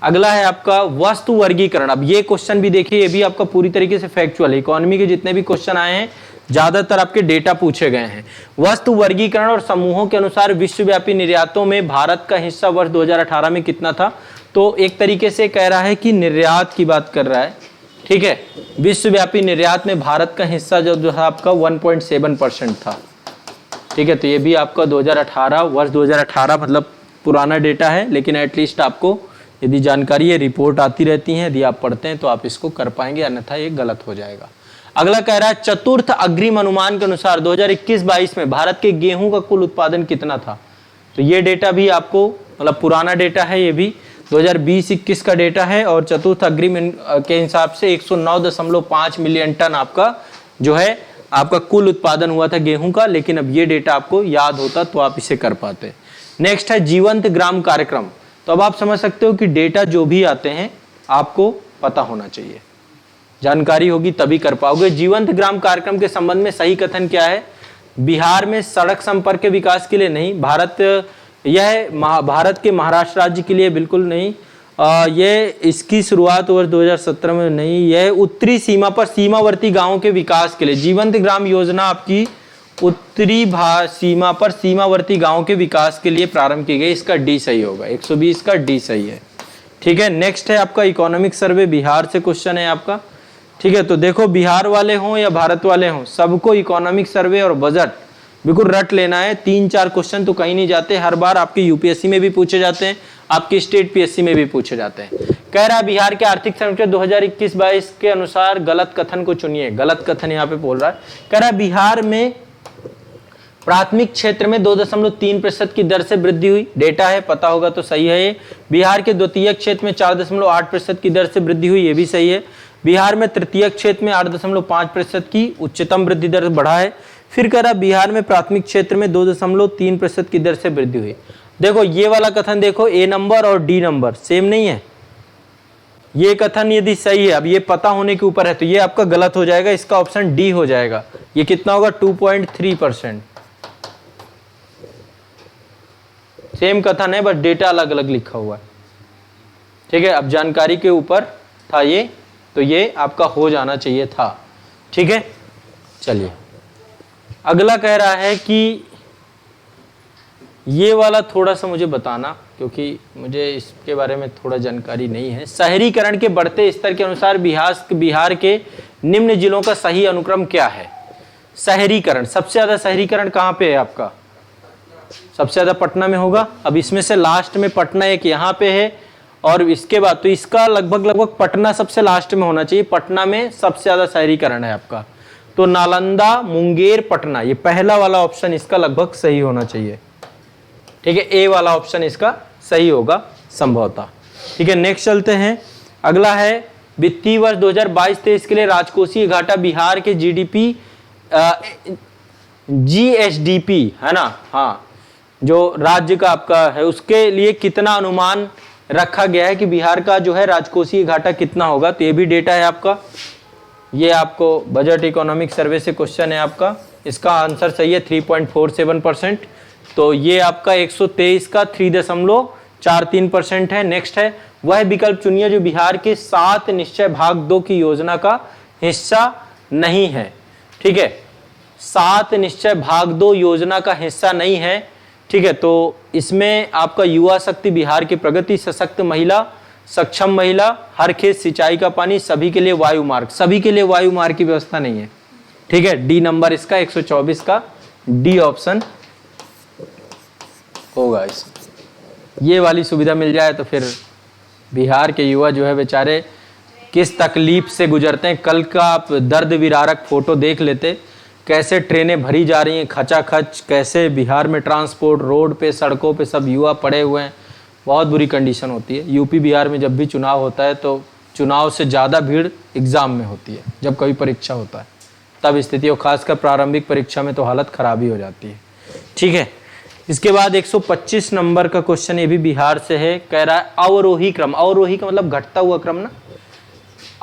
अगला है आपका वस्तु वर्गीकरण। अब ये क्वेश्चन भी देखिए, ये भी आपका पूरी तरीके से फैक्चुअल है। इकोनॉमी के जितने भी क्वेश्चन आए हैं ज्यादातर आपके डेटा पूछे गए हैं। वस्तु वर्गीकरण और समूहों के अनुसार विश्वव्यापी निर्यातों में भारत का हिस्सा वर्ष 2018 में कितना था, तो एक तरीके से कह रहा है कि निर्यात की बात कर रहा है। ठीक है, विश्वव्यापी निर्यात में भारत का हिस्सा जो था आपका 1.7% था। ठीक है, तो ये भी आपका 2018 वर्ष 2018 मतलब पुराना डेटा है, लेकिन एटलीस्ट आपको यदि जानकारी है, रिपोर्ट आती रहती है, यदि आप पढ़ते हैं तो आप इसको कर पाएंगे, अन्यथा ये गलत हो जाएगा। अगला कह रहा है चतुर्थ अग्रिम अनुमान के अनुसार 2021-22 में भारत के गेहूं का कुल उत्पादन कितना था। तो ये डेटा भी आपको मतलब पुराना डेटा है, ये भी 2020-21 का डेटा है और चतुर्थ अग्रिम के हिसाब से 109.5 मिलियन टन आपका जो है आपका कुल उत्पादन हुआ था गेहूं का। लेकिन अब ये डेटा आपको याद होता तो आप इसे कर पाते। नेक्स्ट है जीवंत ग्राम कार्यक्रम। तो अब आप समझ सकते हो कि डेटा जो भी आते हैं आपको पता होना चाहिए, जानकारी होगी तभी कर पाओगे। जीवंत ग्राम कार्यक्रम के संबंध में सही कथन क्या है। बिहार में सड़क संपर्क के विकास के लिए नहीं, भारत के महाराष्ट्र राज्य के लिए बिल्कुल नहीं, ये इसकी शुरुआत वर्ष 2017 में नहीं, यह उत्तरी सीमा पर सीमावर्ती गांवों के विकास के लिए। जीवंत ग्राम योजना आपकी उत्तरी सीमा पर सीमावर्ती गांवों के विकास के लिए प्रारंभ की गई। इसका डी सही होगा, 120 का डी सही है। ठीक है, नेक्स्ट है आपका इकोनॉमिक सर्वे, बिहार से क्वेश्चन है आपका। ठीक है, तो देखो बिहार वाले हों या भारत वाले हों, सबको इकोनॉमिक सर्वे और बजट बिल्कुल रट लेना है। 3-4 क्वेश्चन तो कहीं नहीं जाते, हर बार आपके यूपीएससी में भी पूछे जाते हैं, आपकी स्टेट पीएससी में भी पूछे जाते हैं। कह रहा है बिहार के आर्थिक सर्वेक्षण 2021-22 के अनुसार गलत कथन को चुनिए। गलत कथन यहाँ पे बोल रहा है, कह रहा है बिहार में प्राथमिक क्षेत्र में 2.3% की दर से वृद्धि हुई। डेटा है, पता होगा तो सही है ये। बिहार के द्वितीय क्षेत्र में 4.8% की दर से वृद्धि हुई, ये भी सही है। बिहार में तृतीय क्षेत्र में 8.5% की उच्चतम वृद्धि दर बढ़ा है। फिर कह रहा बिहार में प्राथमिक क्षेत्र में 2.3% की दर से वृद्धि हुई। देखो ये वाला कथन देखो, ए नंबर और डी नंबर सेम नहीं है। ये कथन यदि सही है, अब ये पता होने के ऊपर है, तो ये आपका गलत हो जाएगा, इसका ऑप्शन डी हो जाएगा। ये कितना होगा 2.3%। सेम कथन है बस डेटा अलग अलग लिखा हुआ है। ठीक है, अब जानकारी के ऊपर था ये, तो ये आपका हो जाना चाहिए था। ठीक है, चलिए अगला कह रहा है कि ये वाला थोड़ा सा मुझे बताना, क्योंकि मुझे इसके बारे में थोड़ा जानकारी नहीं है। शहरीकरण के बढ़ते स्तर के अनुसार बिहार के निम्न जिलों का सही अनुक्रम क्या है। शहरीकरण, सबसे ज्यादा शहरीकरण कहाँ पे है आपका, सबसे ज्यादा पटना में होगा। अब इसमें से लास्ट में पटना एक यहाँ पे है और इसके बाद तो इसका लगभग पटना सबसे लास्ट में होना चाहिए। पटना में सबसे ज्यादा शहरीकरण है आपका, तो नालंदा, मुंगेर, पटना, ये पहला वाला ऑप्शन इसका लगभग सही होना चाहिए। ठीक है, ए वाला ऑप्शन इसका सही होगा संभवतः। ठीक है, नेक्स्ट चलते हैं। अगला है वित्तीय वर्ष 2022-23 के लिए राजकोषीय घाटा बिहार के जीडीपी जीएसडीपी है ना, हाँ, जो राज्य का आपका है उसके लिए कितना अनुमान रखा गया है कि बिहार का जो है राजकोषीय घाटा कितना होगा। तो ये भी डेटा है आपका, ये आपको बजट इकोनॉमिक सर्वे से क्वेश्चन है आपका। इसका आंसर सही है 3.47%। तो ये आपका 123 का 3.43% है। नेक्स्ट है वह विकल्प चुनिए जो बिहार के 7 निश्चय भाग 2 की योजना का हिस्सा नहीं है। ठीक है, 7 निश्चय भाग 2 योजना का हिस्सा नहीं है। ठीक है, तो इसमें आपका युवा शक्ति, बिहार की प्रगति, सशक्त महिला, सक्षम महिला, हर खेत सिंचाई का पानी, सभी के लिए वायु मार्ग, सभी के लिए वायु मार्ग की व्यवस्था नहीं है। ठीक है, डी नंबर इसका 124 का डी ऑप्शन होगा। इस ये वाली सुविधा मिल जाए तो फिर बिहार के युवा जो है बेचारे किस तकलीफ से गुजरते हैं। कल का आप दर्द विदारक फोटो देख लेते कैसे ट्रेनें भरी जा रही हैं खचाखच, कैसे बिहार में ट्रांसपोर्ट, रोड पे, सड़कों पे सब युवा पड़े हुए हैं, बहुत बुरी कंडीशन होती है। यूपी बिहार में जब भी चुनाव होता है तो चुनाव से ज़्यादा भीड़ एग्ज़ाम में होती है, जब कभी परीक्षा होता है तब स्थिति, और खासकर प्रारंभिक परीक्षा में तो हालत ख़राब ही हो जाती है। ठीक है, इसके बाद 125 नंबर का क्वेश्चन, ये भी बिहार से है। कह रहा है अवरोही क्रम, अवरोही का मतलब घटता हुआ क्रम ना,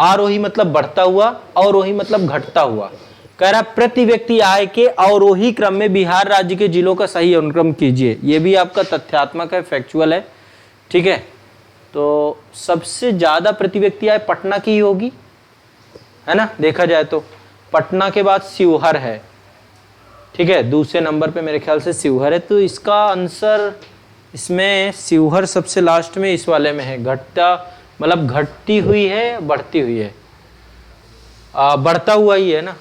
आरोही मतलब बढ़ता हुआ, अवरोही मतलब घटता हुआ। कह रहा प्रति व्यक्ति आय के अवरोही क्रम में बिहार राज्य के जिलों का सही अनुक्रम कीजिए। ये भी आपका तथ्यात्मक है, फैक्चुअल है। ठीक है, तो सबसे ज्यादा प्रति व्यक्ति आय पटना की ही होगी, है ना, देखा जाए तो। पटना के बाद शिवहर है। ठीक है, दूसरे नंबर पे मेरे ख्याल से शिवहर है, तो इसका आंसर इसमें शिवहर सबसे लास्ट में इस वाले में है। घटता मतलब घटती हुई है, बढ़ती हुई है, बढ़ता हुआ ही है ना,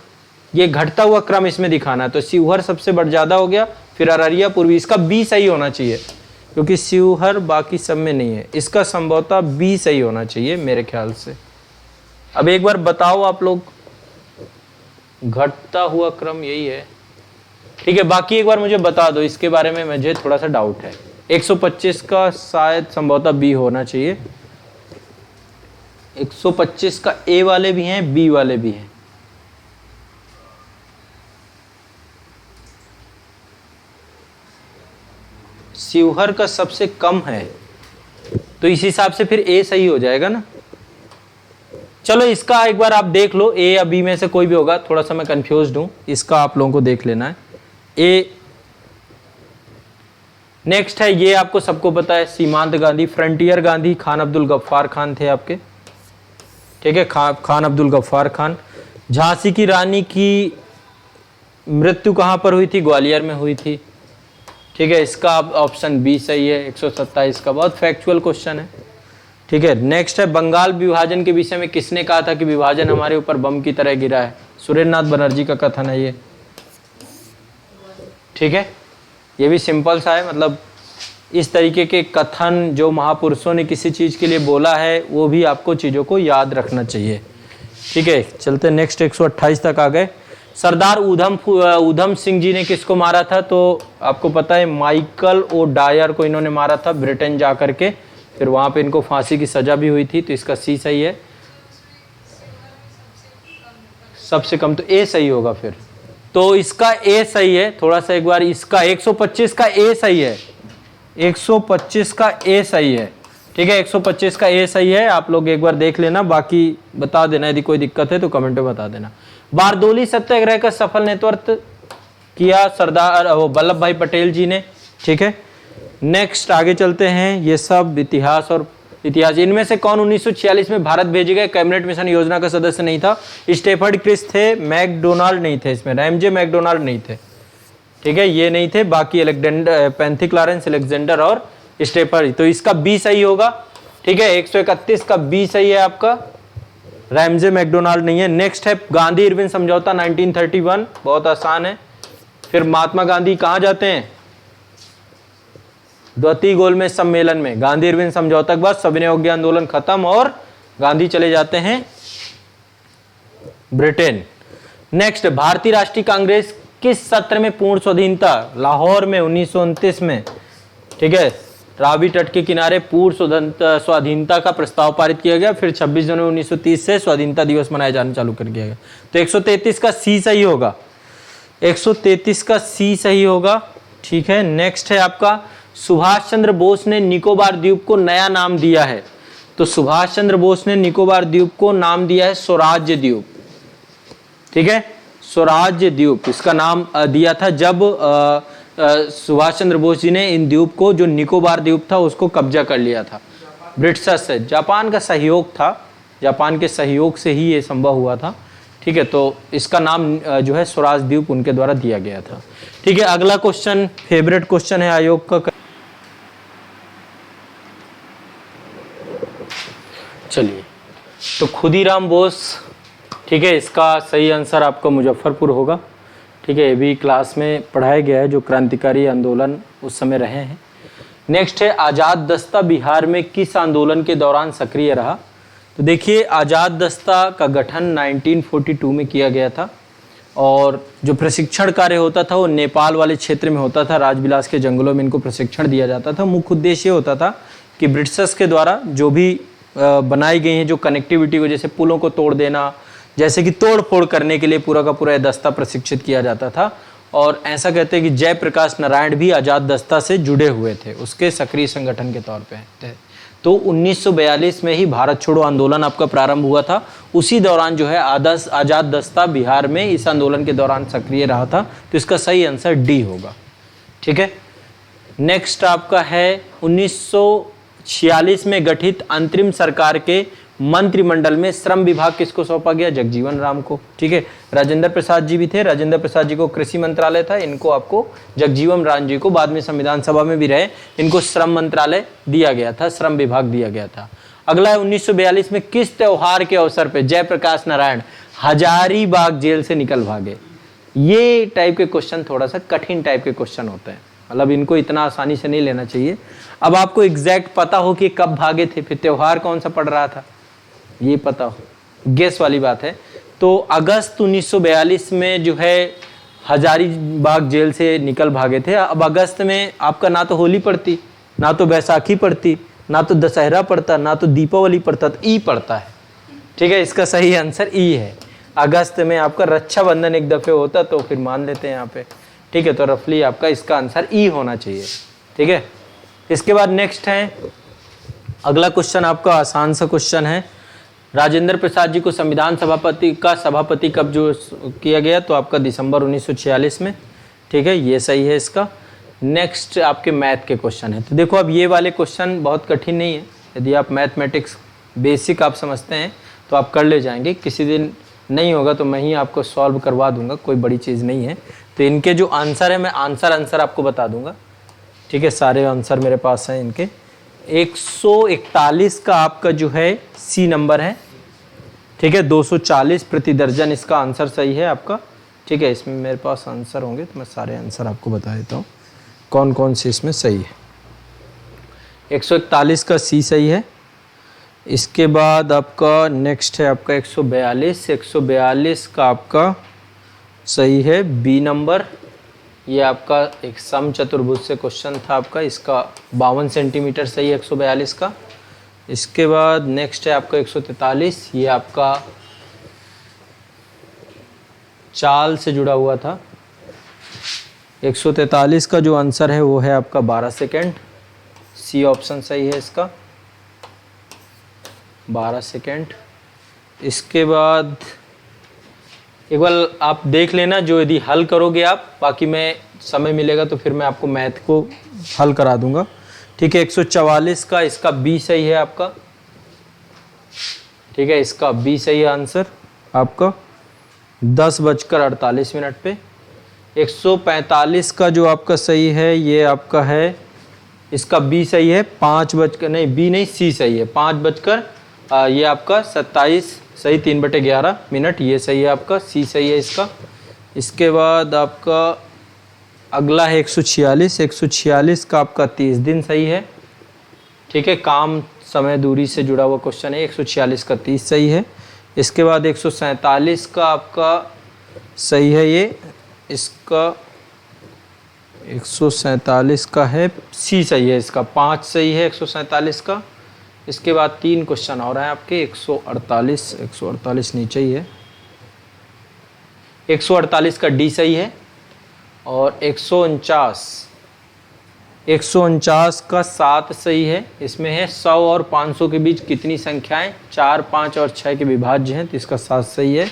ये घटता हुआ क्रम इसमें दिखाना है। तो शिवहर सबसे बढ़ ज्यादा हो गया, फिर अररिया पूर्वी, इसका बी सही होना चाहिए क्योंकि शिवहर बाकी सब में नहीं है, इसका संभवतः बी सही होना चाहिए मेरे ख्याल से। अब एक बार बताओ आप लोग, घटता हुआ क्रम यही है। ठीक है, बाकी एक बार मुझे बता दो, इसके बारे में मुझे थोड़ा सा डाउट है। 125 का शायद संभवतः बी होना चाहिए। 125 का ए वाले भी हैं, बी वाले भी हैं। शिवहर का सबसे कम है, तो इस हिसाब से फिर ए सही हो जाएगा ना। चलो इसका एक बार आप देख लो, ए या बी में से कोई भी होगा, थोड़ा सा मैं कंफ्यूज्ड हूं, इसका आप लोगों को देख लेना है। ए नेक्स्ट है, ये आपको सबको पता है, सीमांत गांधी, फ्रंटियर गांधी खान अब्दुल गफ्फार खान थे आपके। ठीक है, खान अब्दुल गफ्फार खान। झांसी की रानी की मृत्यु कहां पर हुई थी? ग्वालियर में हुई थी। ठीक है, इसका ऑप्शन बी सही है। 127 का बहुत फैक्चुअल क्वेश्चन है। ठीक है, नेक्स्ट है, बंगाल विभाजन के विषय में किसने कहा था कि विभाजन हमारे ऊपर बम की तरह गिरा है? सुरेंद्र नाथ बनर्जी का कथन है ये। ठीक है, ये भी सिंपल सा है, मतलब इस तरीके के कथन जो महापुरुषों ने किसी चीज के लिए बोला है वो भी आपको चीजों को याद रखना चाहिए। ठीक है, चलते नेक्स्ट 128 तक आ गए। सरदार ऊधम सिंह जी ने किसको मारा था? तो आपको पता है माइकल ओ डायर को इन्होंने मारा था ब्रिटेन जा करके, फिर वहां पे इनको फांसी की सजा भी हुई थी, तो इसका सी सही है। सबसे कम तो ए सही होगा फिर, तो इसका ए सही है। थोड़ा सा एक बार इसका 125 का ए सही है, 125 का ए सही है। ठीक है, 125 का ए सही है, आप लोग एक बार देख लेना, बाकी बता देना, यदि कोई दिक्कत है तो कमेंट में बता देना। बारदोली सत्याग्रह का सफल नेतृत्व किया सरदार वल्लभ भाई पटेल जी ने। ठीक है, नेक्स्ट आगे चलते हैं, ये सब इतिहास और इतिहास। इनमें से कौन 1946 में भारत भेजे गए कैबिनेट मिशन योजना का सदस्य नहीं था? स्टेफर्ड क्रिस थे, मैकडोनाल्ड नहीं थे, इसमें रैमजे मैकडोनाल्ड नहीं थे। ठीक है, ये नहीं थे, बाकी अलेक्जेंडर, पैंथिक लॉरेंस, अलेक्जेंडर और स्टेफर्ड, तो इसका बी सही होगा। ठीक है, 131 का बी सही है आपका, रैमजे मैकडोनाल्ड नहीं है। नेक्स्ट है गांधी इरविन समझौता 1931, बहुत आसान है। फिर महात्मा गांधी कहां जाते हैं? द्वितीय गोलमेज सम्मेलन में। गांधी इरविन समझौता के बाद सविनय अवज्ञा आंदोलन खत्म और गांधी चले जाते हैं ब्रिटेन। नेक्स्ट, भारतीय राष्ट्रीय कांग्रेस किस सत्र में पूर्ण स्वाधीनता? लाहौर में 1929 में। ठीक है, रावी तट के किनारे पूर्ण स्वाधीनता का प्रस्ताव पारित किया गया, फिर 26 जनवरी 1930 से स्वाधीनता दिवस मनाया जाना चालू कर दिया गया। तो 133 का सी सही होगा, 133 का सी सही होगा। ठीक है, नेक्स्ट है आपका, सुभाष चंद्र बोस ने निकोबार द्वीप को नया नाम दिया है। तो सुभाष चंद्र बोस ने निकोबार द्वीप को नाम दिया है स्वराज्य द्वीप। ठीक है, स्वराज्य द्वीप इसका नाम दिया था जब सुभाष चंद्र बोस जी ने इन द्वीप को, जो निकोबार द्वीप था, उसको कब्जा कर लिया था ब्रिटिशर्स से। जापान का सहयोग था, जापान के सहयोग से ही ये संभव हुआ था। ठीक है, तो इसका नाम जो है स्वराज द्वीप उनके द्वारा दिया गया था। ठीक है, अगला क्वेश्चन फेवरेट क्वेश्चन है आयोग का। चलिए, तो खुदीराम बोस। ठीक है, इसका सही आंसर आपका मुजफ्फरपुर होगा। ठीक है, ये भी क्लास में पढ़ाया गया है, जो क्रांतिकारी आंदोलन उस समय रहे हैं। नेक्स्ट है, आज़ाद दस्ता बिहार में किस आंदोलन के दौरान सक्रिय रहा? तो देखिए, आज़ाद दस्ता का गठन 1942 में किया गया था और जो प्रशिक्षण कार्य होता था वो नेपाल वाले क्षेत्र में होता था, राजविलास के जंगलों में इनको प्रशिक्षण दिया जाता था। मुख्य उद्देश्य होता था कि ब्रिटिशर्स के द्वारा जो भी बनाई गई हैं जो कनेक्टिविटी को, जैसे पुलों को तोड़ देना, जैसे कि तोड़ फोड़ करने के लिए पूरा का पूरा दस्ता प्रशिक्षित किया जाता था। और ऐसा कहते हैं कि जयप्रकाश नारायण भी आज़ाद दस्ता से जुड़े हुए थे, उसके सक्रिय संगठन के तौर पे थे। तो 1942 में ही भारत छोड़ो आंदोलन आपका प्रारंभ हुआ था। उसी दौरान जो है आज़ाद दस्ता बिहार में इस आंदोलन के दौरान सक्रिय रहा था। तो इसका सही आंसर डी होगा। ठीक है, नेक्स्ट आपका है 1946 में गठित अंतरिम सरकार के मंत्रिमंडल में श्रम विभाग किसको सौंपा गया? जगजीवन राम को। ठीक है, राजेंद्र प्रसाद जी भी थे, राजेंद्र प्रसाद जी को कृषि मंत्रालय था, इनको आपको जगजीवन राम जी को, बाद में संविधान सभा में भी रहे, इनको श्रम मंत्रालय दिया गया था, श्रम विभाग दिया गया था। अगला है 1942 में किस त्योहार के अवसर पर जयप्रकाश नारायण हजारीबाग जेल से निकल भागे? ये टाइप के क्वेश्चन थोड़ा सा कठिन टाइप के क्वेश्चन होते हैं, मतलब इनको इतना आसानी से नहीं लेना चाहिए। अब आपको एग्जैक्ट पता हो कि कब भागे थे, फिर त्योहार कौन सा पड़ रहा था ये पता हो, गेस वाली बात है। तो अगस्त 1942 में जो है हजारीबाग जेल से निकल भागे थे। अब अगस्त में आपका ना तो होली पड़ती, ना तो बैसाखी पड़ती, ना तो दशहरा पड़ता, ना तो दीपावली पड़ता, तो ई पड़ता है। ठीक है, इसका सही आंसर ई है। अगस्त में आपका रक्षाबंधन एक दफे होता तो फिर मान लेते हैं यहाँ पे। ठीक है, तो रफली आपका इसका आंसर ई होना चाहिए। ठीक है, इसके बाद नेक्स्ट है अगला क्वेश्चन, आपका आसान सा क्वेश्चन है। राजेंद्र प्रसाद जी को संविधान सभापति कब जो किया गया? तो आपका दिसंबर 1946 में। ठीक है, ये सही है इसका। नेक्स्ट आपके मैथ के क्वेश्चन है। तो देखो अब ये वाले क्वेश्चन बहुत कठिन नहीं है, यदि आप मैथमेटिक्स बेसिक आप समझते हैं तो आप कर ले जाएंगे। किसी दिन नहीं होगा तो मैं ही आपको सॉल्व करवा दूंगा, कोई बड़ी चीज़ नहीं है। तो इनके जो आंसर है मैं आंसर आपको बता दूंगा। ठीक है, सारे आंसर मेरे पास हैं इनके। 141 का आपका जो है सी नंबर है। ठीक है, 240 प्रति दर्जन इसका आंसर सही है आपका। ठीक है, इसमें मेरे पास आंसर होंगे तो मैं सारे आंसर आपको बता देता हूँ कौन कौन से इसमें सही है। 141 का सी सही है। इसके बाद आपका नेक्स्ट है आपका 142 का आपका सही है बी नंबर। ये आपका एक सम चतुर्भुज से क्वेश्चन था आपका, इसका 52 सेंटीमीटर सही है 142 का। इसके बाद नेक्स्ट है आपका 143, ये आपका चाल से जुड़ा हुआ था। 143 का जो आंसर है वो है आपका 12 सेकेंड। सी ऑप्शन सही है इसका, 12 सेकेंड। इसके बाद एक बार आप देख लेना, जो यदि हल करोगे आप, बाकी मैं समय मिलेगा तो फिर मैं आपको मैथ को हल करा दूंगा। ठीक है, 144 का इसका बी सही है आपका। ठीक है, इसका बी सही है आंसर आपका 10:48 पे। 145 का जो आपका सही है ये आपका है, इसका बी सही है 5 सी सही है 5 ये आपका 27 सही 3/11 ये सही है आपका, सी सही है इसका। इसके बाद आपका अगला है 146 का आपका 30 दिन सही है। ठीक है, काम समय दूरी से जुड़ा हुआ क्वेश्चन है, 146 का 30 सही है। इसके बाद 147 का आपका सही है ये, इसका 147 का है सी सही है इसका, 5 सही है 147 का। इसके बाद 3 क्वेश्चन और हैं आपके। 148 नीचे ही है, 148 का डी सही है। और 149 का 7 सही है। इसमें है 100 और 500 के बीच कितनी संख्याएं 4, 5 और 6 के विभाज्य हैं, तो इसका 7 सही है।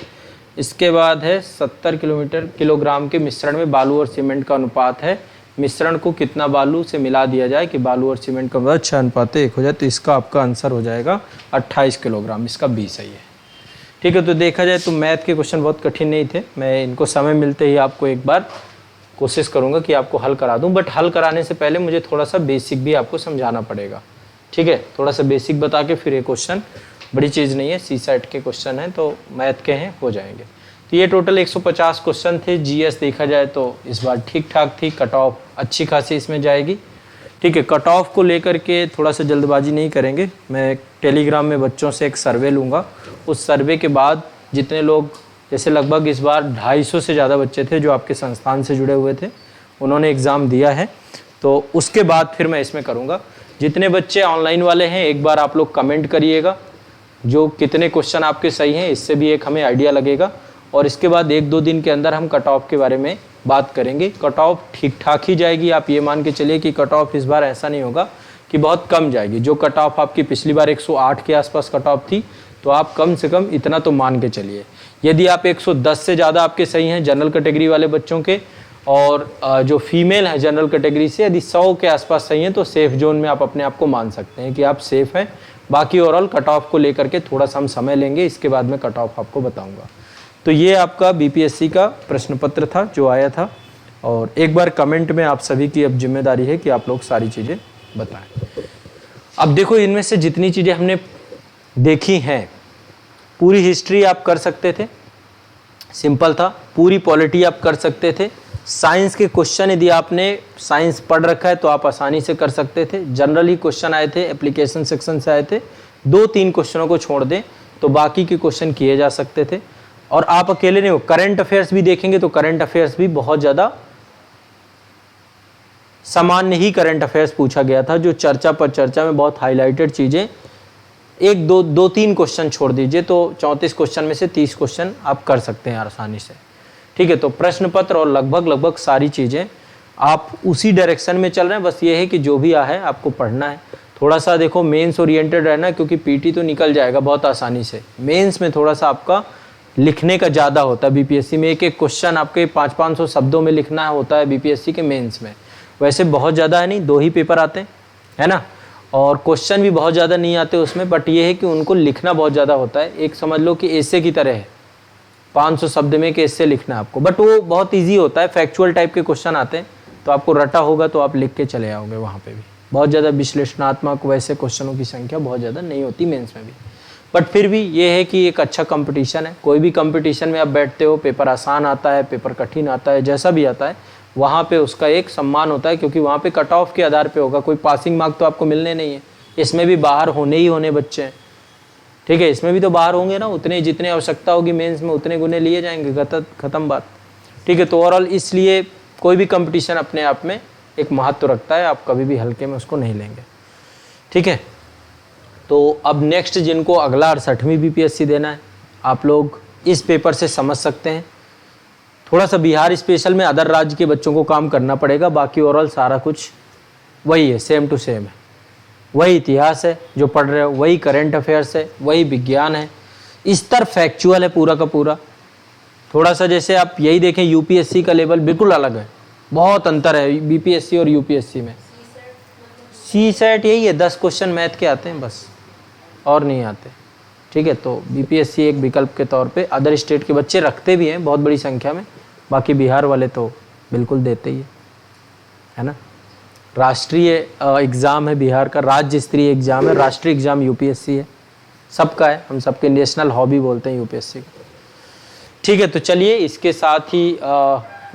इसके बाद है 70 किलोग्राम के मिश्रण में बालू और सीमेंट का अनुपात है, मिश्रण को कितना बालू से मिला दिया जाए कि बालू और सीमेंट का अनुपात 6:1 हो जाए, तो इसका आपका आंसर हो जाएगा 28 किलोग्राम, इसका बी सही है। ठीक है, तो देखा जाए तो मैथ के क्वेश्चन बहुत कठिन नहीं थे। मैं इनको समय मिलते ही आपको एक बार कोशिश करूंगा कि आपको हल करा दूं, बट हल कराने से पहले मुझे थोड़ा सा बेसिक भी आपको समझाना पड़ेगा। ठीक है, थोड़ा सा बेसिक बता के फिर ये क्वेश्चन, बड़ी चीज़ नहीं है, सी सेट के क्वेश्चन हैं तो मैथ के हैं, हो जाएंगे। तो ये टोटल 150 क्वेश्चन थे। जीएस देखा जाए तो इस बार ठीक ठाक थी, कट ऑफ अच्छी खासी इसमें जाएगी। ठीक है, कट ऑफ को लेकर के थोड़ा सा जल्दबाजी नहीं करेंगे। मैं टेलीग्राम में बच्चों से एक सर्वे लूँगा, उस सर्वे के बाद जितने लोग जैसे लगभग इस बार 250 से ज़्यादा बच्चे थे जो आपके संस्थान से जुड़े हुए थे, उन्होंने एग्ज़ाम दिया है, तो उसके बाद फिर मैं इसमें करूँगा। जितने बच्चे ऑनलाइन वाले हैं एक बार आप लोग कमेंट करिएगा जो कितने क्वेश्चन आपके सही हैं, इससे भी एक हमें आइडिया लगेगा। और इसके बाद 1-2 दिन के अंदर हम कट ऑफ के बारे में बात करेंगे। कट ऑफ ठीक ठाक ही जाएगी, आप ये मान के चलिए कि कट ऑफ इस बार ऐसा नहीं होगा कि बहुत कम जाएगी। जो कट ऑफ आपकी पिछली बार 108 के आसपास कट ऑफ थी, तो आप कम से कम इतना तो मान के चलिए। यदि आप 110 से ज़्यादा आपके सही हैं जनरल कैटेगरी वाले बच्चों के, और जो फीमेल है जनरल कैटेगरी से यदि 100 के आसपास सही हैं, तो सेफ जोन में आप अपने आप को मान सकते हैं कि आप सेफ हैं। बाकी ओवरऑल कट ऑफ को लेकर के थोड़ा सा हम समय लेंगे, इसके बाद में कट ऑफ आपको बताऊंगा। तो ये आपका बीपीएससी का प्रश्न पत्र था जो आया था, और एक बार कमेंट में आप सभी की अब जिम्मेदारी है कि आप लोग सारी चीज़ें बताएं। अब देखो, इनमें से जितनी चीज़ें हमने देखी हैं, पूरी हिस्ट्री आप कर सकते थे, सिंपल था। पूरी पॉलिटी आप कर सकते थे। साइंस के क्वेश्चन यदि आपने साइंस पढ़ रखा है तो आप आसानी से कर सकते थे। जनरली क्वेश्चन आए थे, एप्लीकेशन सेक्शन से आए थे। 2-3 क्वेश्चनों को छोड़ दें तो बाकी के क्वेश्चन किए जा सकते थे। और आप अकेले नहीं हो, करंट अफेयर्स भी देखेंगे तो करंट अफेयर्स भी बहुत ज़्यादा सामान्य ही करंट अफेयर्स पूछा गया था, जो चर्चा पर चर्चा में बहुत हाईलाइटेड चीज़ें। 1-2-3 क्वेश्चन छोड़ दीजिए तो 34 क्वेश्चन में से 30 क्वेश्चन आप कर सकते हैं आसानी से। ठीक है, तो प्रश्न पत्र और लगभग सारी चीज़ें आप उसी डायरेक्शन में चल रहे हैं। बस ये है कि जो भी है आपको पढ़ना है। थोड़ा सा देखो मेंस ओरिएंटेड रहना, क्योंकि पीटी तो निकल जाएगा बहुत आसानी से। मेंस में थोड़ा सा आपका लिखने का ज़्यादा होता है। बीपीएससी में एक क्वेश्चन आपके 500-500 शब्दों में लिखना होता है बीपीएससी के मेंस में। वैसे बहुत ज़्यादा है नहीं, 2 ही पेपर आते हैं, है ना, और क्वेश्चन भी बहुत ज़्यादा नहीं आते उसमें। बट ये है कि उनको लिखना बहुत ज़्यादा होता है। एक समझ लो कि एसे की तरह है, 500 शब्द में कि एसे लिखना है आपको। बट वो बहुत ईजी होता है, फैक्चुअल टाइप के क्वेश्चन आते हैं, तो आपको रटा होगा तो आप लिख के चले आओगे। वहाँ पे भी बहुत ज़्यादा विश्लेषणात्मक वैसे क्वेश्चनों की संख्या बहुत ज़्यादा नहीं होती मेंस में भी। बट फिर भी ये है कि एक अच्छा कंपटीशन है। कोई भी कंपटीशन में आप बैठते हो, पेपर आसान आता है, पेपर कठिन आता है, जैसा भी आता है, वहाँ पे उसका एक सम्मान होता है, क्योंकि वहाँ पे कट ऑफ के आधार पे होगा। कोई पासिंग मार्क तो आपको मिलने नहीं है। इसमें भी बाहर होने ही होने बच्चे हैं, ठीक है, इसमें भी तो बाहर होंगे ना, उतने जितने आवश्यकता होगी मेंस में उतने गुने लिए जाएंगे, खत्म बात। ठीक है, तो ओवरऑल इसलिए कोई भी कंपटीशन अपने आप में एक महत्व रखता है, आप कभी भी हल्के में उसको नहीं लेंगे। ठीक है, तो अब नेक्स्ट जिनको अगला 68वीं बीपीएससी देना है, आप लोग इस पेपर से समझ सकते हैं। थोड़ा सा बिहार स्पेशल में अदर राज्य के बच्चों को काम करना पड़ेगा, बाकी ओवरऑल सारा कुछ वही है, सेम टू सेम है। वही इतिहास है जो पढ़ रहे हो, वही करंट अफेयर्स है, वही विज्ञान है, स्तर फैक्चुअल है पूरा का पूरा। थोड़ा सा जैसे आप यही देखें, यूपीएससी का लेवल बिल्कुल अलग है, बहुत अंतर है बीपीएससी और यूपीएससी में। सी सेट यही है, 10 क्वेश्चन मैथ के आते हैं बस, और नहीं आते। ठीक है, तो बीपीएससी एक विकल्प के तौर पे अदर स्टेट के बच्चे रखते भी हैं बहुत बड़ी संख्या में, बाकी बिहार वाले तो बिल्कुल देते ही है ना। राष्ट्रीय एग्ज़ाम है बिहार का, राज्य स्तरीय एग्ज़ाम है, राष्ट्रीय एग्ज़ाम यूपीएससी है, सबका है, हम सबके नेशनल हॉबी बोलते हैं यूपीएससी को। ठीक है, तो चलिए इसके साथ ही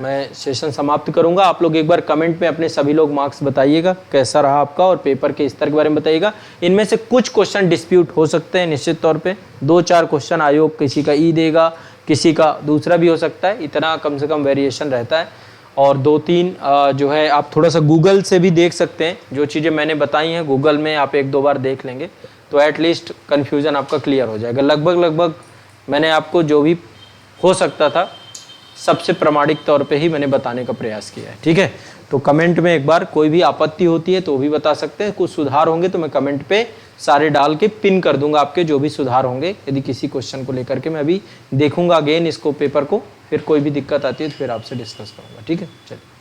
मैं सेशन समाप्त करूंगा। आप लोग एक बार कमेंट में अपने सभी लोग मार्क्स बताइएगा कैसा रहा आपका, और पेपर के स्तर के बारे में बताइएगा। इनमें से कुछ क्वेश्चन डिस्प्यूट हो सकते हैं निश्चित तौर पे, 2-4 क्वेश्चन आयोग किसी का ई देगा, किसी का दूसरा भी हो सकता है, इतना कम से कम वेरिएशन रहता है। और 2-3 जो है आप थोड़ा सा गूगल से भी देख सकते हैं, जो चीज़ें मैंने बताई हैं गूगल में आप 1-2 बार देख लेंगे तो एटलीस्ट कन्फ्यूज़न आपका क्लियर हो जाएगा। लगभग मैंने आपको जो भी हो सकता था सबसे प्रामाणिक तौर पे ही मैंने बताने का प्रयास किया है। ठीक है, तो कमेंट में एक बार कोई भी आपत्ति होती है तो भी बता सकते हैं, कुछ सुधार होंगे तो मैं कमेंट पे सारे डाल के पिन कर दूंगा आपके जो भी सुधार होंगे। यदि किसी क्वेश्चन को लेकर के मैं अभी देखूंगा अगेन इसको पेपर को, फिर कोई भी दिक्कत आती है तो फिर आपसे डिस्कस करूंगा। ठीक है, चलिए।